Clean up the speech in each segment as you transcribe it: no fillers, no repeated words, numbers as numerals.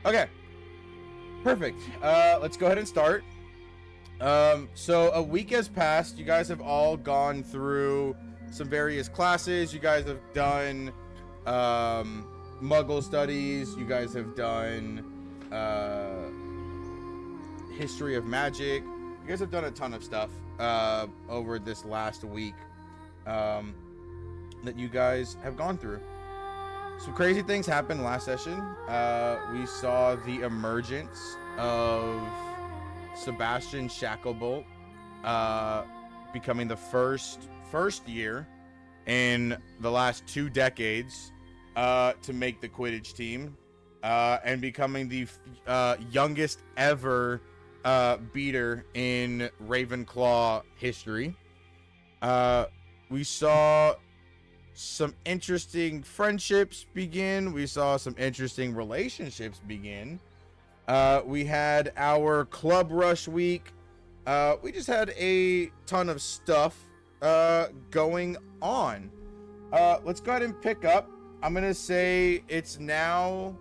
Okay. Perfect. Let's go ahead and start. So a week has passed. You guys have all gone through some various classes. You guys have done Muggle studies. You guys have done history of magic. You guys have done a ton of stuff over this last week that you guys have gone through. Some crazy things happened last session. We saw the emergence of Sebastian Shacklebolt becoming the first year in the last 2 decades to make the Quidditch team and becoming the youngest ever beater in Ravenclaw history. We saw some interesting friendships begin. We saw some interesting relationships begin. We had our Club Rush week. We just had a ton of stuff going on. Let's go ahead and pick up. I'm gonna say it's now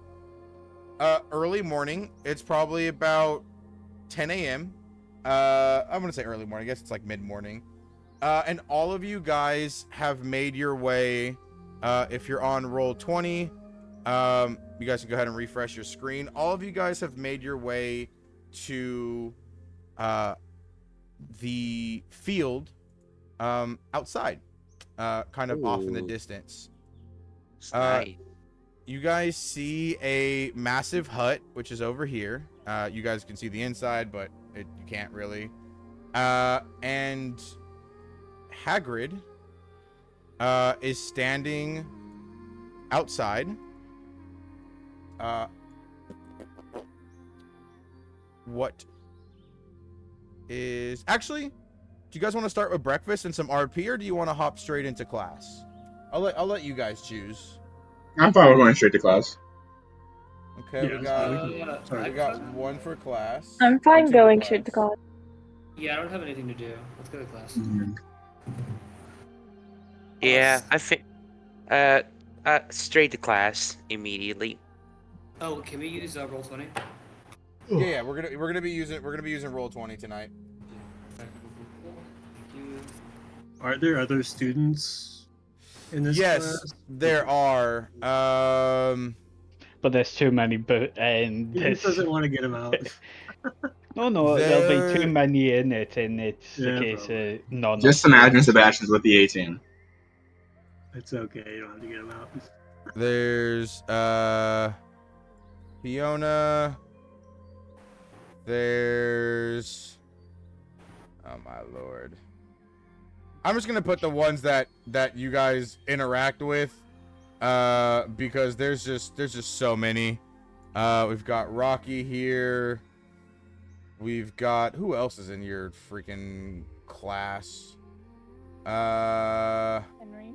early morning. It's probably about 10 a.m. I'm gonna say early morning. I guess it's like mid-morning. And all of you guys have made your way. If you're on Roll20, you guys can go ahead and refresh your screen. All of you guys have made your way to the field outside, kind of off in the distance. Nice. You guys see a massive hut, which is over here. You guys can see the inside, but you can't really. And Hagrid is standing outside. What is actually? Do you guys want to start with breakfast and some RP, or do you want to hop straight into class? I'll let you guys choose. I'm fine with going straight to class. Okay, Yeah, we got one for class. I'm fine going straight to class. Yeah, I don't have anything to do. Let's go to class. Yeah, I think straight to class immediately. Oh, can we use Roll20? Yeah, we're gonna be using Roll20 tonight. Okay, cool. Thank you. Are there other students in this Yes, class? there are. But there's too many. He just doesn't want to get them out. No, there'll be There- too many in it, and it's Yeah, the case probably. of none. Just of imagine them. Sebastian's with the 18. It's okay. You don't have to get them out. There's Fiona. There's, oh my lord. I'm just gonna put the ones that you guys interact with, because there's just so many. We've got Rocky here. We've got, who else is in your freaking class? Henry.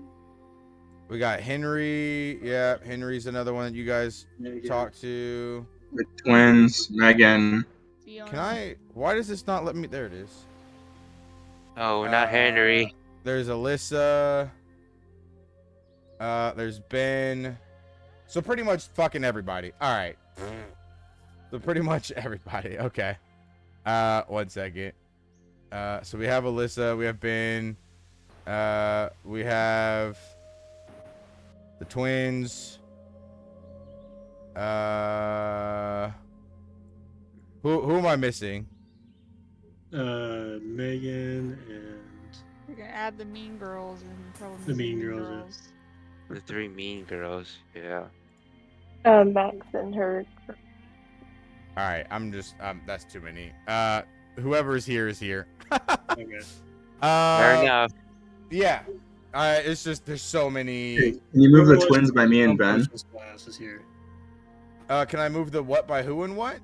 We got Henry. Yeah, Henry's another one that you guys Yeah, talk to. The twins, Megan. Fiona. Why does this not let me? There it is. Oh, not Henry. There's Alyssa. There's Ben. So pretty much fucking everybody. All right. So pretty much everybody. Okay. 1 second. So we have Alyssa. We have Ben. We have the twins. Who am I missing? Megan and We're gonna add the Mean Girls and throw in The Mean Girls, The 3 mean girls. Yeah. Max and her. All right. I'm just that's too many. Whoever is here is here. okay. Fair enough. Yeah. It's just there's so many. Hey, can you move the Whoever twins by me and was Ben? Marshall's class is here. Can I move the what by who and what?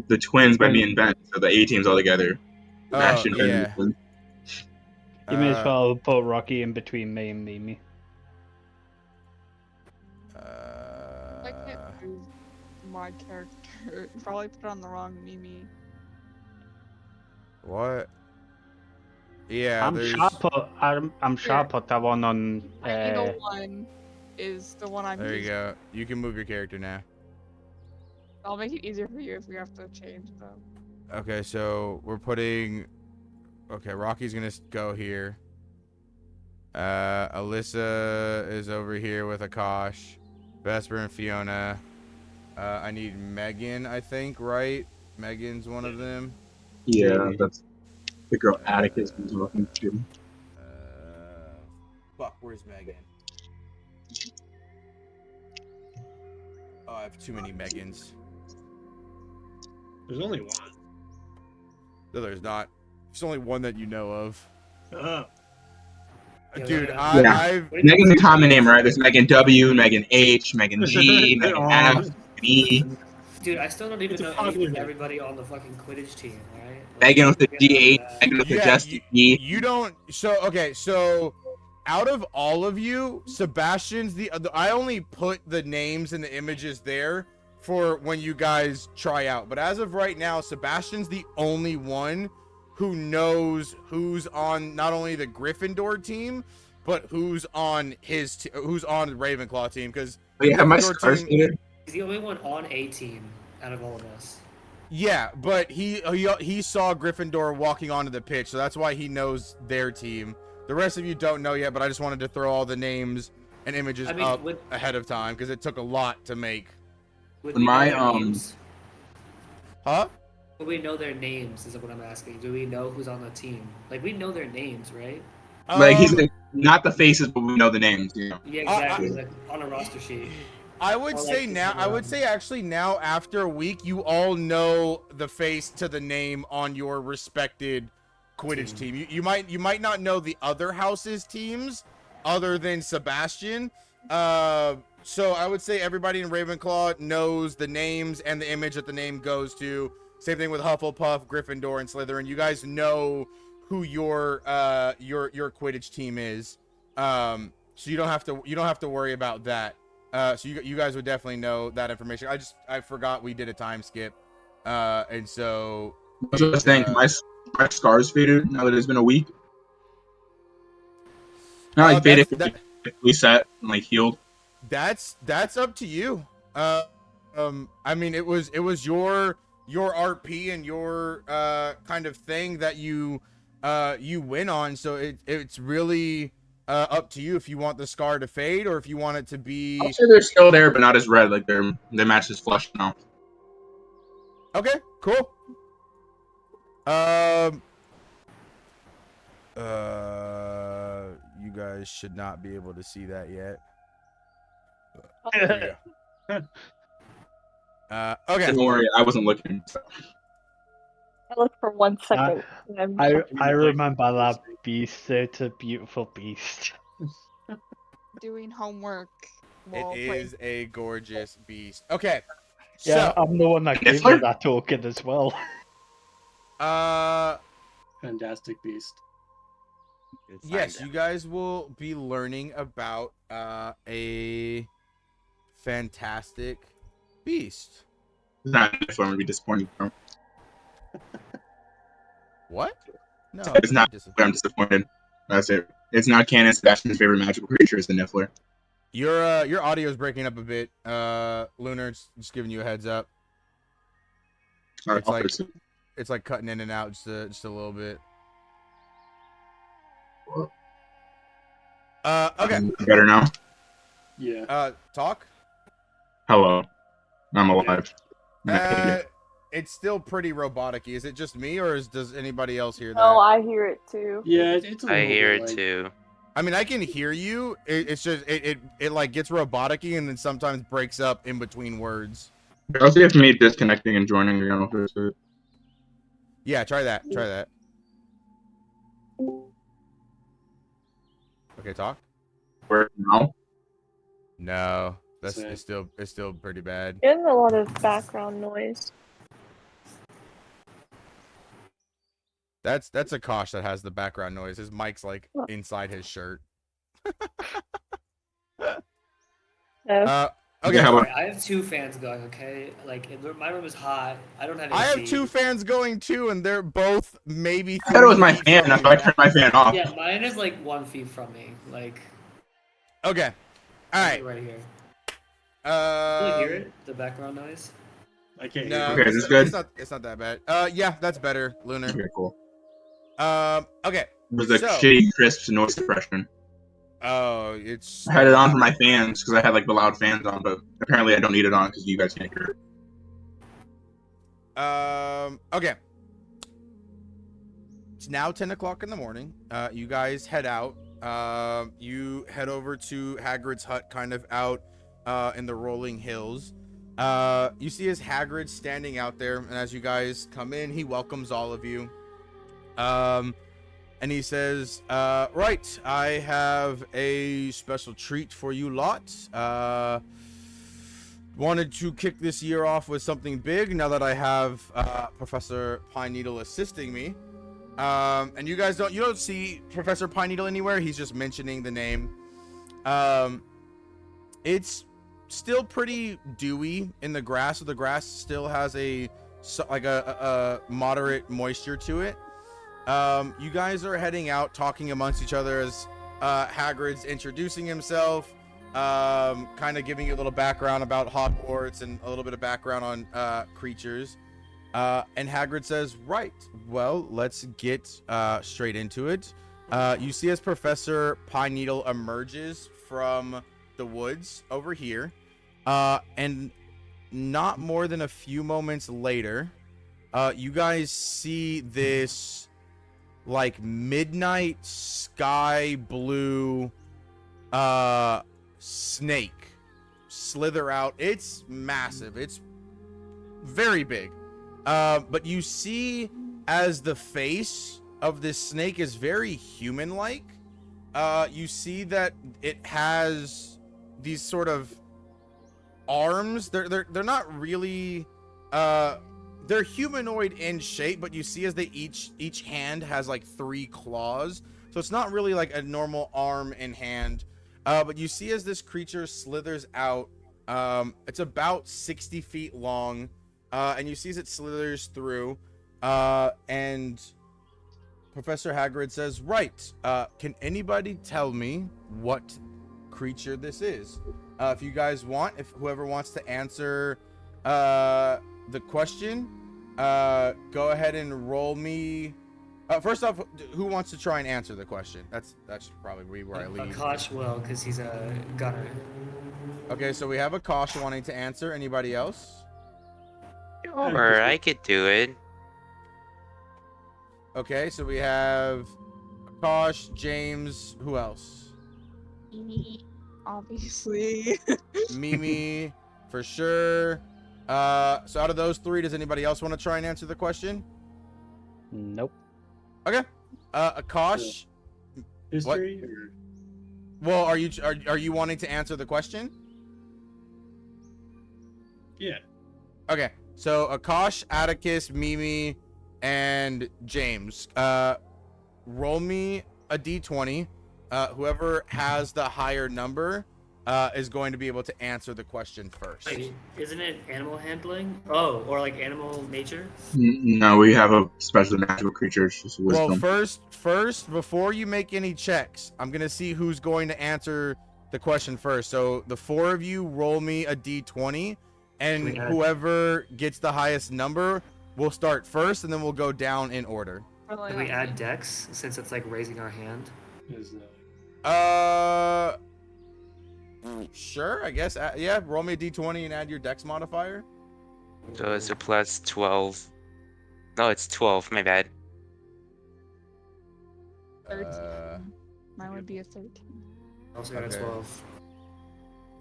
The twins by me and Ben, so the A teams all together. Oh, Sebastian, Ben, yeah. and twins. You may as well put Rocky in between me and Mimi. I can't move my character. Probably put on the wrong Mimi. What? Yeah, I'm there's. sure I put that one on. My middle one is the one I'm There you using. go. You can move your character now. I'll make it easier for you if we have to change them. Okay, so we're putting. Okay, Rocky's gonna go here. Alyssa is over here with Akash, Vesper and Fiona. I need Megan, I think, right? Megan's one of them. Yeah, that's the girl Atticus was talking to. Fuck, where's Megan? Oh, I have too many Megans. There's only one. No, there's not. There's only one that you know of. Oh. Yeah, Dude, yeah. I've Megan's a common name, right? There's Megan W, Megan H, Megan G, Megan Oh. F, Megan E. Dude, I still don't even It's a know popular name. everybody on the fucking Quidditch team, right? Like, Megan with the forget about GH, that. Megan with the Yeah, just E. you don't. So okay, so out of all of you, Sebastian's I only put the names and the images there for when you guys try out. But as of right now, Sebastian's the only one who knows who's on not only the Gryffindor team, but who's on who's on the Ravenclaw team. Because Oh, yeah, my Gryffindor scars team- faded. He's the only one on a team out of all of us. yeah, but he saw Gryffindor walking onto the pitch, so that's why he knows their team. The rest of you don't know yet, but I just wanted to throw all the names and images I mean, up with- ahead of time because it took a lot to make. Would When we know my, their names? Huh? Would we know their names is what I'm asking. Do we know who's on the team? Like, we know their names, right? Like, he's Um, like, not the faces, but we know the names, you know. Yeah, exactly. Like, on a roster sheet. I would Or, say like, now. I would say actually now after a week, you all know the face to the name on your respected Quidditch team. You might not know the other house's teams other than Sebastian. So I would say everybody in Ravenclaw knows the names and the image that the name goes to. Same thing with Hufflepuff, Gryffindor, and Slytherin. You guys know who your Quidditch team is. So you don't have to worry about that. So you guys would definitely know that information. I forgot we did a time skip, and so That's what I was saying. My scars faded now that it's been a week. Not like faded, reset, and like healed. that's up to you. I mean, it was your RP and your kind of thing that you win on. So it's really up to you if you want the scar to fade or if you want it to be. I'll say they're still there, but not as red. Like their match is flushed now. Okay, cool. You guys should not be able to see that yet. There you go. Okay. Don't worry, I wasn't looking. So. I looked for 1 second. and I remember that beast. It's a beautiful beast. Doing homework. It while is a gorgeous beast. Okay. Yeah, So, I'm the one that gave you that token as well. Fantastic beast. yes, you guys will be learning about a fantastic beast. It's not if I'm gonna be disappointed. No. What? No, It's not. I'm disappointed. That's it. It's not canon. Sebastian's favorite magical creature is the Niffler. Your audio is breaking up a bit. Lunar, just giving you a heads up. Alright, It's I'll like- fix it. It's like cutting in and out just a little bit. Okay. Better now. Yeah. Talk. Hello. I'm alive. It's still pretty robotic-y. Is it just me, or does anybody else hear that? Oh, I hear it too. Yeah, it's a I little hear bit it like- too. I mean, I can hear you. It's just it like gets robotic-y and then sometimes breaks up in between words. I'll see if me disconnecting and joining again. I'll fix it. Yeah, try that. Try that. Okay, talk. Where now? No, that's Same. it's still pretty bad. Getting a lot of background noise. That's Akash that has the background noise. His mic's like inside his shirt. No. Okay. How about- Alright, I have 2 fans going, okay? Like, my room is hot. I don't have AC. I have 2 fans going too, and they're both maybe. I thought it was my 3 feet fan. from That's me. why I turned my fan off. Yeah, mine is like 1 feet from me. Like, Okay. All right. right here. Can you hear Um, it? The background noise? I can't No, hear. Okay, is this good? It's not that bad. Yeah, that's better, Lunar. Okay, cool. Okay. It was a So- shitty, crisp noise suppression. Oh, it's. I had it on for my fans because I had like the loud fans on, but apparently I don't need it on because you guys can't hear it. Okay. It's now 10 o'clock in the morning. You guys head out. You head over to Hagrid's hut, kind of out in the rolling hills. You see as Hagrid standing out there, and as you guys come in, he welcomes all of you. And he says, right, I have a special treat for you lot. Wanted to kick this year off with something big now that I have Professor Pine Needle assisting me. And you don't see Professor Pine Needle anywhere. He's just mentioning the name. It's still pretty dewy in the grass. So the grass still has a moderate moisture to it. You guys are heading out, talking amongst each other as Hagrid's introducing himself, kind of giving you a little background about Hogwarts and a little bit of background on creatures. And Hagrid says, right, well, let's get straight into it. You see as Professor Pine Needle emerges from the woods over here, and not more than a few moments later, you guys see this like midnight sky blue snake slither out. It's massive. It's very big. But you see as the face of this snake is very human-like. You see that it has these sort of arms. They're not really they're humanoid in shape, but you see as they each hand has like 3 claws. So it's not really like a normal arm and hand. But you see as this creature slithers out, it's about 60 feet long. And you see as it slithers through, and Professor Hagrid says, right, can anybody tell me what creature this is? If you guys want, if whoever wants to answer the question, go ahead and roll me. First off, who wants to try and answer the question? That's probably where I lead. Akash will, because he's a gunner. Okay, so we have Akash wanting to answer. Anybody else? Or I could do it. Okay, so we have Akash, James, who else? Me, obviously. Mimi, for sure. So out of those 3, does anybody else want to try and answer the question? Nope. Okay. Akash. History? Or... Well, are you wanting to answer the question? Yeah. Okay. So Akash, Atticus, Mimi, and James. Roll me a d20. Whoever has the higher number is going to be able to answer the question first. Wait, isn't it animal handling? Oh, or like animal nature? No, we have a special magical creature. It's just Well, wisdom. first, before you make any checks, I'm gonna see who's going to answer the question first. So the 4 of you roll me a d20, and We had- whoever gets the highest number will start first, and then we'll go down in order. Really Can we not add me. dex since it's like raising our hand? Is, Sure, I guess. Yeah, roll me a d20 and add your dex modifier. So it's a plus 12. No, it's 12. My bad. 13. Mine would be a 13. Also got a Okay. 12.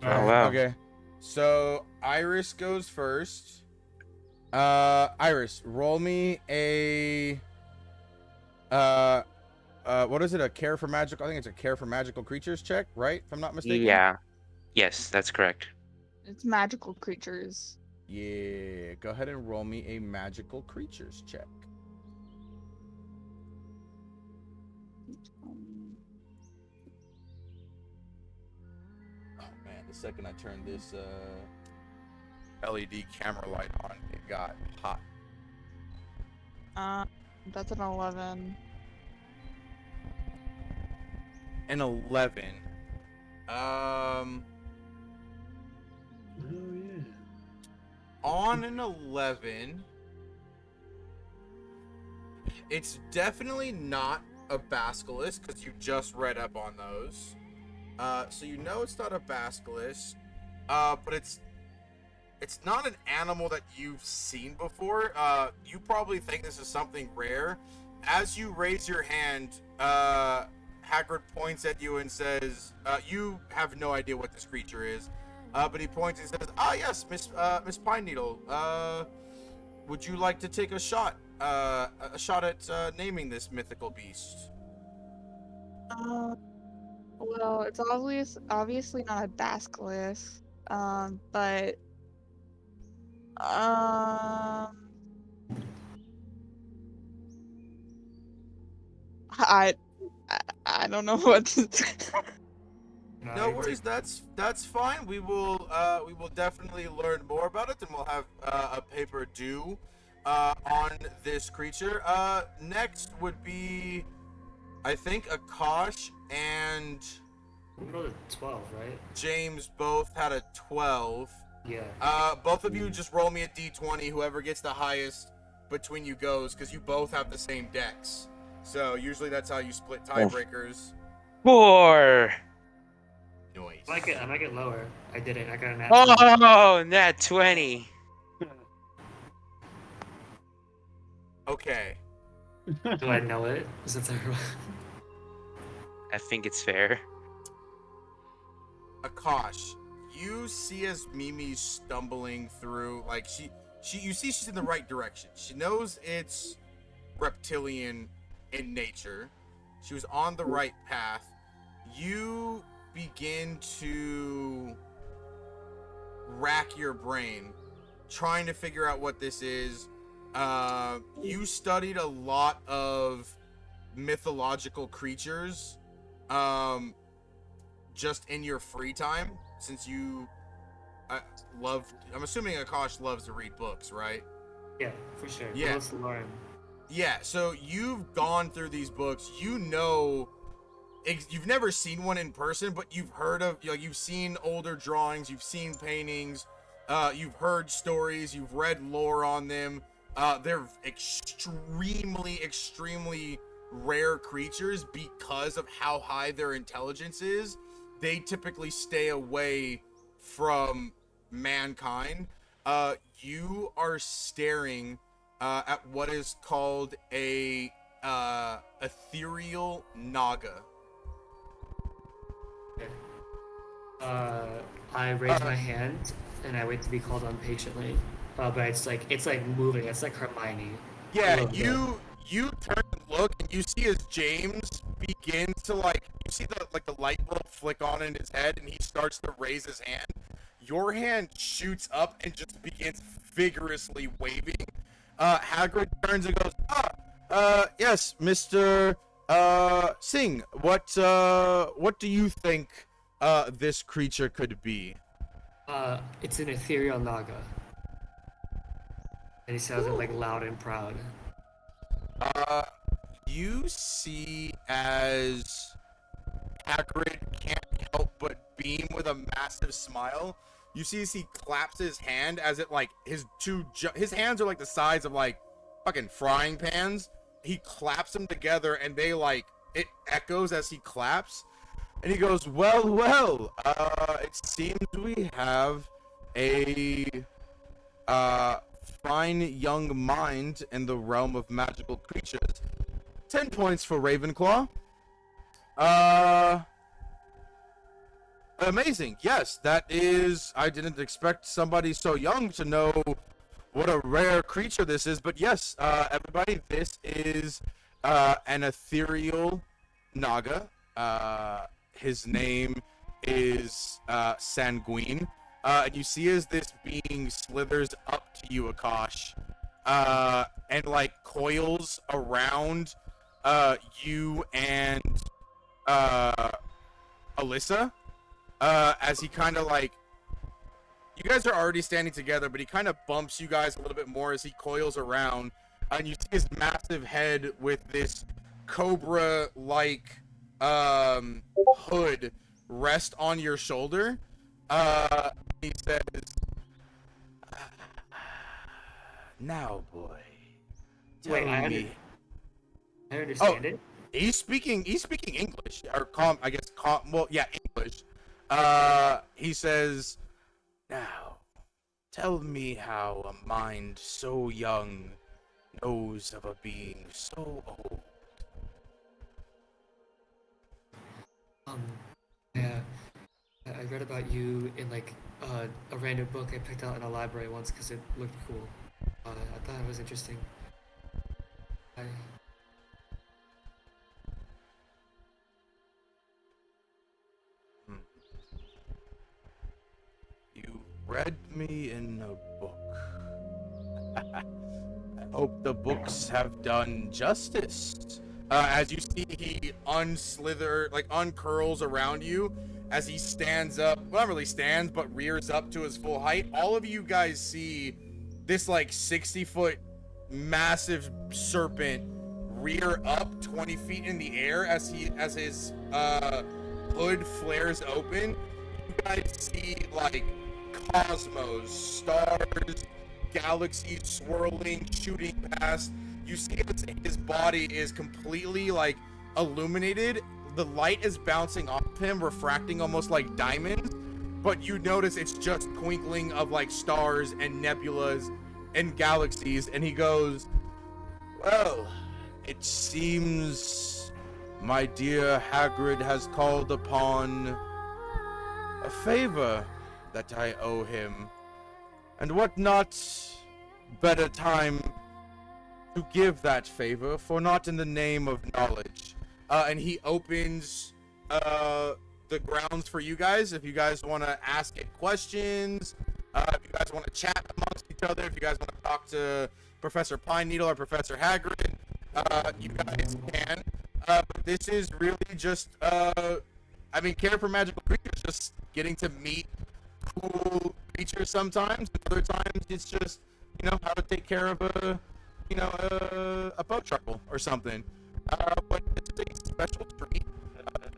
Oh, wow. Okay. So Iris goes first. Iris, roll me a what is it? A care for magical? I think it's a care for magical creatures check, right? If I'm not mistaken. Yeah. Yes, that's correct. It's magical creatures. Yeah. Go ahead and roll me a magical creatures check. Oh man, the second I turned this LED camera light on, it got hot. That's an 11. An 11. oh, yeah. on an 11. It's definitely not a basilisk because you just read up on those. So you know it's not a basilisk. But it's not an animal that you've seen before. You probably think this is something rare. As you raise your hand, Hagrid points at you and says, you have no idea what this creature is. But he points and says, yes, Miss Pine Needle, would you like to take a shot at naming this mythical beast? Well, it's obviously not a basilisk. But I I don't know what to No worries, that's fine. We will definitely learn more about it, and we'll have a paper due on this creature. Next would be, I think, Akash and We rolled a 12, right? James both had a 12. Yeah. Both of you just roll me a d20. Whoever gets the highest between you goes, because you both have the same dex. So usually that's how you split tiebreakers. 4. Noise. I might get lower. I didn't. I got an Oh, nat 20. Okay. Do I know it? Since everyone. I think it's fair. Akash, you see as Mimi's stumbling through, like you see she's in the right direction. She knows it's reptilian in nature. She was on the right path. You begin to rack your brain trying to figure out what this is. You studied a lot of mythological creatures just in your free time, since you I'm assuming Akash loves to read books, right? Yeah, for sure. Yeah. Loves to learn. Yeah, so you've gone through these books. You know, you've never seen one in person, but you've heard of, you've seen older drawings, you've seen paintings, you've heard stories, you've read lore on them. They're extremely, extremely rare creatures because of how high their intelligence is. They typically stay away from mankind. You are staring at what is called a ethereal naga. I raise my hand and I wait to be called on patiently. But it's like moving. It's like Hermione. Yeah, you turn and look and you see as James begins to you see the light bulb flick on in his head and he starts to raise his hand. Your hand shoots up and just begins vigorously waving. Hagrid turns and goes, yes, Mr. Singh, what do you think this creature could be? It's an ethereal naga. And he says it like loud and proud. You see as Hagrid can't help but beam with a massive smile. You see as he claps his hand as it his hands are like the size of fucking frying pans. He claps them together and they it echoes as he claps. And he goes, well, it seems we have a fine young mind in the realm of magical creatures. 10 points for Ravenclaw. Amazing. Yes, that is. I didn't expect somebody so young to know what a rare creature this is, but yes, everybody, this is an ethereal naga. His name is Sanguine. And you see as this being slithers up to you, Akash, and coils around you and Alyssa, as he kind of you guys are already standing together, but he kind of bumps you guys a little bit more as he coils around, and you see his massive head with this cobra-like hood rest on your shoulder. He says, Now, boy. Tell Wait, me. I understand it. He's speaking English, or well, yeah, English. He says, now, tell me how a mind so young knows of a being so old. Yeah, I read about you in like a random book I picked out in a library once because it looked cool. I thought it was interesting. I, You read me in a book. I hope the books have done justice. As you see, he uncurls around you as he stands up. Well, not really stands, but rears up to his full height. All of you guys see this like 60-foot massive serpent rear up 20 feet in the air as his hood flares open. You guys see like cosmos, stars, galaxies swirling, shooting past. You see his body is completely like illuminated. The light is bouncing off him, refracting almost like diamonds. But you notice it's just twinkling of like stars and nebulas and galaxies. And he goes, well, it seems my dear Hagrid has called upon a favor that I owe him. And what not better time to give that favor, for not in the name of knowledge. And he opens the grounds for you guys. If you guys want to ask it questions, if you guys want to chat amongst each other, if you guys want to talk to Professor Pine Needle or Professor Hagrid, you guys can. But this is really just, Care for Magical Creatures, just getting to meet cool creatures sometimes, and other times it's just, how to take care of a boat trouble or something. But it's a special treat.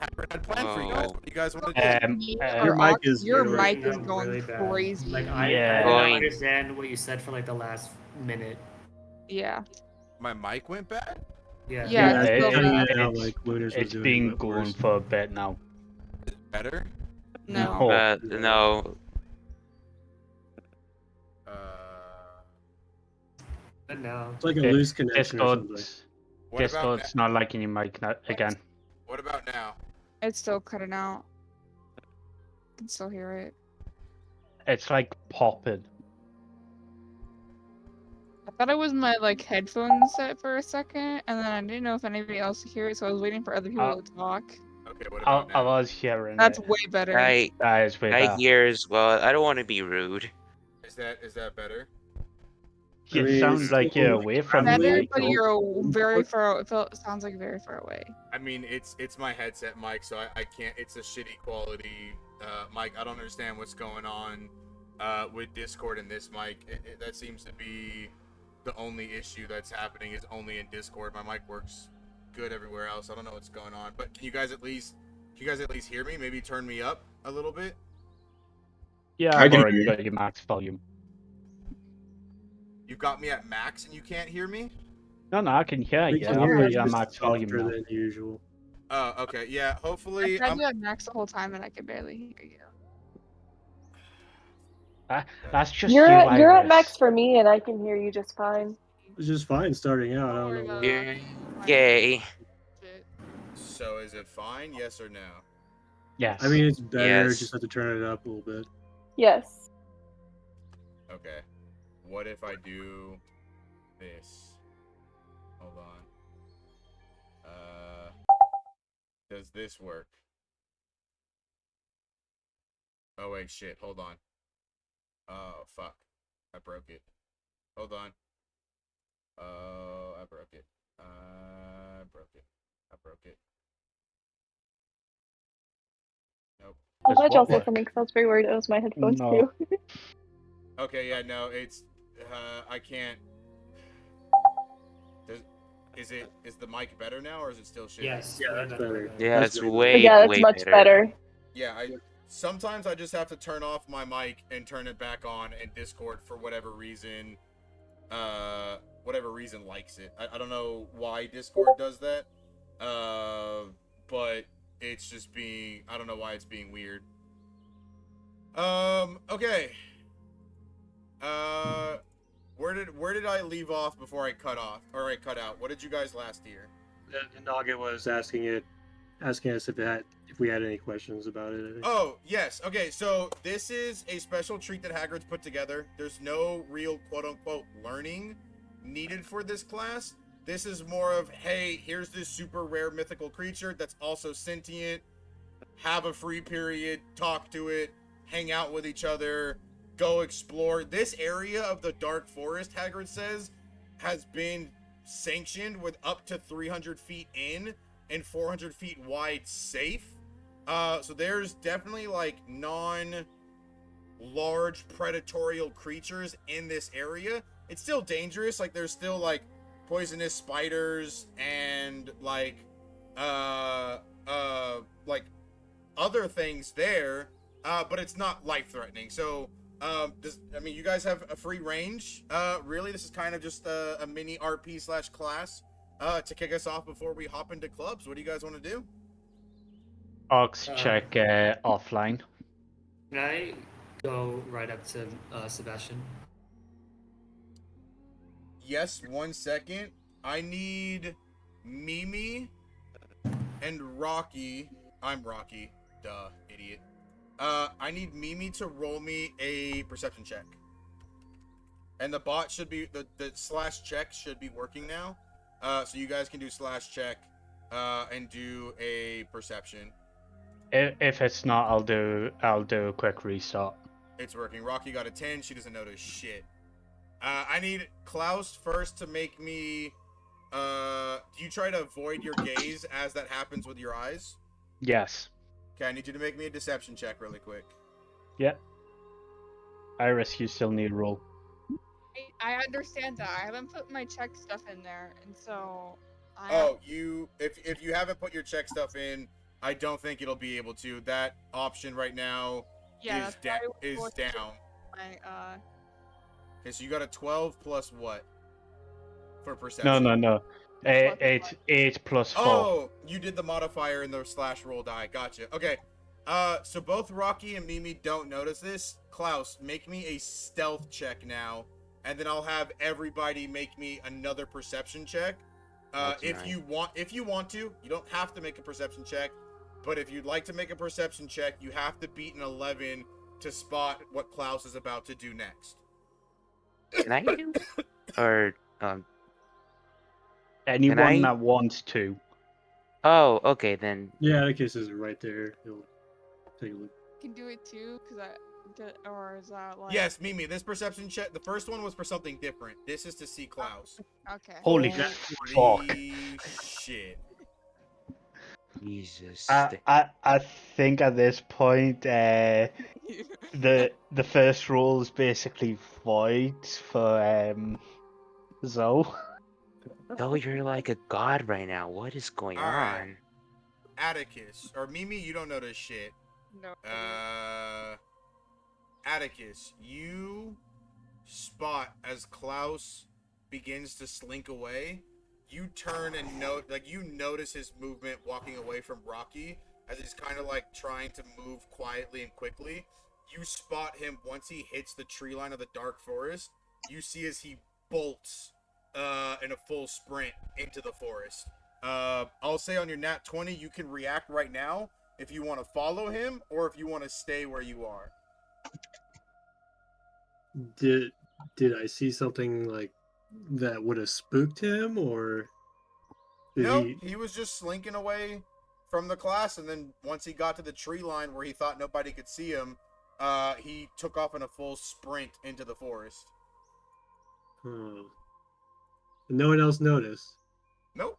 Hagrid had planned for you guys. What do you guys want to do? Your mic is Your really- mic is no, going really bad. crazy. Like I Yeah. don't Going- understand what you said for like the last minute. Yeah. My mic went bad? Yeah. Yeah, it's it's cutting bad. it out like Lunas was It's doing, been but going worse. for a bit now. Is it better? No. No. Uh, But no. It's like a loose connection or something. what about Discord's not liking your mic again. what about now? It's still cutting out. I can still hear it. It's like popping. I thought it was my headphones set for a second, and then I didn't know if anybody else could hear it, so I was waiting for other people to talk. Okay, what I, about I now? was hearing That's it. way better. That is way I better. hear as well. I don't want to be rude. Is that better? It I mean, sounds it's like still you're away from the Better, mic. but you're very far. It sounds like very far away. I mean, it's my headset mic, so I can't. It's a shitty quality mic. I don't understand what's going on with Discord and this mic. That seems to be the only issue that's happening is only in Discord. My mic works good everywhere else. I don't know what's going on. But can you guys at least hear me? Maybe turn me up a little bit. Yeah, I I've can already hear you. got your max volume. You've got me at max and you can't hear me? No, I can hear We you. can I've hear got you your just max volume softer now. than usual. Oh, okay. Yeah, I hopefully tried to have Max the whole time, and I could barely hear you. That's just You're you, you're at Iris. max for me, and I can hear you just fine. It's just fine starting out. I Don't don't worry know about why. it. Yay. Shit. so is it fine? Yes or no? Yes. I mean, it's better. Yes. Just have to turn it up a little bit. Yes. Okay. What if I do this? Hold on. Does this work? Oh wait, shit. Hold on. Oh fuck. I broke it. Hold on. Oh, I broke it. I broke it. I broke it. Nope. I'm glad y'all what said work? something because I was very worried it was my headphones No. too. Okay, yeah, no, it's I can't. Is the mic better now or is it still shitty? Yes. Yeah, way that's better. Yeah, That's it's way way, Yeah, that's way much better. better. Yeah, sometimes I just have to turn off my mic and turn it back on in Discord for whatever reason. whatever reason, likes it. I don't know why Discord does that, but it's just being, I don't know why it's being weird. Okay. Where did I leave off before I cut off, or I cut out? What did you guys last hear? The Nugget was asking us if we had any questions about it. I think. Oh, yes. Okay, so this is a special treat that Hagrid's put together. There's no real quote-unquote learning needed for this class. This is more of, hey, here's this super rare mythical creature that's also sentient. Have a free period, talk to it, hang out with each other, go explore. This area of the Dark Forest, Hagrid says, has been sanctioned with up to 300 feet in and 400 feet wide safe. So there's definitely like non-large predatorial creatures in this area. It's still dangerous. Like there's still like poisonous spiders and like other things there, but it's not life-threatening. So you guys have a free range. Really, this is kind of just a mini RP/class to kick us off before we hop into clubs. What do you guys want to do? Ox check offline. Can I go right up to Sebastian? Yes, 1 second. I need Mimi and Rocky. I'm Rocky. Duh, idiot. I need Mimi to roll me a perception check. And the bot should be, the /check should be working now. So you guys can do /check and do a perception. If it's not, I'll do a quick restart. It's working. Rocky got a 10. She doesn't notice shit. I need Klaus first to make me... do you try to avoid your gaze as that happens with your eyes? Yes. Okay, I need you to make me a deception check really quick. Yeah. Iris, you still need a roll. I understand that. I haven't put my check stuff in there, and so. If you haven't put your check stuff in, I don't think it'll be able to. That option right now is down. Okay, so you got a 12 plus what? For perception. No. 8 plus 4. Oh, you did the modifier in the /roll die. Gotcha. Okay. So both Rocky and Mimi don't notice this. Klaus, make me a stealth check now, and then I'll have everybody make me another perception check. If you want to, you don't have to make a perception check, but if you'd like to make a perception check, you have to beat an 11 to spot what Klaus is about to do next. Can I do? Or Anyone that wants to. Oh, okay then. Yeah, the case is right there. He'll take a look. Can do it too, or is that like? Yes, Mimi. This perception check. The first one was for something different. This is to see Klaus. Okay. Holy fuck! Shit. Jesus. I think at this point, the first roll is basically void for Zoe. Oh, you're like a god right now. What is going on? Atticus or Mimi, you don't notice shit. No. Atticus, you spot as Klaus begins to slink away. You turn and notice his movement walking away from Rocky as he's kind of like trying to move quietly and quickly. You spot him once he hits the tree line of the Dark Forest. You see as he bolts in a full sprint into the forest. I'll say on your nat 20, you can react right now if you want to follow him or if you want to stay where you are. Did I see something like that would have spooked him, or he was just slinking away from the class, and then once he got to the tree line where he thought nobody could see him, he took off in a full sprint into the forest. No one else noticed? Nope.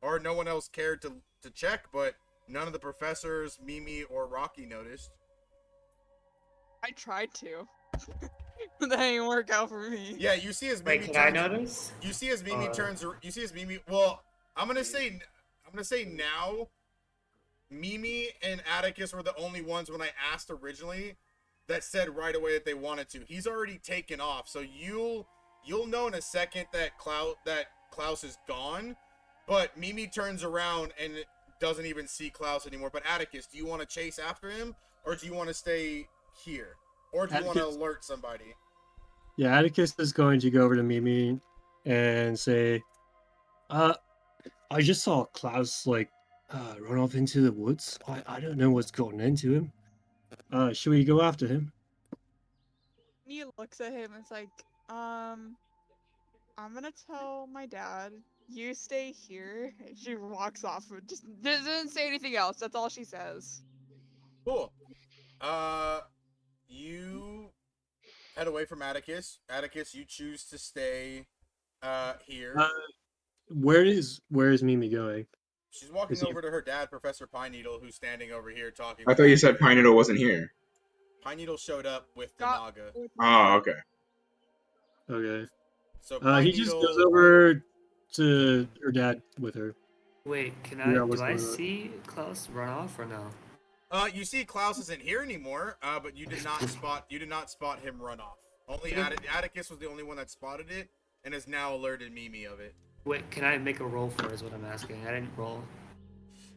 Or no one else cared to check, but none of the professors, Mimi, or Rocky noticed. I tried to. But that didn't work out for me. Yeah, you see as Mimi Wait, can I notice? You see as Mimi turns. You see as Mimi. Well, I'm gonna say now. Mimi and Atticus were the only ones when I asked originally that said right away that they wanted to. He's already taken off, so you'll you'll know in a second that Klaus is gone, but Mimi turns around and doesn't even see Klaus anymore. But Atticus, do you want to chase after him, or do you want to stay here, or do you want to Atticus- alert somebody? Yeah, Atticus is going to go over to Mimi and say, I just saw Klaus run off into the woods. I don't know what's gotten into him. Should we go after him? He looks at him and is like, I'm gonna tell my dad. You stay here. And she walks off. Just doesn't say anything else. That's all she says. Cool. You head away from Atticus. Atticus, you choose to stay here. Where is Mimi going? She's walking is he- over to her dad, Professor Pine Needle, who's standing over here talking. I thought you said Pine Needle wasn't here. Pine Needle showed up with the Got- Naga. Oh, okay. Okay. So Pine He just Needle, goes over to her dad with her. Wait, can Yeah, I? what's Do I going on? see Klaus run off or no? You see Klaus isn't here anymore, but you did not spot him run off. Only Atticus was the only one that spotted it and has now alerted Mimi of it. Wait, can I make a roll for it is what I'm asking. I didn't roll.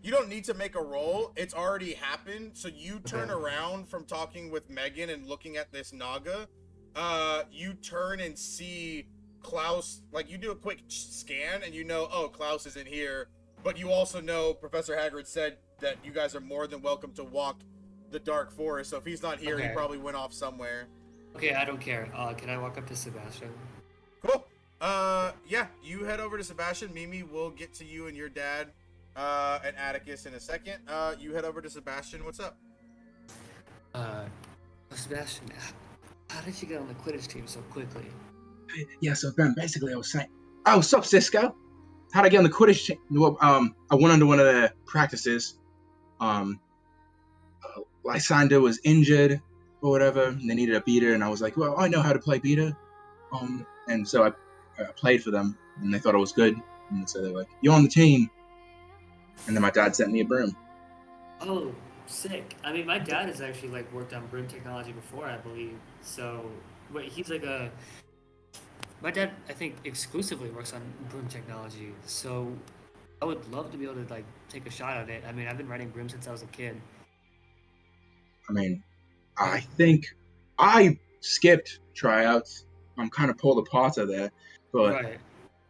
You don't need to make a roll. It's already happened. So you turn Okay. around from talking with Megan and looking at this Naga. You turn and see Klaus. Like, you do a quick scan and you know, oh, Klaus isn't here. But you also know Professor Hagrid said that you guys are more than welcome to walk the Dark Forest. So if he's not here, he Okay. probably went off somewhere. Okay, I don't care. Can I walk up to Sebastian? Cool. Yeah, you head over to Sebastian. Mimi will get to you and your dad, and Atticus in a second. You head over to Sebastian. What's up? Sebastian, how did you get on the Quidditch team so quickly? Yeah, so Ben, basically I was saying, oh, what's up, Cisco? How'd I get on the Quidditch team? Well, I went under one of the practices. Lysander was injured or whatever, and they needed a beater, and I was like, well, I know how to play beater. And so I played for them, and they thought I was good, and so they're like, you're on the team. And then my dad sent me a broom. Oh, sick. I mean, my dad has actually like worked on broom technology before, I believe. So, wait, he's like a. My dad, I think, exclusively works on broom technology. So, I would love to be able to like take a shot at it. I mean, I've been riding broom since I was a kid. I mean, I think I skipped tryouts. I'm kind of pulled apart of there, but Right.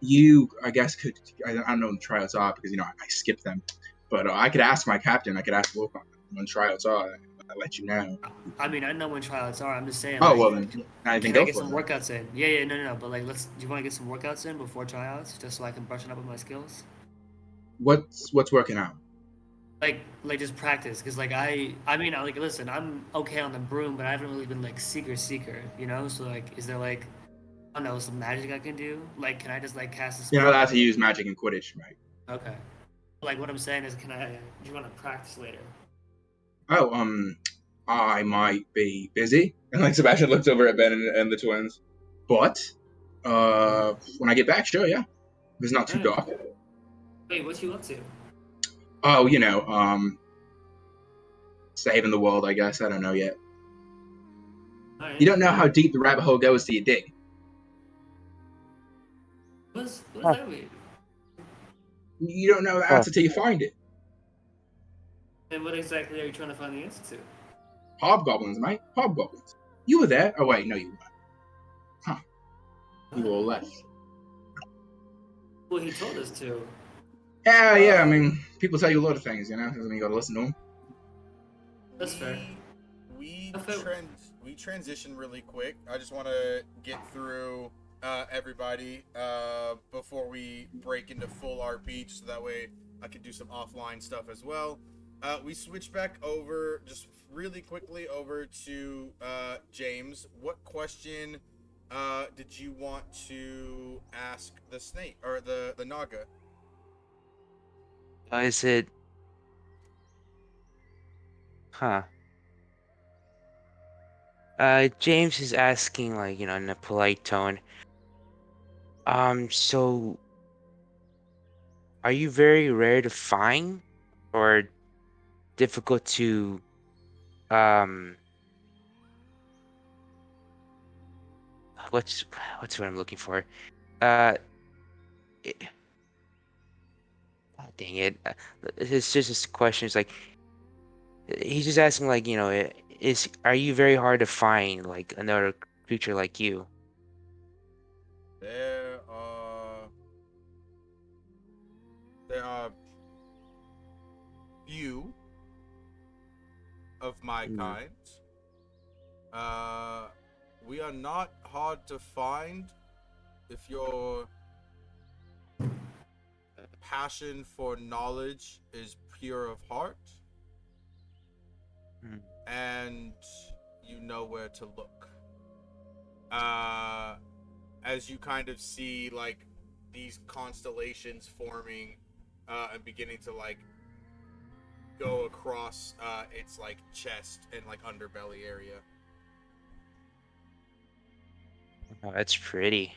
you, I guess, could. I don't know when tryouts are because I skipped them. But I could ask my captain. I could ask Wilcon when tryouts are. I'll let you know. I mean, I know when tryouts are. I'm just saying. Oh like, well, then I can think I go get for some it. workouts in? Yeah, no. But like, do you want to get some workouts in before tryouts, just so I can brush up on my skills? What's working out? Like just practice, cause like I mean, like listen, I'm okay on the broom, but I haven't really been like seeker, you know. So like, is there like, I don't know, some magic I can do? Like, can I just like cast a spell? You're not allowed to use magic in Quidditch, right? Okay. Like what I'm saying is, do you want to practice later? Oh, I might be busy. And like Sebastian looks over at Ben and the twins. But when I get back, sure, yeah. If it's not too dark. Wait, what you up to? Oh, saving the world, I guess. I don't know yet. All right. You don't know how deep the rabbit hole goes till you dig. What does that mean? You don't know the answer till you find it. And what exactly are you trying to find the answer to? Hobgoblins, mate. Hobgoblins. You were there. Oh, wait, no, you weren't. Huh. You all left. Well, he told us to. Yeah, I mean, people tell you a lot of things, doesn't mean you gotta listen to them. That's fair. We That's fair. we transition really quick. I just want to get through everybody before we break into full RP, so that way I can do some offline stuff as well. We switch back over just really quickly over to James. What question did you want to ask the snake or the Naga? Is it? Huh. James is asking, like, in a polite tone. So are you very rare to find or difficult to, what's what I'm looking for? Uh, it, God dang it! It's just this question. It's like he's just asking, like, are you very hard to find, like another creature like you? There are few of my Mm. kind. We are not hard to find if your passion for knowledge is pure of heart Mm. and you know where to look. As you kind of see, like, these constellations forming and beginning to, like, go across its, like, chest and, like, underbelly area. Oh, that's pretty.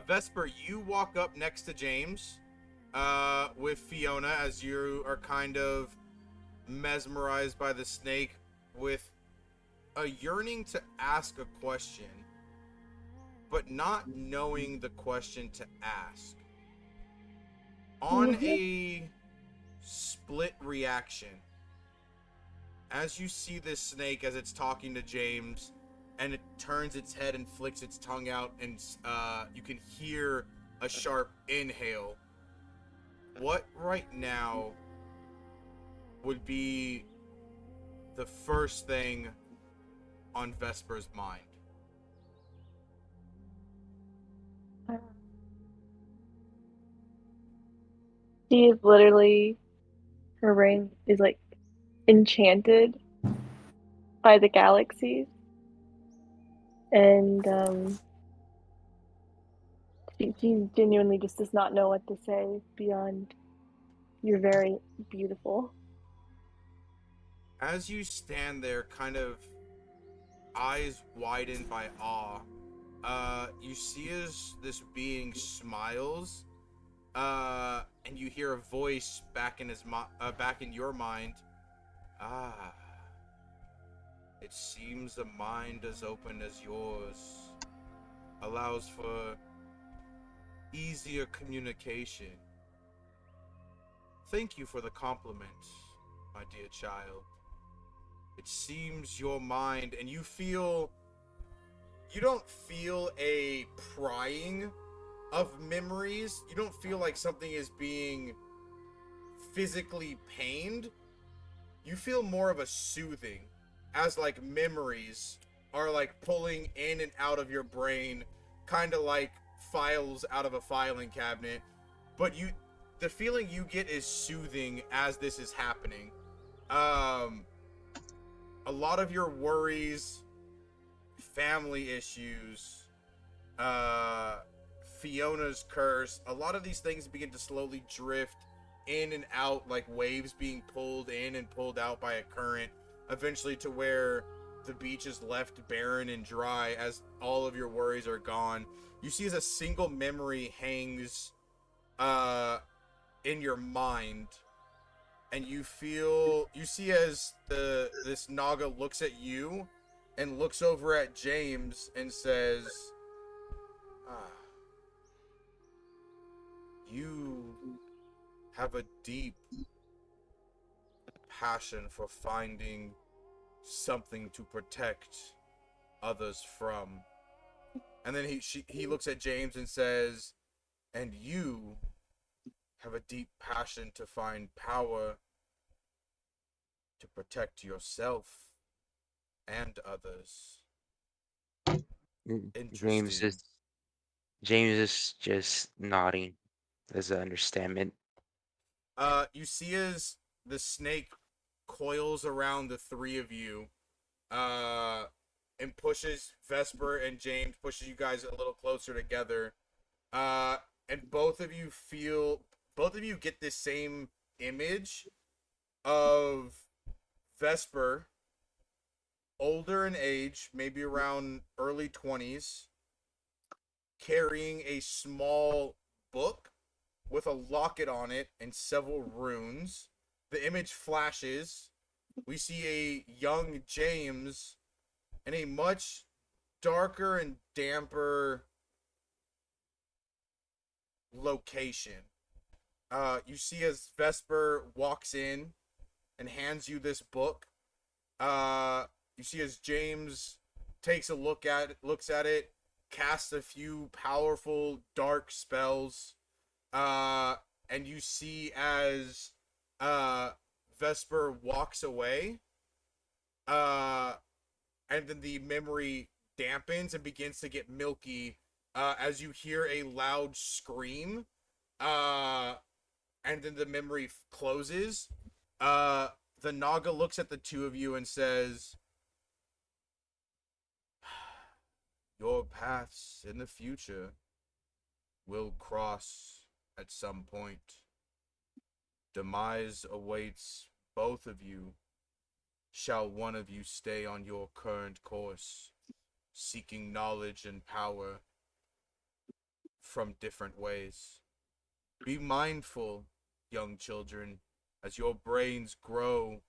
Vesper, you walk up next to James with Fiona as you are kind of mesmerized by the snake with a yearning to ask a question, but not knowing the question to ask. On a split reaction, as you see this snake as it's talking to James, and it turns its head and flicks its tongue out, and you can hear a sharp inhale. What right now would be the first thing on Vesper's mind? She is literally, her ring is like enchanted by the galaxies, and she genuinely just does not know what to say beyond, "You're very beautiful." As you stand there, kind of eyes widened by awe, you see as this being smiles, and you hear a voice back in back in your mind. Ah, it seems a mind as open as yours allows for easier communication. Thank you for the compliment, my dear child. It seems your mind, and you don't feel a prying of memories. You don't feel like something is being physically pained. You feel more of a soothing, as like memories are like pulling in and out of your brain, kind of like files out of a filing cabinet. But the feeling you get is soothing as this is happening. A lot of your worries, family issues, Fiona's curse, a lot of these things begin to slowly drift in and out like waves being pulled in and pulled out by a current, eventually to where the beach is left barren and dry as all of your worries are gone. You see as a single memory hangs in your mind, and you see as this Naga looks at you and looks over at James and says, ah, you have a deep passion for finding something to protect others from. And then he looks at James and says, and you have a deep passion to find power to protect yourself and others. Mm. Interesting. James is just nodding as an understanding. You see as the snake coils around the three of you, and pushes Vesper and James, pushes you guys a little closer together. And both of you get this same image of Vesper, older in age, maybe around early 20s, carrying a small book with a locket on it and several runes. The image flashes. We see a young James in a much darker and damper location. You see as Vesper walks in and hands you this book. You see as James takes a looks at it, casts a few powerful dark spells. And you see as Vesper walks away, and then the memory dampens and begins to get milky as you hear a loud scream, and then the memory closes. The Naga looks at the two of you and says, your paths in the future will cross at some point. Demise awaits both of you. Shall one of you stay on your current course, seeking knowledge and power from different ways? Be mindful, young children, as your brains grow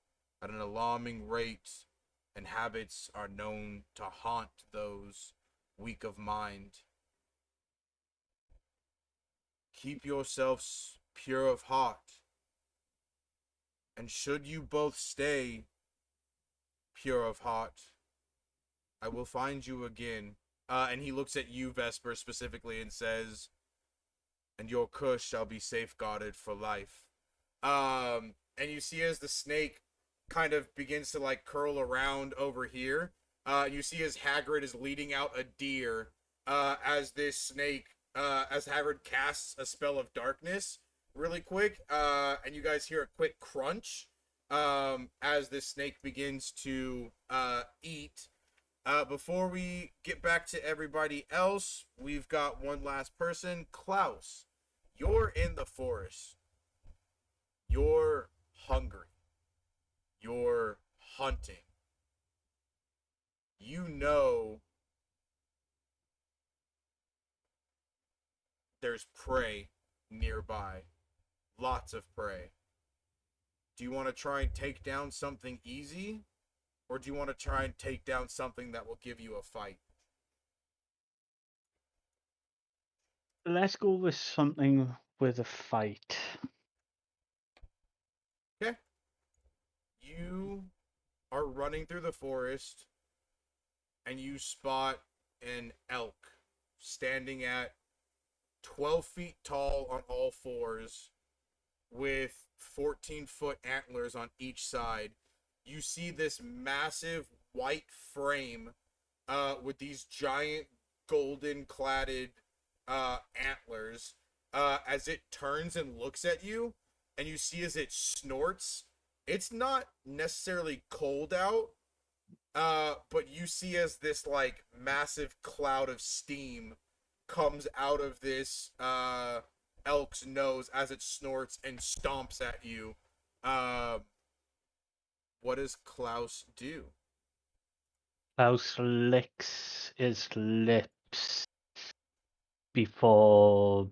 at an alarming rate and habits are known to haunt those weak of mind. Keep yourselves pure of heart, and should you both stay pure of heart, I will find you again. And he looks at you, Vesper, specifically and says, and your curse shall be safeguarded for life. And you see as the snake kind of begins to like curl around over here, you see as Hagrid is leading out a deer, as this snake, as Hagrid casts a spell of darkness really quick, and you guys hear a quick crunch, as this snake begins to eat. Before we get back to everybody else, we've got one last person. Klaus, you're in the forest. You're hungry. You're hunting. You know there's prey nearby. Lots of prey. Do you want to try and take down something easy? Or do you want to try and take down something that will give you a fight? Let's go with something with a fight. Okay. You are running through the forest, and you spot an elk standing at 12 feet tall on all fours with 14-foot antlers on each side. You see this massive white frame with these giant golden cladded antlers as it turns and looks at you, and you see as it snorts. It's not necessarily cold out, but you see as this like massive cloud of steam comes out of this elk's nose as it snorts and stomps at you. What does Klaus do? Klaus licks his lips before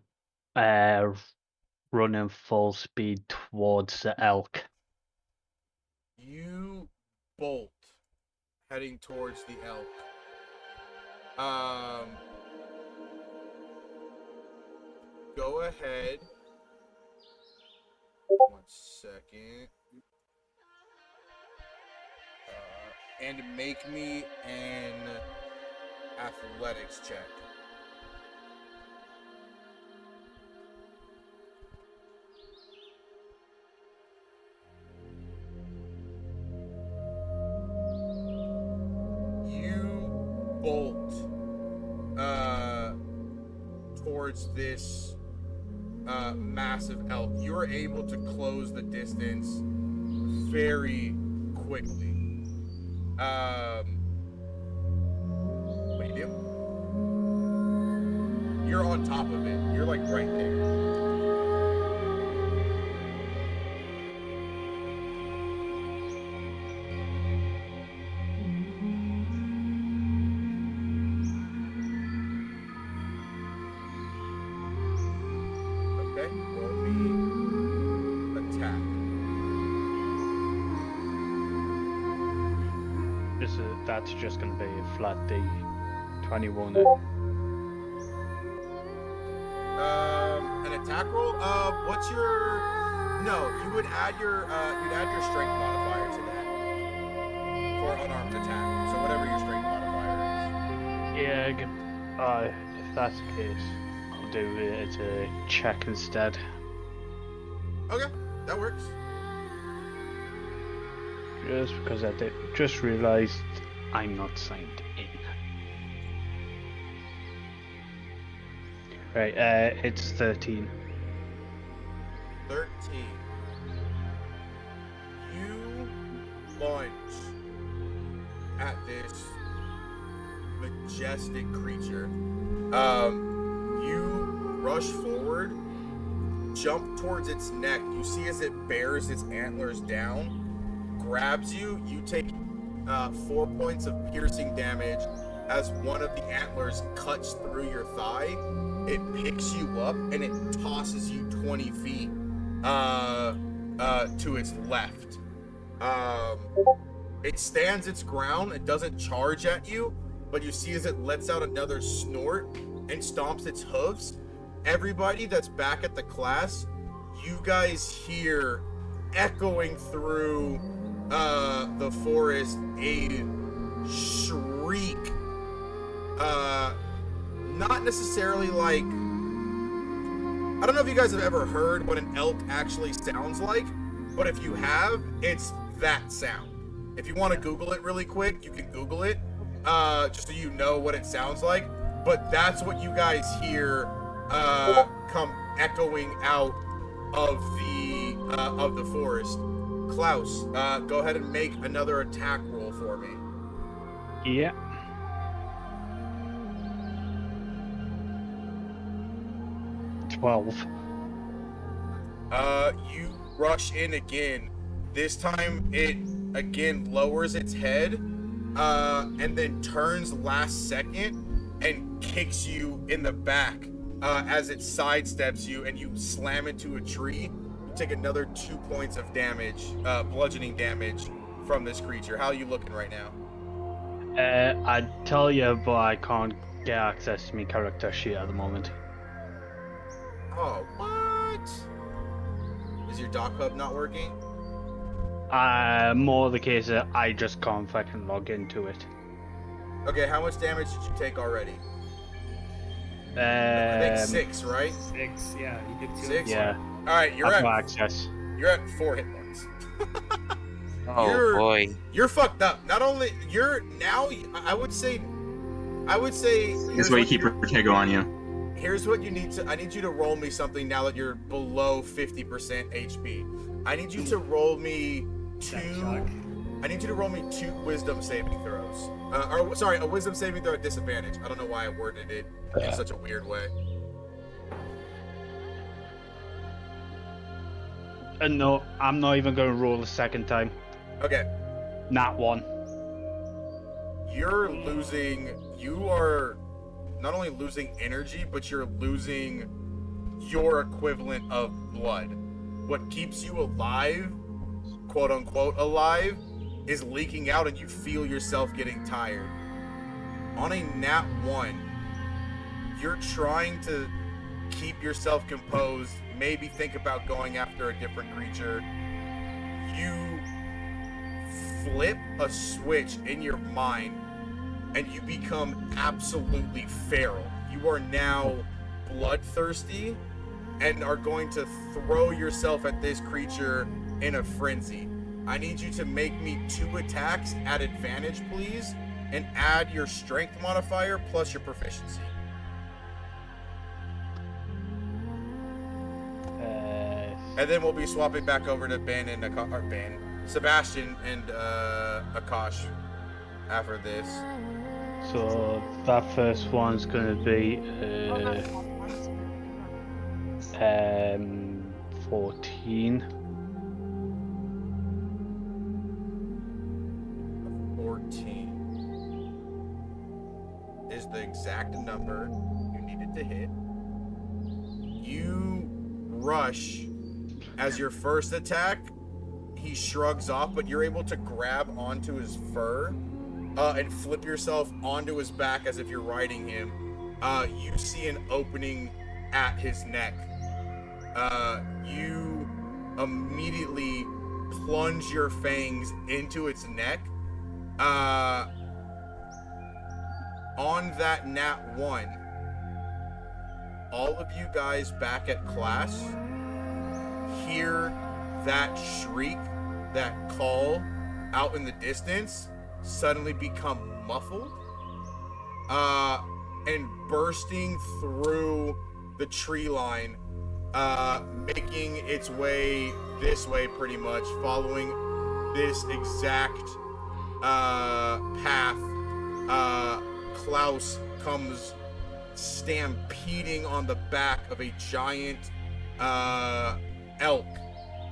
running full speed towards the elk. You bolt heading towards the elk. Go ahead. 1 second. And make me an athletics check. You bolt towards this massive elk. You're able to close the distance very quickly. What do you do? You're on top of it. You're like right there. Okay, roll me attack. That's just going to be a flat D. 21. An attack roll. What's your? No, you would add your strength modifier to that for unarmed attack. So whatever your strength modifier Yeah, if that's the case, I'll do it as a check instead. is. Okay, that works. Just because I just realised I'm not signed in. Right, it's 13. 13. You lunge at this majestic creature. You rush forward, jump towards its neck. You see as it bears its antlers down, grabs you. You take 4 points of piercing damage as one of the antlers cuts through your thigh. It picks you up and it tosses you 20 feet to its left. It stands its ground. It doesn't charge at you, but you see as it lets out another snort and stomps its hooves. Everybody that's back at the class, you guys hear echoing through the forest a shriek. Not necessarily like, I don't know if you guys have ever heard what an elk actually sounds like, but if you have, it's that sound. If you want to Google it really quick, you can Google it, just so you know what it sounds like. But that's what you guys hear come echoing out of the forest. Klaus, go ahead and make another attack roll for me. Yeah. $12. You rush in again. This time it again lowers its head, and then turns last second and kicks you in the back as it sidesteps you and you slam into a tree. You take another 2 points of damage, bludgeoning damage from this creature. How are you looking right now? I'd tell you, but I can't get access to my character sheet at the moment. Oh, what? Is your doc hub not working? More the case that I just can't fucking log into it. Okay, how much damage did you take already? I think 6, right? 6, yeah. You did 2. 6? Yeah. Alright, I've no access. you're at 4 hit points. Oh boy. You're fucked up. Not only you're now, I would say That's why you keep Protego on you. Here's what you need to. I need you to roll me something now that you're below 50% HP. I need you to roll me two. I need you to roll me 2 wisdom saving throws. A wisdom saving throw at disadvantage. I don't know why I worded it in such a weird way. No, I'm not even going to roll a second time. Okay. Not one. You're losing. You are not only losing energy, but you're losing your equivalent of blood. What keeps you alive, quote unquote alive, is leaking out and you feel yourself getting tired. On a nat 1, you're trying to keep yourself composed, maybe think about going after a different creature. You flip a switch in your mind and you become absolutely feral. You are now bloodthirsty and are going to throw yourself at this creature in a frenzy. I need you to make me 2 attacks at advantage, please, and add your strength modifier plus your proficiency. And then we'll be swapping back over to Ben and Sebastian and Akash after this. So that first one's going to be 14. 14 is the exact number you needed to hit. You rush as your first attack. He shrugs off, but you're able to grab onto his fur and flip yourself onto his back as if you're riding him, you see an opening at his neck. You immediately plunge your fangs into its neck. On that nat 1, all of you guys back at class hear that shriek, that call out in the distance suddenly become muffled, and bursting through the tree line, making its way this way pretty much, following this exact path. Klaus comes stampeding on the back of a giant elk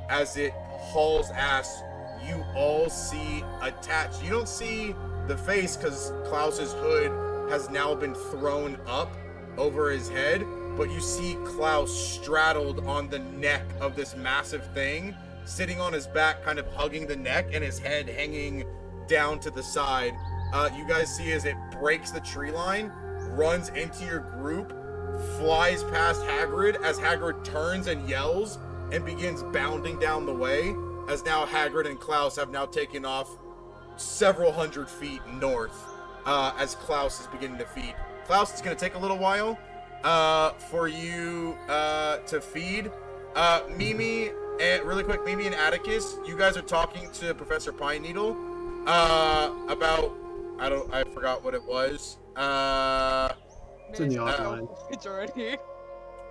as it hauls ass. You all see attached. You don't see the face because Klaus's hood has now been thrown up over his head, but you see Klaus straddled on the neck of this massive thing, sitting on his back, kind of hugging the neck, and his head hanging down to the side. You guys see as it breaks the tree line, runs into your group, flies past Hagrid as Hagrid turns and yells and begins bounding down the way, as now Hagrid and Klaus have now taken off several hundred feet north, as Klaus is beginning to feed. Klaus, it's going to take a little while for you to feed. Mimi, really quick, Mimi and Atticus, you guys are talking to Professor Pine Needle about, I forgot what it was. It's in the offline. It's already.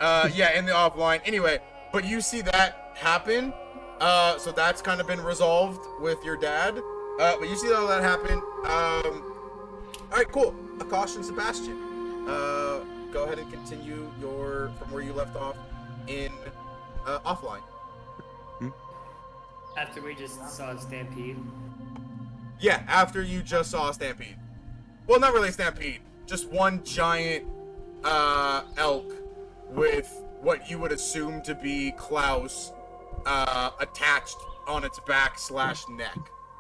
Yeah, in the offline. Anyway, but you see that happen. So that's kind of been resolved with your dad. But you see all that happen. All right, cool. Akash and Sebastian, go ahead and continue from where you left off in offline. After we just saw a stampede. Yeah, after you just saw a stampede. Well, not really a stampede. Just one giant elk with what you would assume to be Klaus attached on its back / neck.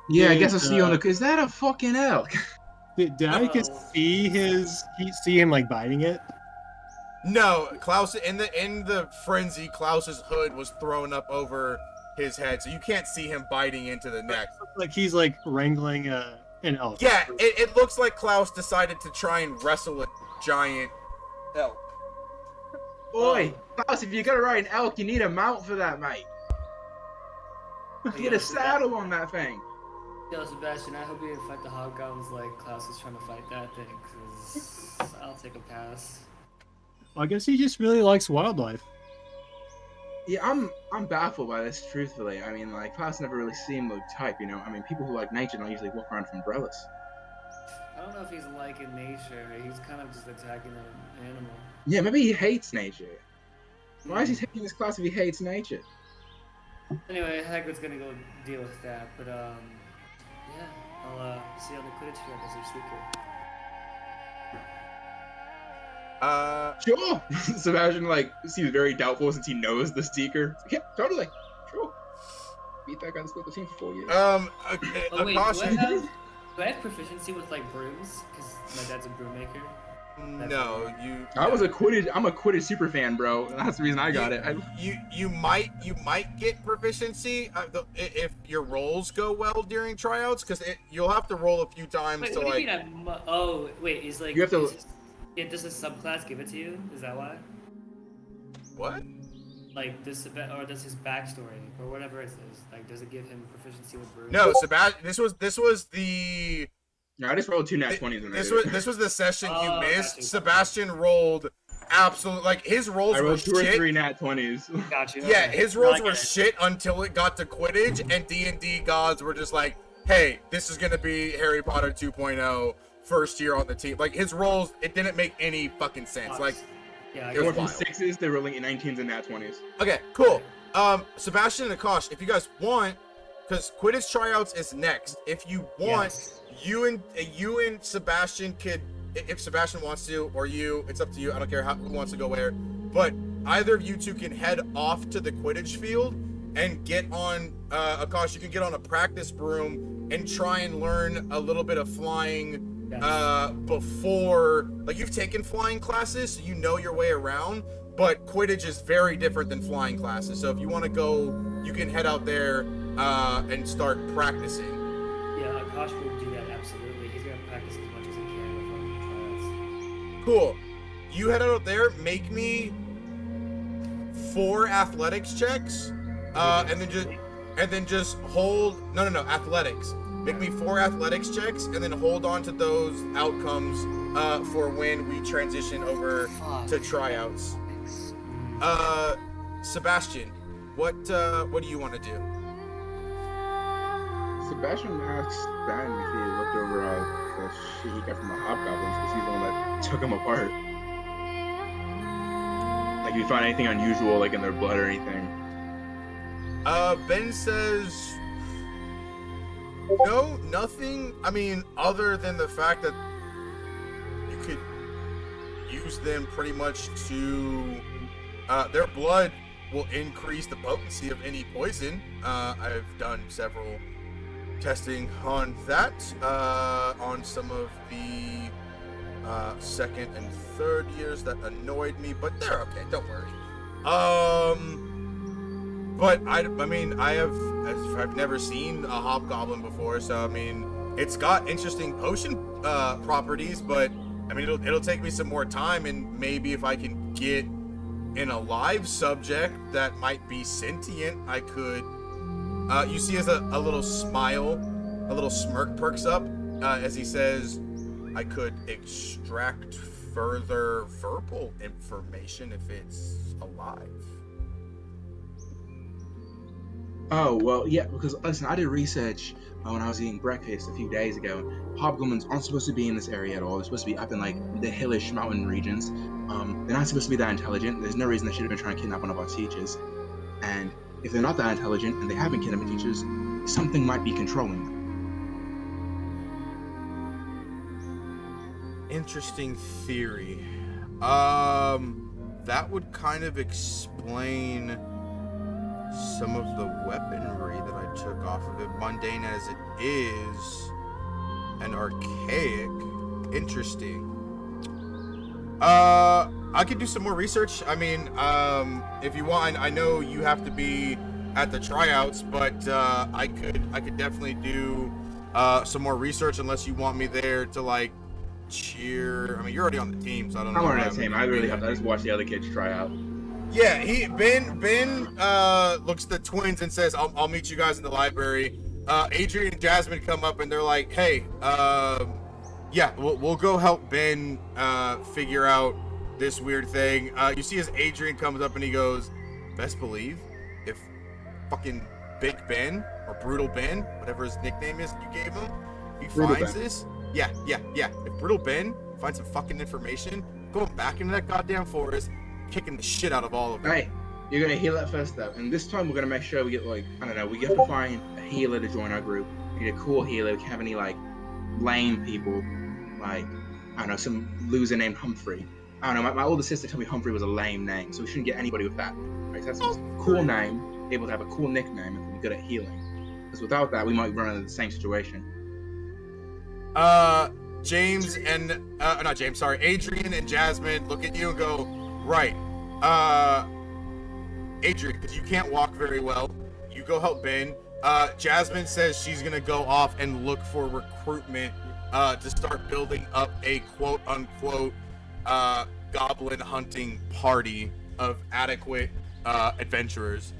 Yeah, I guess I see you on the. Is that a fucking elk? Did Atticus see him like biting it? No, Klaus in the frenzy, Klaus's hood was thrown up over his head, so you can't see him biting into the neck. Like he's like wrangling an elk. Yeah, it looks like Klaus decided to try and wrestle a giant elk. Boy, Klaus, if you're gonna ride an elk, you need a mount for that, mate. Get a saddle on that thing. Yo, Sebastian, I hope you didn't fight the hobgoblins like Klaus was trying to fight that thing, because I'll take a pass. I guess he just really likes wildlife. Yeah, I'm baffled by this, truthfully. I mean, like, Klaus never really seemed the type, you know? I mean, people who like nature don't usually walk around with umbrellas. I don't know if he's liking nature. He's kind of just attacking an animal. Yeah, maybe he hates nature. Why is he taking this class if he hates nature? Anyway, Hagrid's gonna go deal with that, but yeah, I'll see you on the Quidditch field as your speaker. Sure. Sebastian seems very doubtful since he knows the Seeker. Yeah, totally. Sure. Beat that guy that split the team for 4 years. Okay, Oh wait, caution. do I have proficiency with like brooms? Because my dad's a broom maker. No, you. I'm a Quidditch super fan, bro. That's the reason I got it. You might get proficiency if your rolls go well during tryouts, because you'll have to roll a few times Wait, to what do like. you mean oh wait, is like You have to- does this subclass give it to you? Is that why? What? Like this, or does his backstory, or whatever it is, like does it give him proficiency with brooms? No, Sebastian. This was the. No, I just rolled 2 nat 20s. This was the session you missed. gotcha. Sebastian rolled absolute his rolls I were rolled 2 or shit. 3 nat 20s. Got you. Yeah, okay. his rolls I were get it. shit until it got to Quidditch, and D&D gods were just like, hey, this is gonna be Harry Potter 2.0 first year on the team. Like his rolls, it didn't make any fucking sense. Like, Yeah, I They It went was from wild. 6s, they were rolling 19s and nat 20s. okay, cool. Sebastian and Akash, if you guys want, because Quidditch tryouts is next. If you want, Yes. you and Sebastian could, if Sebastian wants to, or you, it's up to you. I don't care who wants to go where, but either of you two can head off to the Quidditch field and get on. Akash, you can get on a practice broom and try and learn a little bit of flying Yes. before, like, you've taken flying classes, so you know your way around, but Quidditch is very different than flying classes. So if you want to go, you can head out there and start practicing. Yeah, Akash will do that absolutely. He's gonna practice as much as he can before Cool. You head out there, make me 4 athletics checks, and then just hold. No, athletics. Make me 4 athletics checks, and then hold on to those outcomes for when we transition over to tryouts. Sebastian, what do you want to do? Sebastian asked Ben if he looked over the shit he got from the hobgoblins because he's the one that took him apart. Like, if you find anything unusual, like in their blood or anything. Ben says, no, nothing. I mean, other than the fact that you could use them pretty much to, their blood will increase the potency of any poison. I've done several testing on that, on some of the second and third years that annoyed me, but they're okay, don't worry. But I've never seen a hobgoblin before, so I mean, it's got interesting potion properties, but I mean, it'll take me some more time, and maybe if I can get an alive subject that might be sentient, I could. You see as a little smile, a little smirk perks up as he says, I could extract further verbal information if it's alive. Oh, well, yeah, because, listen, I did research when I was eating breakfast a few days ago. Hobgoblins aren't supposed to be in this area at all. They're supposed to be up in, like, the hillish mountain regions. They're not supposed to be that intelligent. There's no reason they should have been trying to kidnap one of our teachers. And if they're not that intelligent and they haven't kidnapped teachers, something might be controlling them. Interesting theory. That would kind of explain some of the weaponry that I took off of it, mundane as it is, and archaic. Interesting. I could do some more research. I mean, if you want, I know you have to be at the tryouts, but I could definitely do some more research unless you want me there to, like, cheer. I mean, you're already on the team, so I don't know. I'm on that team. I really have to. I just watch the other kids try out. Yeah, Ben looks at the twins and says, I'll meet you guys in the library. Adrian and Jasmine come up and they're like, hey, yeah, we'll go help Ben figure out this weird thing. You see as Adrian comes up and he goes, best believe if fucking Big Ben or Brutal Ben, whatever his nickname is you gave him, if he Brutal finds Ben. this, yeah. If Brutal Ben finds some fucking information, going back into that goddamn forest, kicking the shit out of all of them. Right. You're gonna heal it first though, and this time we're gonna make sure we get, like, I don't know, we have to find a healer to join our group. We need a cool healer. We can't have any, like, lame people, like, I don't know, some loser named Humphrey. I don't know, my older sister told me Humphrey was a lame name, so we shouldn't get anybody with that. Right, so that's a cool name, able to have a cool nickname, and be good at healing. Because without that, we might run into the same situation. Adrian and Jasmine look at you and go, right, Adrian, because you can't walk very well, you go help Ben. Jasmine says she's gonna go off and look for recruitment to start building up a quote-unquote goblin hunting party of adequate adventurers.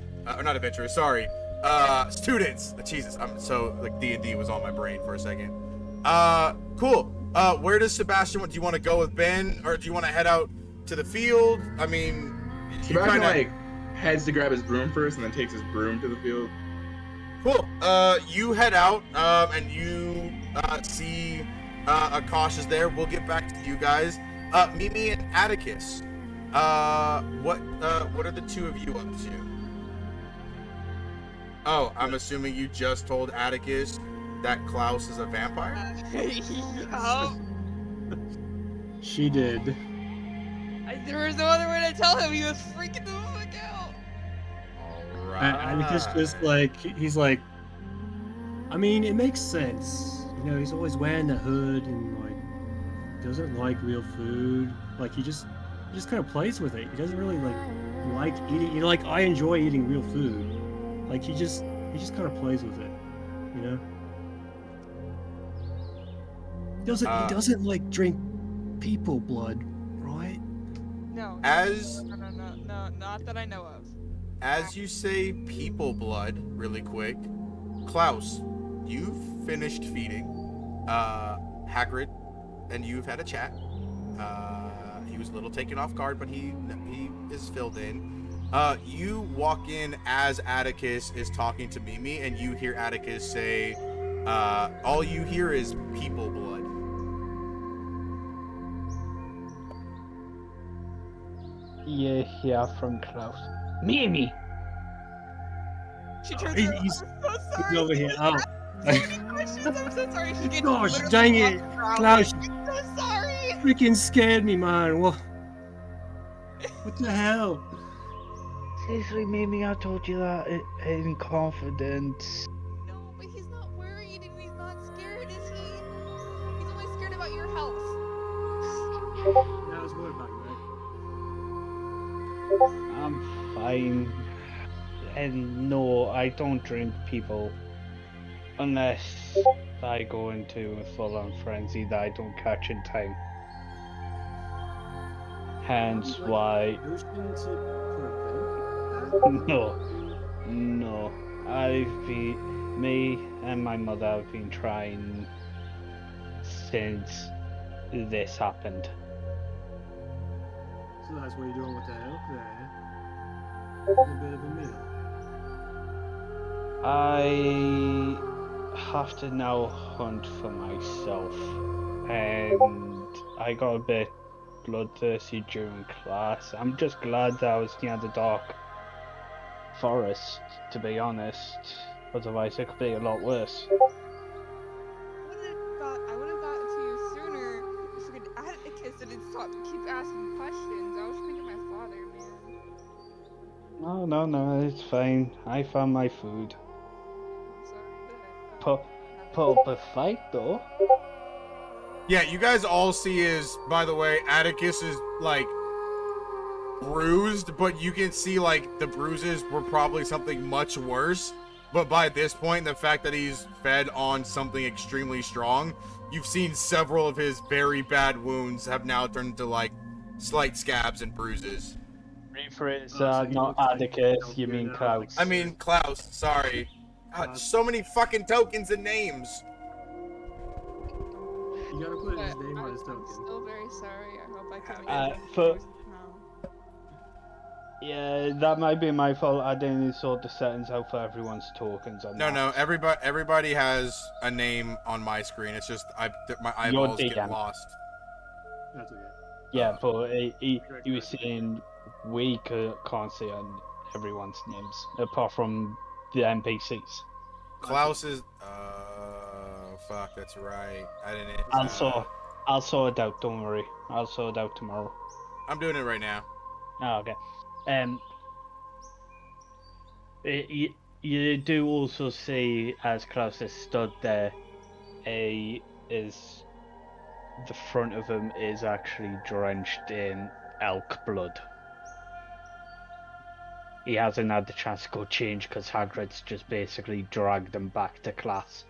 Students. Jesus, I'm so, like, D&D was on my brain for a second. Cool. Where does Sebastian, do you want to go with Ben, or do you want to head out to the field? I mean, you Sebastian, kinda... like, heads to grab his broom first and then takes his broom to the field. Cool. You head out, and you see Akash is there. We'll get back to you guys. Mimi and Atticus. What are the two of you up to? Oh, I'm assuming you just told Atticus that Klaus is a vampire? Yup. She did. There was no other way to tell him. He was freaking the fuck out. Alright. Atticus just like, he's like, I mean, it makes sense. You know, he's always wearing the hood and like doesn't like real food. Like he just kind of plays with it. He doesn't really like eating. You know, like I enjoy eating real food. Like he just kind of plays with it. You know. He doesn't like drink people blood, right? No, As no, not that I know of. as you say people blood really quick, Klaus, you've finished feeding Hagrid, and you've had a chat. He was a little taken off guard, but he is filled in. You walk in as Atticus is talking to Mimi, and you hear Atticus say, all you hear is people blood. You hear from Klaus. Mimi! She turns He's- around. he's- I'm so He's sorry. over here. Oh. Questions. I'm so sorry. She gets Gosh, literally dang off it, the ground. Klaus, I'm so sorry. freaking scared me, man. What the hell? Seriously, Mimi, I told you that in confidence. No, but he's not worried and he's not scared, is he? He's only scared about your health. Yeah, I was worried about you, mate. I'm fine. And no, I don't drink people. Unless I go into a full-on frenzy that I don't catch in time. Hence why... Potion to prevent that? No. Me and my mother have been trying since this happened. So that's what you're doing with the elk there. A bit of a meal. I have to now hunt for myself, and I got a bit bloodthirsty during class. I'm just glad that I was near the dark forest, to be honest. Otherwise, it could be a lot worse. I would have gotten to you sooner if we could add a kiss and keep asking questions. I was thinking of my father, man. No, it's fine. I found my food. I'm sorry. Perfecto. Yeah, you guys all see is, by the way, Atticus is like bruised, but you can see like the bruises were probably something much worse. But by this point, the fact that he's fed on something extremely strong, you've seen several of his very bad wounds have now turned into like slight scabs and bruises. Rephrase So he not looks like Atticus, you he'll mean get out, Klaus. I mean, Klaus, sorry. God, so many fucking tokens and names. You gotta put his But name on I'm his token. still very sorry. I hope I can for- make it now. Yeah, that might be my fault. I didn't sort the settings out for everyone's tokens on that. No, everybody has a name on my screen. It's just my eyeballs get DM. lost. That's okay. Yeah, but he was saying we can't see on everyone's names, apart from the NPCs. Klaus is. Fuck, that's right. I didn't. I'll sort it out. Don't worry. I'll sort it out tomorrow. I'm doing it right now. Oh, okay. You do also see, as Klaus is stood there, the front of him is actually drenched in elk blood. He hasn't had the chance to go change because Hagrid's just basically dragged him back to class.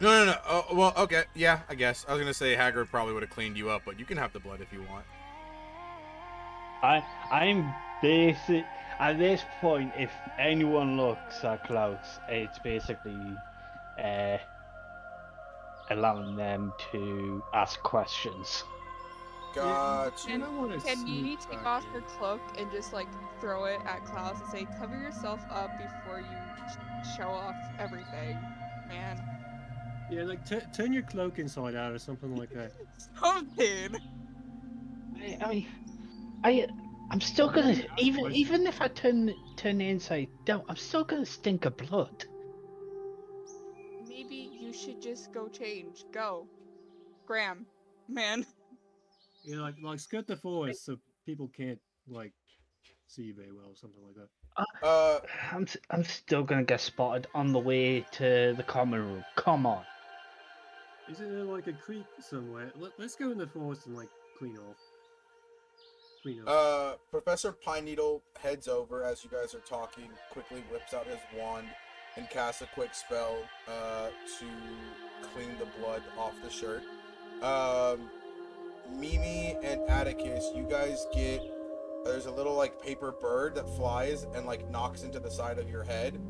No. Oh, well, okay. Yeah, I guess. I was gonna say Hagrid probably would have cleaned you up, but you can have the blood if you want. I'm basic at this point. If anyone looks at Klaus, it's basically allowing them to ask questions. Gotcha. Can Yee take off her cloak and just like throw it at Klaus and say, "Cover yourself up before you show off everything, man." Yeah, like turn your cloak inside out or something like that. Something. I'm still gonna Ask even if I turn the inside down, I'm still gonna stink of blood. Maybe you should just go change. Go, Graham, man. Yeah, like skirt the forest so people can't like see you very well, something like that. I'm still gonna get spotted on the way to the common room. Come on. Isn't there like a creek somewhere? Let's go in the forest and like clean off. Professor Pine Needle heads over as you guys are talking, quickly whips out his wand and casts a quick spell to clean the blood off the shirt. Mimi and Atticus, you guys get, there's a little like paper bird that flies and like knocks into the side of your head.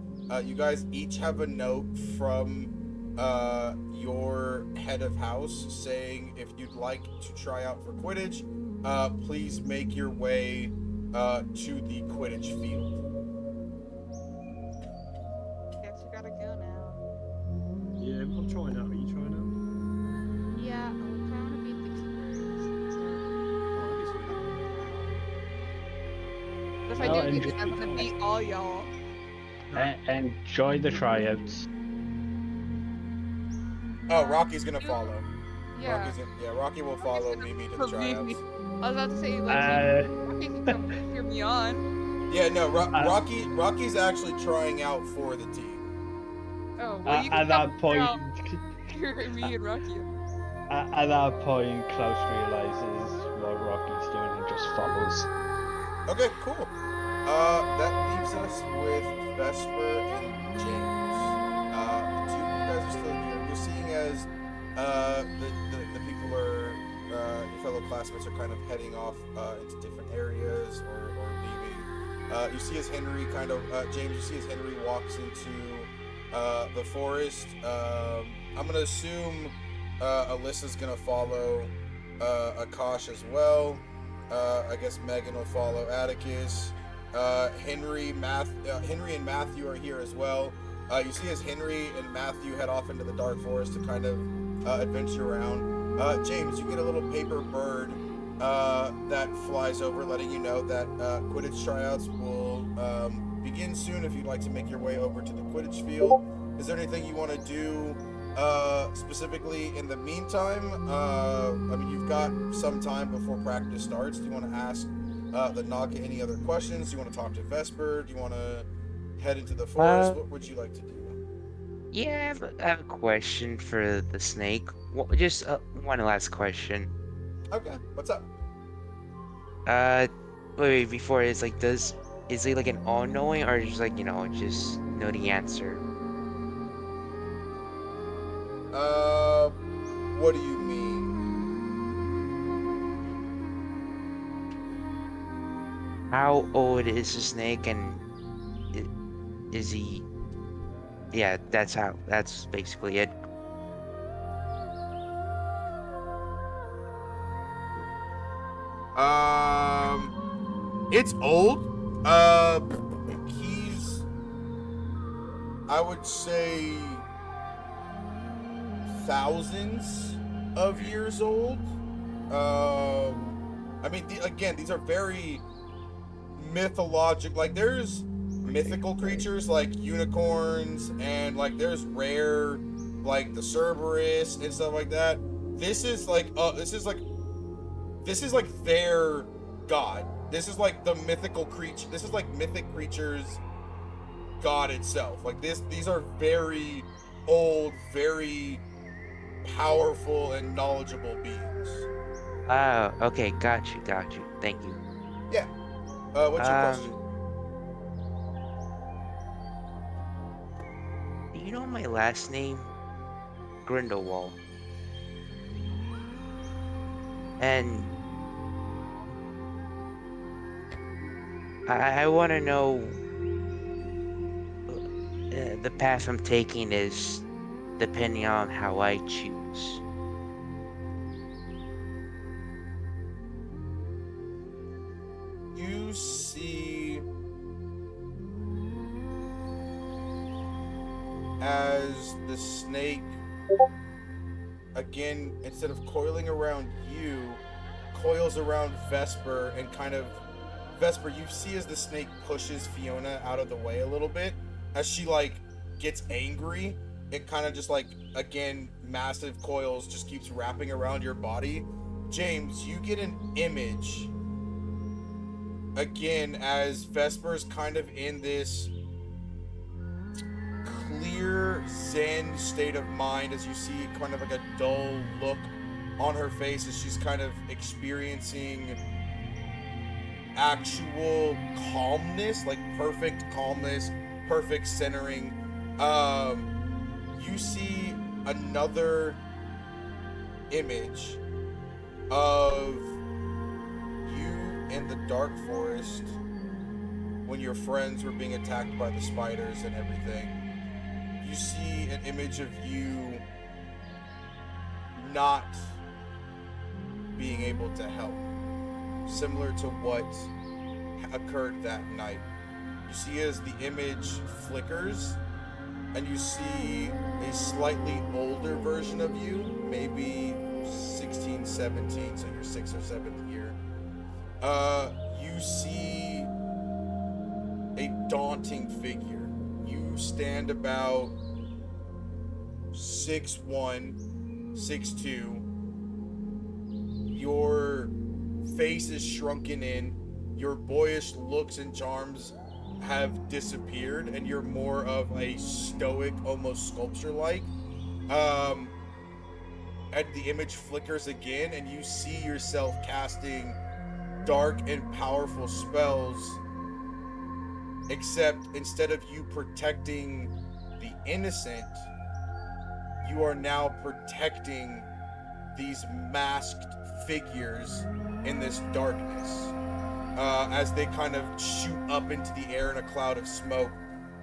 You guys each have a note from your head of house saying if you'd like to try out for Quidditch, please make your way to the Quidditch field. Guess we gotta go now. Yeah, I'm trying out. Are you trying out? Yeah, I'm trying to beat the keepers. Oh, that'd be sweet. If I Well, do beat them, I'm gonna beat all y'all. Enjoy the tryouts. Oh, Rocky's gonna follow. Yeah. Rocky will follow Mimi to the tryouts. I was about to say, like, Rocky can come cheer me on. Yeah, no, Rocky's actually trying out for the team. Oh, well, you can At that come point, cheer me and Rocky. at that point, Klaus realizes what Rocky's doing and just follows. Okay, cool. That leaves us with Vesper and James. The two of you guys are still here. You're seeing as the people are, your fellow classmates are kind of heading off into different areas or leaving. You see as Henry James, you see as Henry walks into the forest. I'm gonna assume Alyssa's gonna follow Akash as well. I guess Megan will follow Atticus. Henry and Matthew are here as well. You see as Henry and Matthew head off into the dark forest to kind of adventure around. James, you get a little paper bird that flies over, letting you know that Quidditch tryouts will begin soon if you'd like to make your way over to the Quidditch field. Is there anything you want to do specifically in the meantime? I mean, you've got some time before practice starts. Do you want to ask the Naga any other questions? Do you want to talk to Vesper? Do you want to head into the forest? What would you like to do? Yeah, I have a question for the snake. Just one last question. Okay, what's up? Wait, before it's like, is he like an all-knowing or just like, just know the answer? What do you mean? How old is the snake and is he? Yeah, that's basically it. It's old. He's, I would say, thousands of years old. I mean, again, these are very mythological. Like, there's mythical creatures like unicorns, and like there's rare, like the Cerberus and stuff like that. This is like their god. This is like the mythical creature. This is like mythic creatures god itself. Like these are very old, very powerful and knowledgeable beings. Oh, okay, got you. Thank you. Yeah. What's your question? Do you know my last name? Grindelwald. And I want to know the path I'm taking is depending on how I choose. You see as the snake, again, instead of coiling around you, coils around Vesper and kind of, Vesper, you see as the snake pushes Fiona out of the way a little bit, as she like gets angry, it kind of just like, again, massive coils just keeps wrapping around your body. James, you get an image again, as Vesper's kind of in this clear zen state of mind, as you see kind of like a dull look on her face as she's kind of experiencing actual calmness, like perfect calmness, perfect centering. You see another image of you in the dark forest when your friends were being attacked by the spiders and everything. You see an image of you not being able to help, similar to what occurred that night. You see as the image flickers, and you see a slightly older version of you, maybe 16, 17, so your 6th or 7th year. You see a daunting figure. You stand about 6'1", 6'2". Your face is shrunken in. Your boyish looks and charms have disappeared, and you're more of a stoic, almost sculpture-like. And the image flickers again, and you see yourself casting dark and powerful spells, except instead of you protecting the innocent, you are now protecting these masked figures in this darkness. As they kind of shoot up into the air in a cloud of smoke,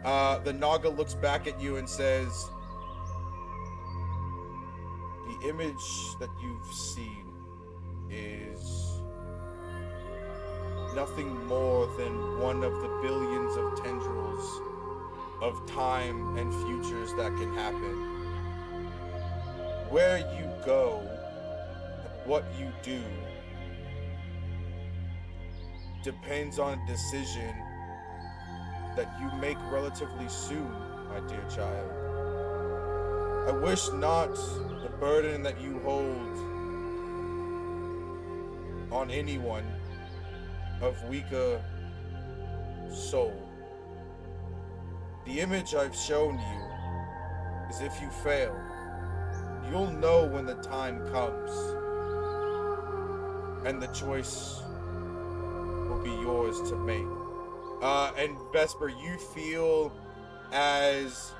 the Naga looks back at you and says, "The image that you've seen is nothing more than one of the billions of tendrils of time and futures that can happen. Where you go and what you do depends on a decision that you make relatively soon, my dear child. I wish not the burden that you hold on anyone of weaker soul. The image I've shown you is if you fail, you'll know when the time comes, and the choice will be yours to make." And Vesper, you feel as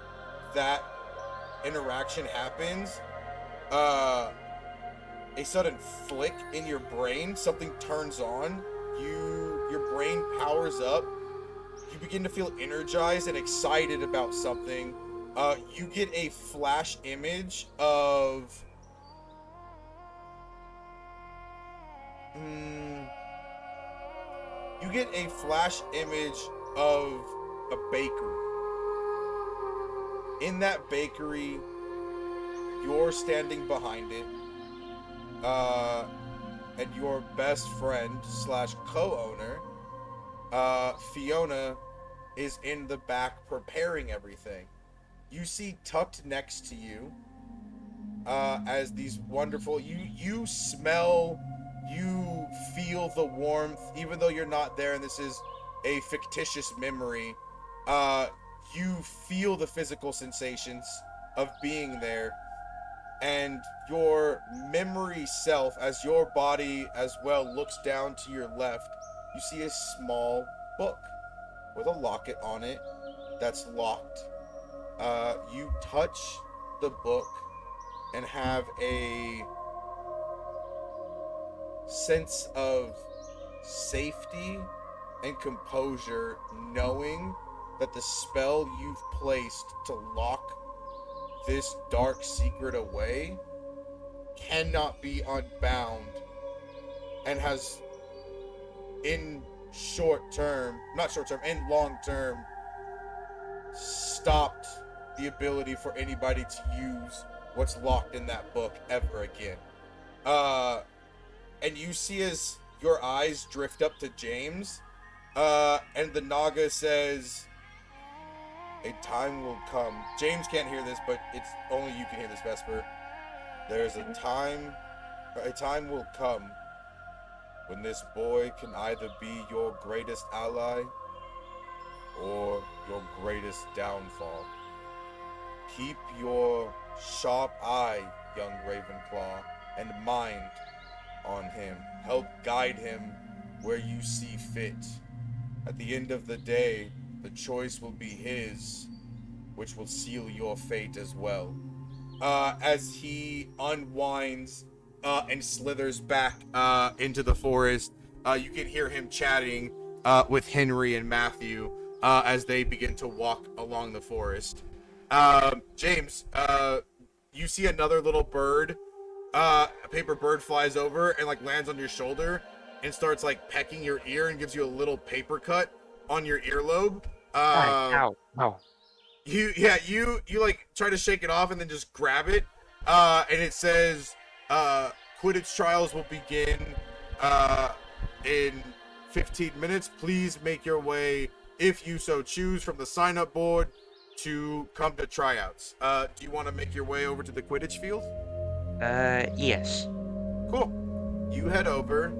that interaction happens, a sudden flick in your brain, something turns on, your brain powers up, you begin to feel energized and excited about something. You get a flash image of a bakery. In that bakery, you're standing behind it, and your best friend slash co-owner, Fiona, is in the back preparing everything. You see tucked next to you, as these wonderful, you smell, you feel the warmth, even though you're not there and this is a fictitious memory, you feel the physical sensations of being there, and your memory self, as your body as well looks down to your left, you see a small book with a locket on it that's locked. You touch the book and have a sense of safety and composure, knowing that the spell you've placed to lock this dark secret away cannot be unbound, and has in long term stopped the ability for anybody to use what's locked in that book ever again. And you see as your eyes drift up to James, and the Naga says, "A time will come." James can't hear this, but it's only you can hear this, Vesper. "There's a time will come when this boy can either be your greatest ally or your greatest downfall. Keep your sharp eye, young Ravenclaw, and mind on him. Help guide him where you see fit. At the end of the day, the choice will be his, which will seal your fate as well. As he unwinds and slithers back into the forest, you can hear him chatting with Henry and Matthew as they begin to walk along the forest. James, you see another little bird. A paper bird flies over and like lands on your shoulder and starts like pecking your ear and gives you a little paper cut on your earlobe. Ow, ow. You like try to shake it off and then just grab it. And it says, Quidditch trials will begin in 15 minutes. Please make your way, if you so choose, from the sign-up board to come to tryouts. Do you want to make your way over to the Quidditch field? Yes. Cool. You head over.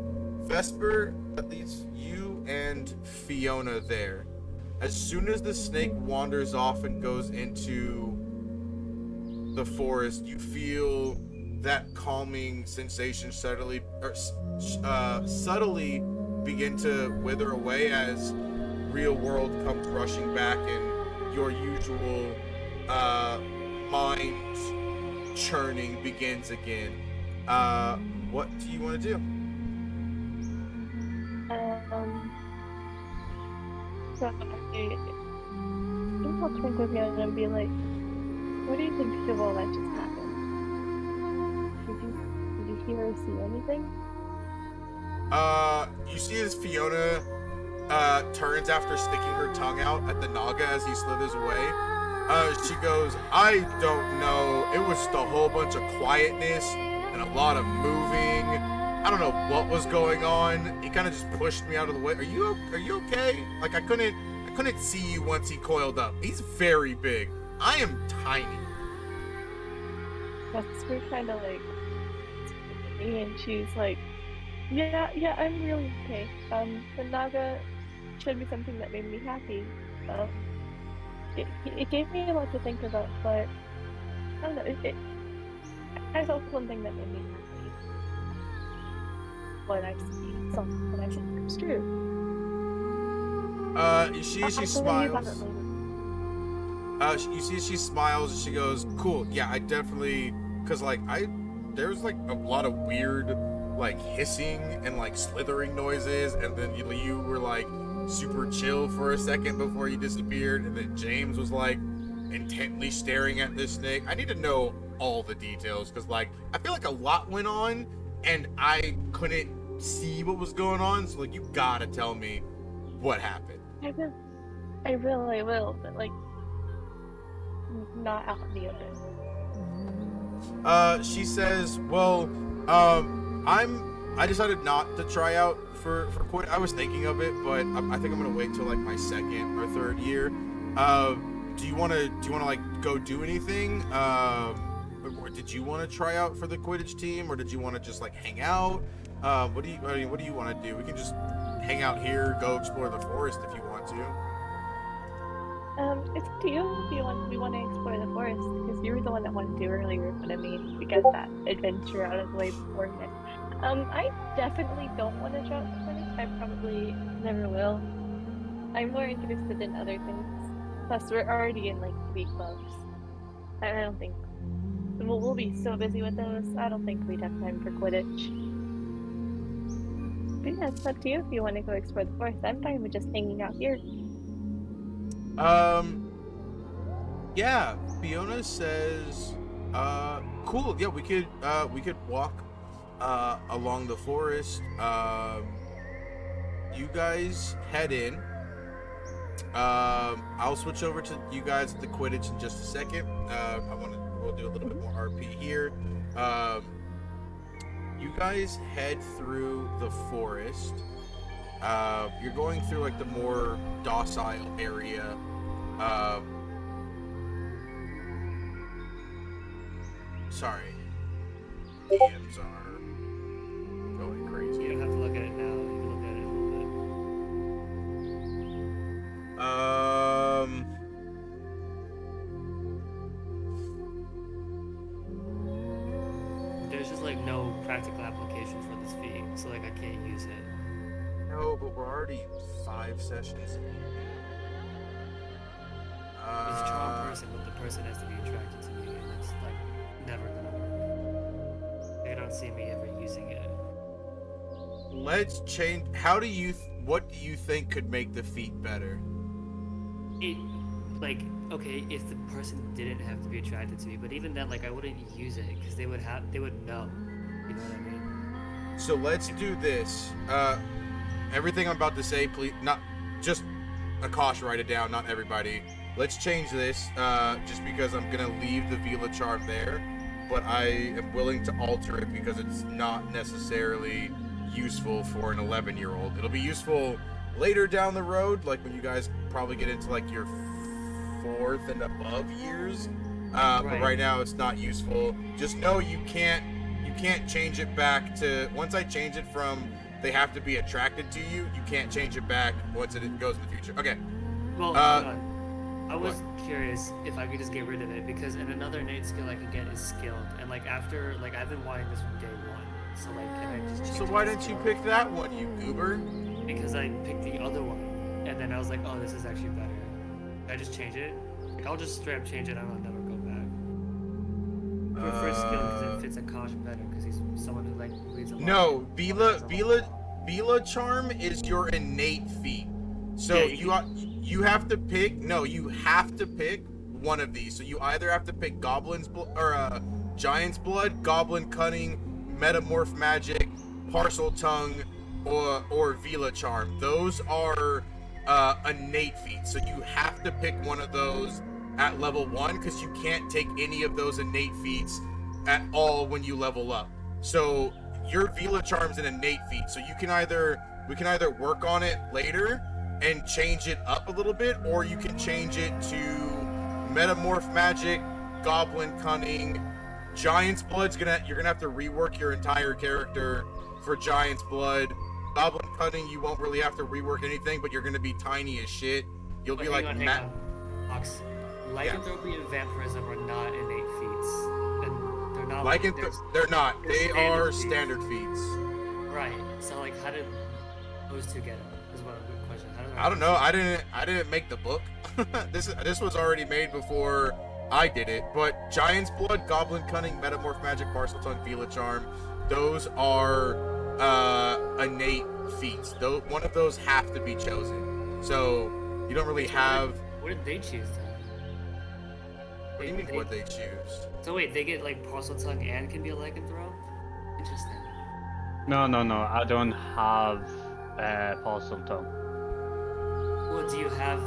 Vesper, that leaves you and Fiona there. As soon as the snake wanders off and goes into the forest, you feel that calming sensation subtly begin to wither away as real world comes rushing back and your usual mind churning begins again. What do you want to do? So I think I'll turn to Fiona and be like, what do you think of all that just happened? Did you hear or see anything? You see as Fiona turns after sticking her tongue out at the Naga as he slithers away. She goes, I don't know. It was just a whole bunch of quietness and a lot of moving. I don't know what was going on. He kind of just pushed me out of the way. Are you okay? Like I couldn't see you once he coiled up. He's very big. I am tiny. We're kind of like, and she's like, yeah, I'm really okay. The Naga showed me something that made me happy. It gave me a lot to think about, but I don't know. I felt something that made me happy. What I see, something that I think is true. She smiles. You see she smiles and she goes, cool, yeah, I definitely, cause like there's like a lot of weird like hissing and like slithering noises, and then you were like super chill for a second before you disappeared, and then James was like intently staring at this snake. I need to know all the details, because like I feel like a lot went on and I couldn't see what was going on, so like you gotta tell me what happened. I really will, but like not out in the open. She says, well, I decided not to try out for Quidditch. I was thinking of it, but I think I'm gonna wait till like my second or third year. Do you wanna like go do anything? Or did you want to try out for the Quidditch team, or did you want to just like hang out? What do you want to do? We can just hang out here, go explore the forest if you want to. It's up to you if we want to explore the forest, because you were the one that wanted to earlier, but I mean, we got that adventure out of the way beforehand. I definitely don't want to try out the forest. I probably never will. I'm more interested in other things. Plus, we're already in like 3 clubs. I don't think we'll be so busy with those. I don't think we'd have time for Quidditch. But yeah, it's up to you if you want to go explore the forest. I'm fine with just hanging out here. Yeah, Fiona says, cool, yeah, we could walk, along the forest. You guys head in. I'll switch over to you guys at the Quidditch in just a second. We'll do a little bit more RP here. You guys head through the forest. You're going through like the more docile area. Sorry. DMs are going crazy. You don't have to look at it now. so like I can't use it. No, but we're already 5 sessions in. It's a charm person, but the person has to be attracted to me, and it's like never gonna work. They don't see me ever using it. Let's change. What do you think could make the feat better? It, like, okay, if the person didn't have to be attracted to me, but even then, like, I wouldn't use it because they would know. You know what I mean? So let's do this. Everything I'm about to say, please, not just a caution, write it down, not everybody. Let's change this, just because I'm gonna leave the Vila charm there, but I am willing to alter it because it's not necessarily useful for an 11-year-old. It'll be useful later down the road, like when you guys probably get into like your 4th and above years. But right now it's not useful. Just know you can't change it back to, once I change it from they have to be attracted to you, you can't change it back once it goes in the future. Okay. Well, hold on. I was curious if I could just get rid of it, because in another innate skill I can get is skilled, and like after, like I've been wanting this from day one, so like can I just change So it why to didn't you skilled? pick that one, you goober? Because I picked the other one, and then I was like, oh, this is actually better. I just change it. Like I'll just straight up change it, and I'll never go back. For first skill, because it fits a Kosh better, because he's someone who like reads a lot. No, Vila. Vila charm is your innate feat. So Yeah, you have to pick. No, you have to pick one of these. So you either have to pick Goblin's blood or Giant's blood, Goblin cunning, Metamorph magic, Parcel tongue, or Vila charm. Those are innate feats. So you have to pick one of those at level 1, because you can't take any of those innate feats at all when you level up. So your Vila charm's an innate feat. So we can either work on it later and change it up a little bit, or you can change it to Metamorph magic, Goblin cunning, Giant's blood's you're gonna have to rework your entire character for Giant's blood. Goblin cunning, you won't really have to rework anything, but you're gonna be tiny as shit. You'll be like Ox. Lycanthropy and vampirism are not innate feats, and they're not. They're not. They are feats. standard feats. Right. So like, how did those two get up? Is what a good question. I don't know. I didn't make the book. This was already made before I did it. But Giant's blood, Goblin cunning, Metamorph magic, Parcel tongue, Vila charm. Those are innate feats. Though one of those have to be chosen. So you don't really have. What did they choose then? What do you mean? What they choose? So wait, they get like Parcel tongue and can be a lycanthrope? Interesting. No, I don't have Parcel tongue. Well, do you have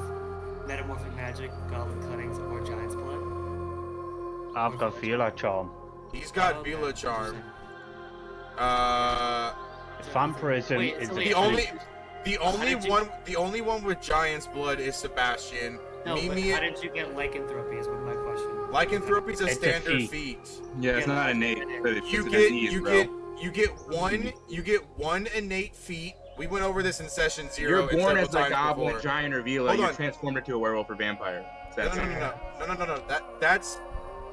metamorphic magic, goblin cuttings, or giant's blood? I've got Vila charm. He's got Vila charm. Vampirism Wait, is so The only one with Giant's blood is Sebastian. No, but Mimi, how did you get lycanthropy is what my question. lycanthropy's a It's a standard feat. feat. Yeah, it's not innate. But it's You a get disease, you bro. get one innate feat. We went over this in session 0. You're and born several as a times goblin, before. a giant, or Vila. Hold You're on. transformed into a werewolf or vampire. So that's No.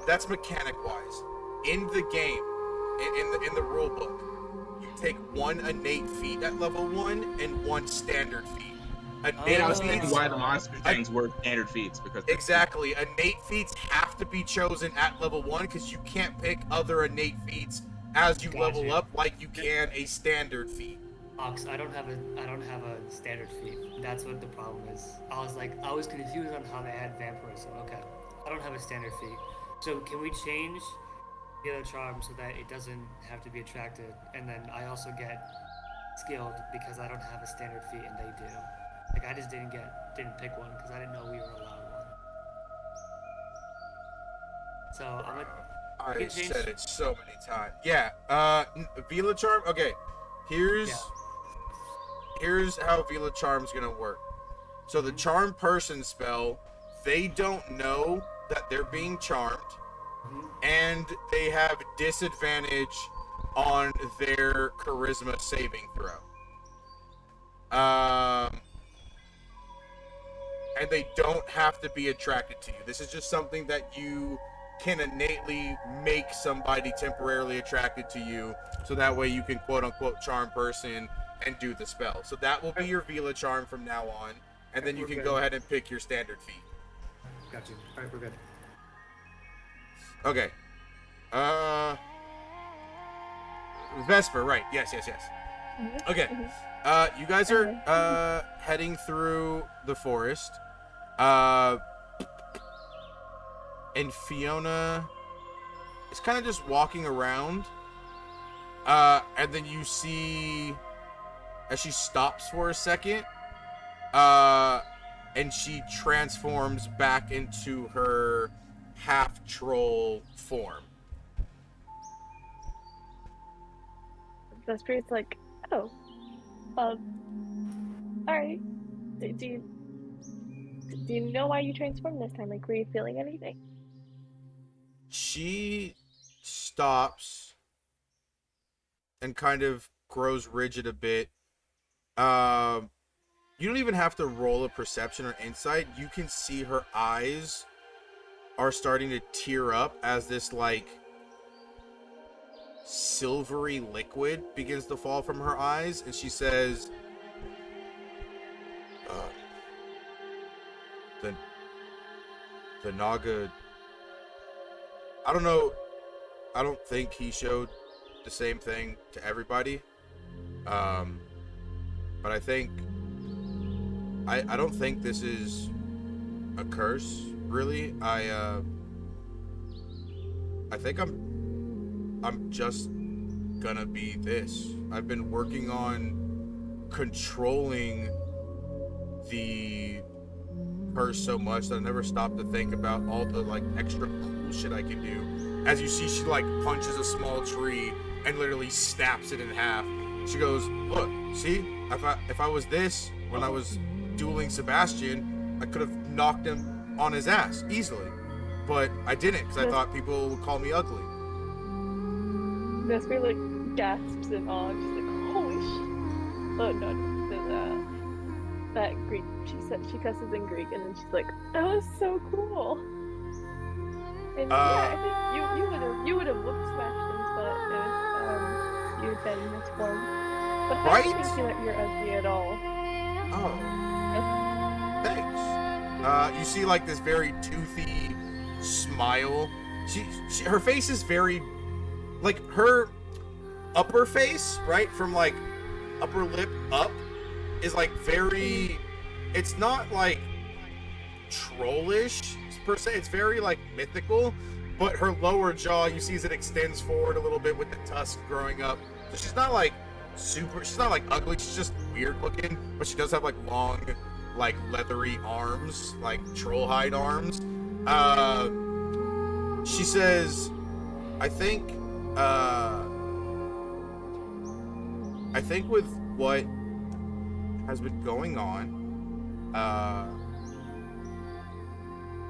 That's mechanic wise. In the game, in the rule book, you take one innate feat at level 1 and one standard feat. And I was thinking why the monster things were standard feats, because Exactly. Innate feats have to be chosen at level 1 because you can't pick other innate feats as you level up like you can a standard feat. Ox, I don't have a standard feat. That's what the problem is. I was confused on how they add vampirism. Okay, I don't have a standard feat. So can we change the other charm so that it doesn't have to be attracted, and then I also get skilled because I don't have a standard feat and they do. Like I just didn't pick one because I didn't know we were allowed one. So I said it so many times. Yeah. Vila charm. Okay. Here's how Vila charm's gonna work. So the charm person spell, they don't know that they're being charmed, and they have disadvantage on their charisma saving throw. And they don't have to be attracted to you. This is just something that you can innately make somebody temporarily attracted to you, so that way you can quote unquote charm person and do the spell. So that will be your Vela charm from now on, and then you can go ahead and pick your standard feat. Got you. All right, we're good. Okay. Vesper, right? Yes. Okay. You guys are heading through the forest. And Fiona is kind of just walking around. And then you see as she stops for a second, and she transforms back into her half troll form. The spirit's like, oh, all right. Do you know why you transformed this time? Like, were you feeling anything? She stops and kind of grows rigid a bit. You don't even have to roll a perception or insight. You can see her eyes are starting to tear up as this, like, silvery liquid begins to fall from her eyes, and she says, the Naga, I don't know, I don't think he showed the same thing to everybody, but I think, I don't think this is a curse, really. I think I'm just gonna be this. I've been working on controlling the curse so much that I never stopped to think about all the, like, extra cool shit I can do. As you see, she, like, punches a small tree and literally snaps it in half. She goes, look, see, if I was this when I was dueling Sebastian, I could have knocked him on his ass easily, but I didn't because I thought people would call me ugly. Vesper like gasps in awe. She's like, holy shit. Oh no, there's that Greek. She cusses in Greek, and then she's like, that was so cool. And yeah, I think you would have whoop smashed his butt if you had been in this form. But I don't think you're ugly at all. Oh, thanks. You see, like, this very toothy smile. Her face is very, like, her upper face, right, from, like, upper lip up, is, like, very, it's not, like, trollish, per se. It's very, like, mythical, but her lower jaw, you see as it extends forward a little bit with the tusk growing up. So she's not, like, she's not, like, ugly, she's just weird looking, but she does have, like, long, like, leathery arms, like, troll hide arms. She says, I think with what has been going on,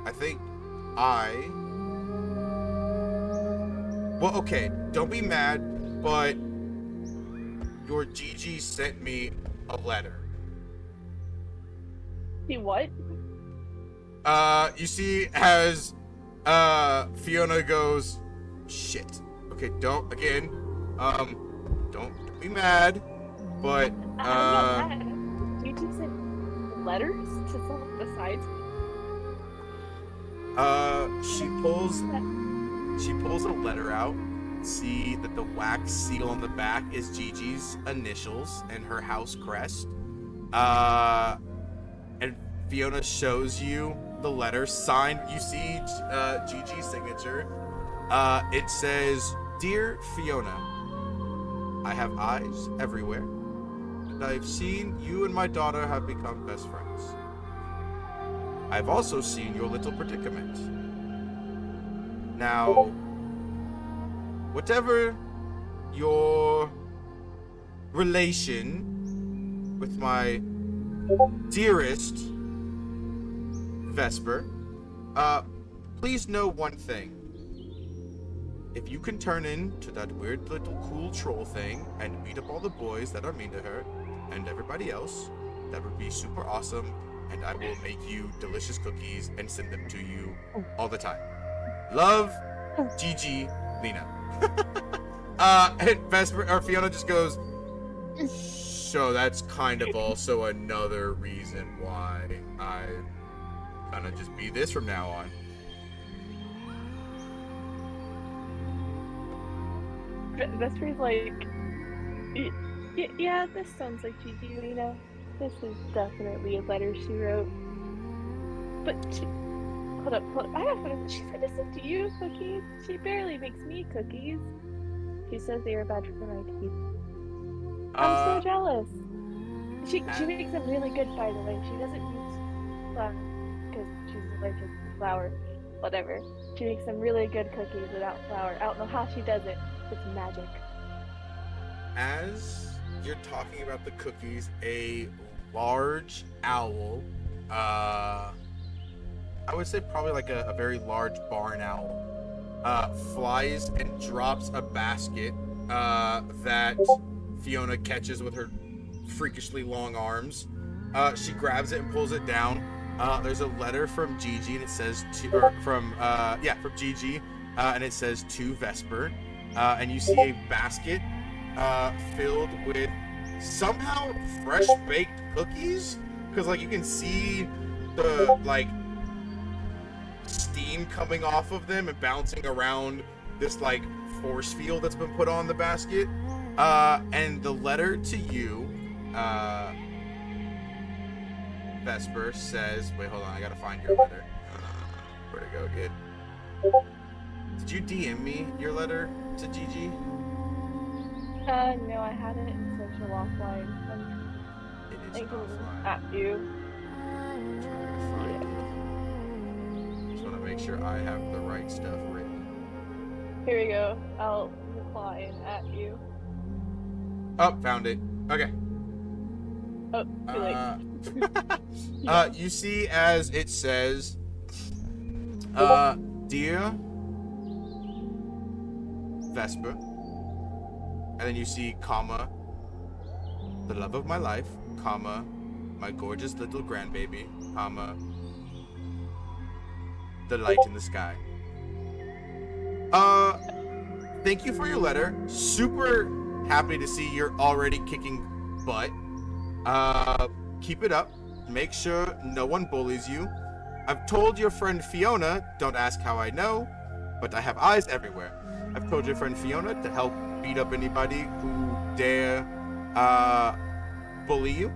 I think well, okay, don't be mad, but your Gigi sent me a letter. See what? You see as Fiona goes, shit. Okay, don't be mad, but I'm not mad. You just sent letters to someone besides me? She pulls a letter out. See that the wax seal on the back is Gigi's initials and her house crest. And Fiona shows you the letter signed. You see Gigi's signature. It says, Dear Fiona, I have eyes everywhere, and I've seen you and my daughter have become best friends. I've also seen your little predicament. Now, whatever your relation with my dearest Vesper, please know one thing. If you can turn into that weird little cool troll thing and beat up all the boys that are mean to her and everybody else, that would be super awesome, and I will make you delicious cookies and send them to you all the time. Love, Gigi, Lena. And Vesper or Fiona just goes, so that's kind of also another reason why I'm gonna just be this from now on. Vesper's like, yeah, this sounds like Gigi Lena. This is definitely a letter she wrote. But hold up. I have to. She said to send to you cookies. She barely makes me cookies. She says they are bad for my teeth. I'm so jealous. She makes them really good, by the way. She doesn't use flour because she's allergic to flour. Whatever. She makes some really good cookies without flour. I don't know how she does it. It's magic. As you're talking about the cookies, a large owl, I would say probably like a very large barn owl, flies and drops a basket that Fiona catches with her freakishly long arms. She grabs it and pulls it down. There's a letter from Gigi, and it says from Gigi, and it says to Vesper. And you see a basket filled with somehow fresh baked cookies, because like you can see the like steam coming off of them and bouncing around this like force field that's been put on the basket. And the letter to you, Vesper, says, wait, hold on, I gotta find your letter. Where'd it go, kid? Did you DM me your letter to Gigi? No, I had it in social offline. It is I can offline. at you. I'm trying to find it. Just want to make sure I have the right stuff written. Here we go. I'll reply and at you. Oh, found it. Okay. Oh, too late. You see as it says, dear Vesper, and then you see comma, the love of my life, comma, my gorgeous little grandbaby, comma, the light in the sky. Thank you for your letter. Super happy to see you're already kicking butt. Keep it up. Make sure no one bullies you. I've told your friend Fiona, don't ask how I know, but I have eyes everywhere. I've told your friend Fiona to help beat up anybody who dare bully you.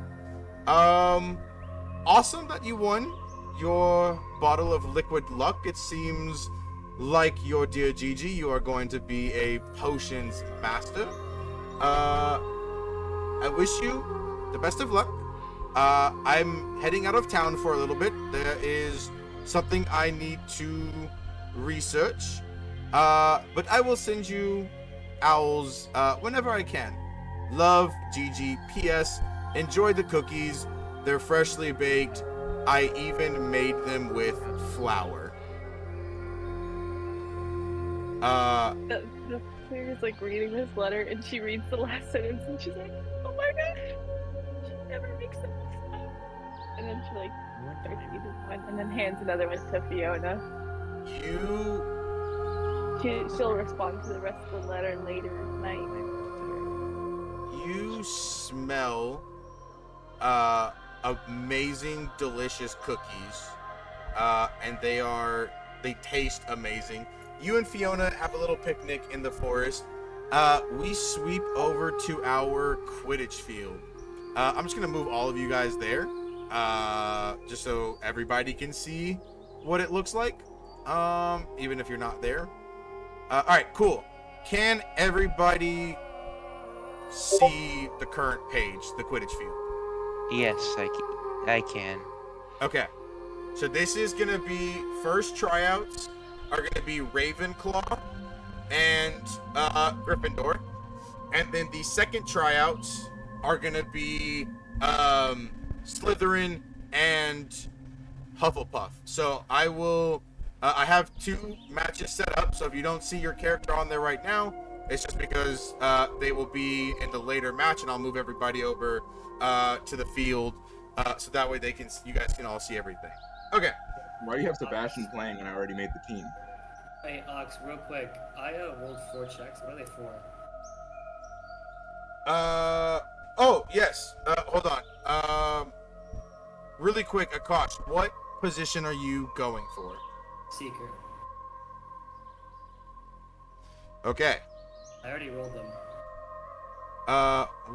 Awesome that you won your bottle of liquid luck. It seems like your dear Gigi, you are going to be a potions master. I wish you the best of luck. I'm heading out of town for a little bit. There is something I need to research. But I will send you owls whenever I can. Love, Gigi. P.S. Enjoy the cookies. They're freshly baked. I even made them with flour. The Claire's like reading this letter and she reads the last sentence and she's like, oh my gosh, she never makes sense. And then she like starts reading one and then hands another one to Fiona. She'll respond to the rest of the letter later tonight. You smell amazing, delicious cookies, and they taste amazing. You and Fiona have a little picnic in the forest. We sweep over to our Quidditch field. I'm just gonna move all of you guys there, just so everybody can see what it looks like, even if you're not there. All right, cool. Can everybody see the current page, the Quidditch field? Yes, I can. Okay. So this is going to be, first tryouts are going to be Ravenclaw and Gryffindor. And then the second tryouts are going to be Slytherin and Hufflepuff. So I will... I have 2 matches set up, so if you don't see your character on there right now, it's just because they will be in the later match, and I'll move everybody over to the field, so that way you guys can all see everything. Okay. Why do you have Sebastian playing when I already made the team? Hey, Ox, real quick. I rolled 4 checks. What are they for? Oh, yes. Hold on. Really quick, Akash, what position are you going for? Seeker. Okay. I already rolled them.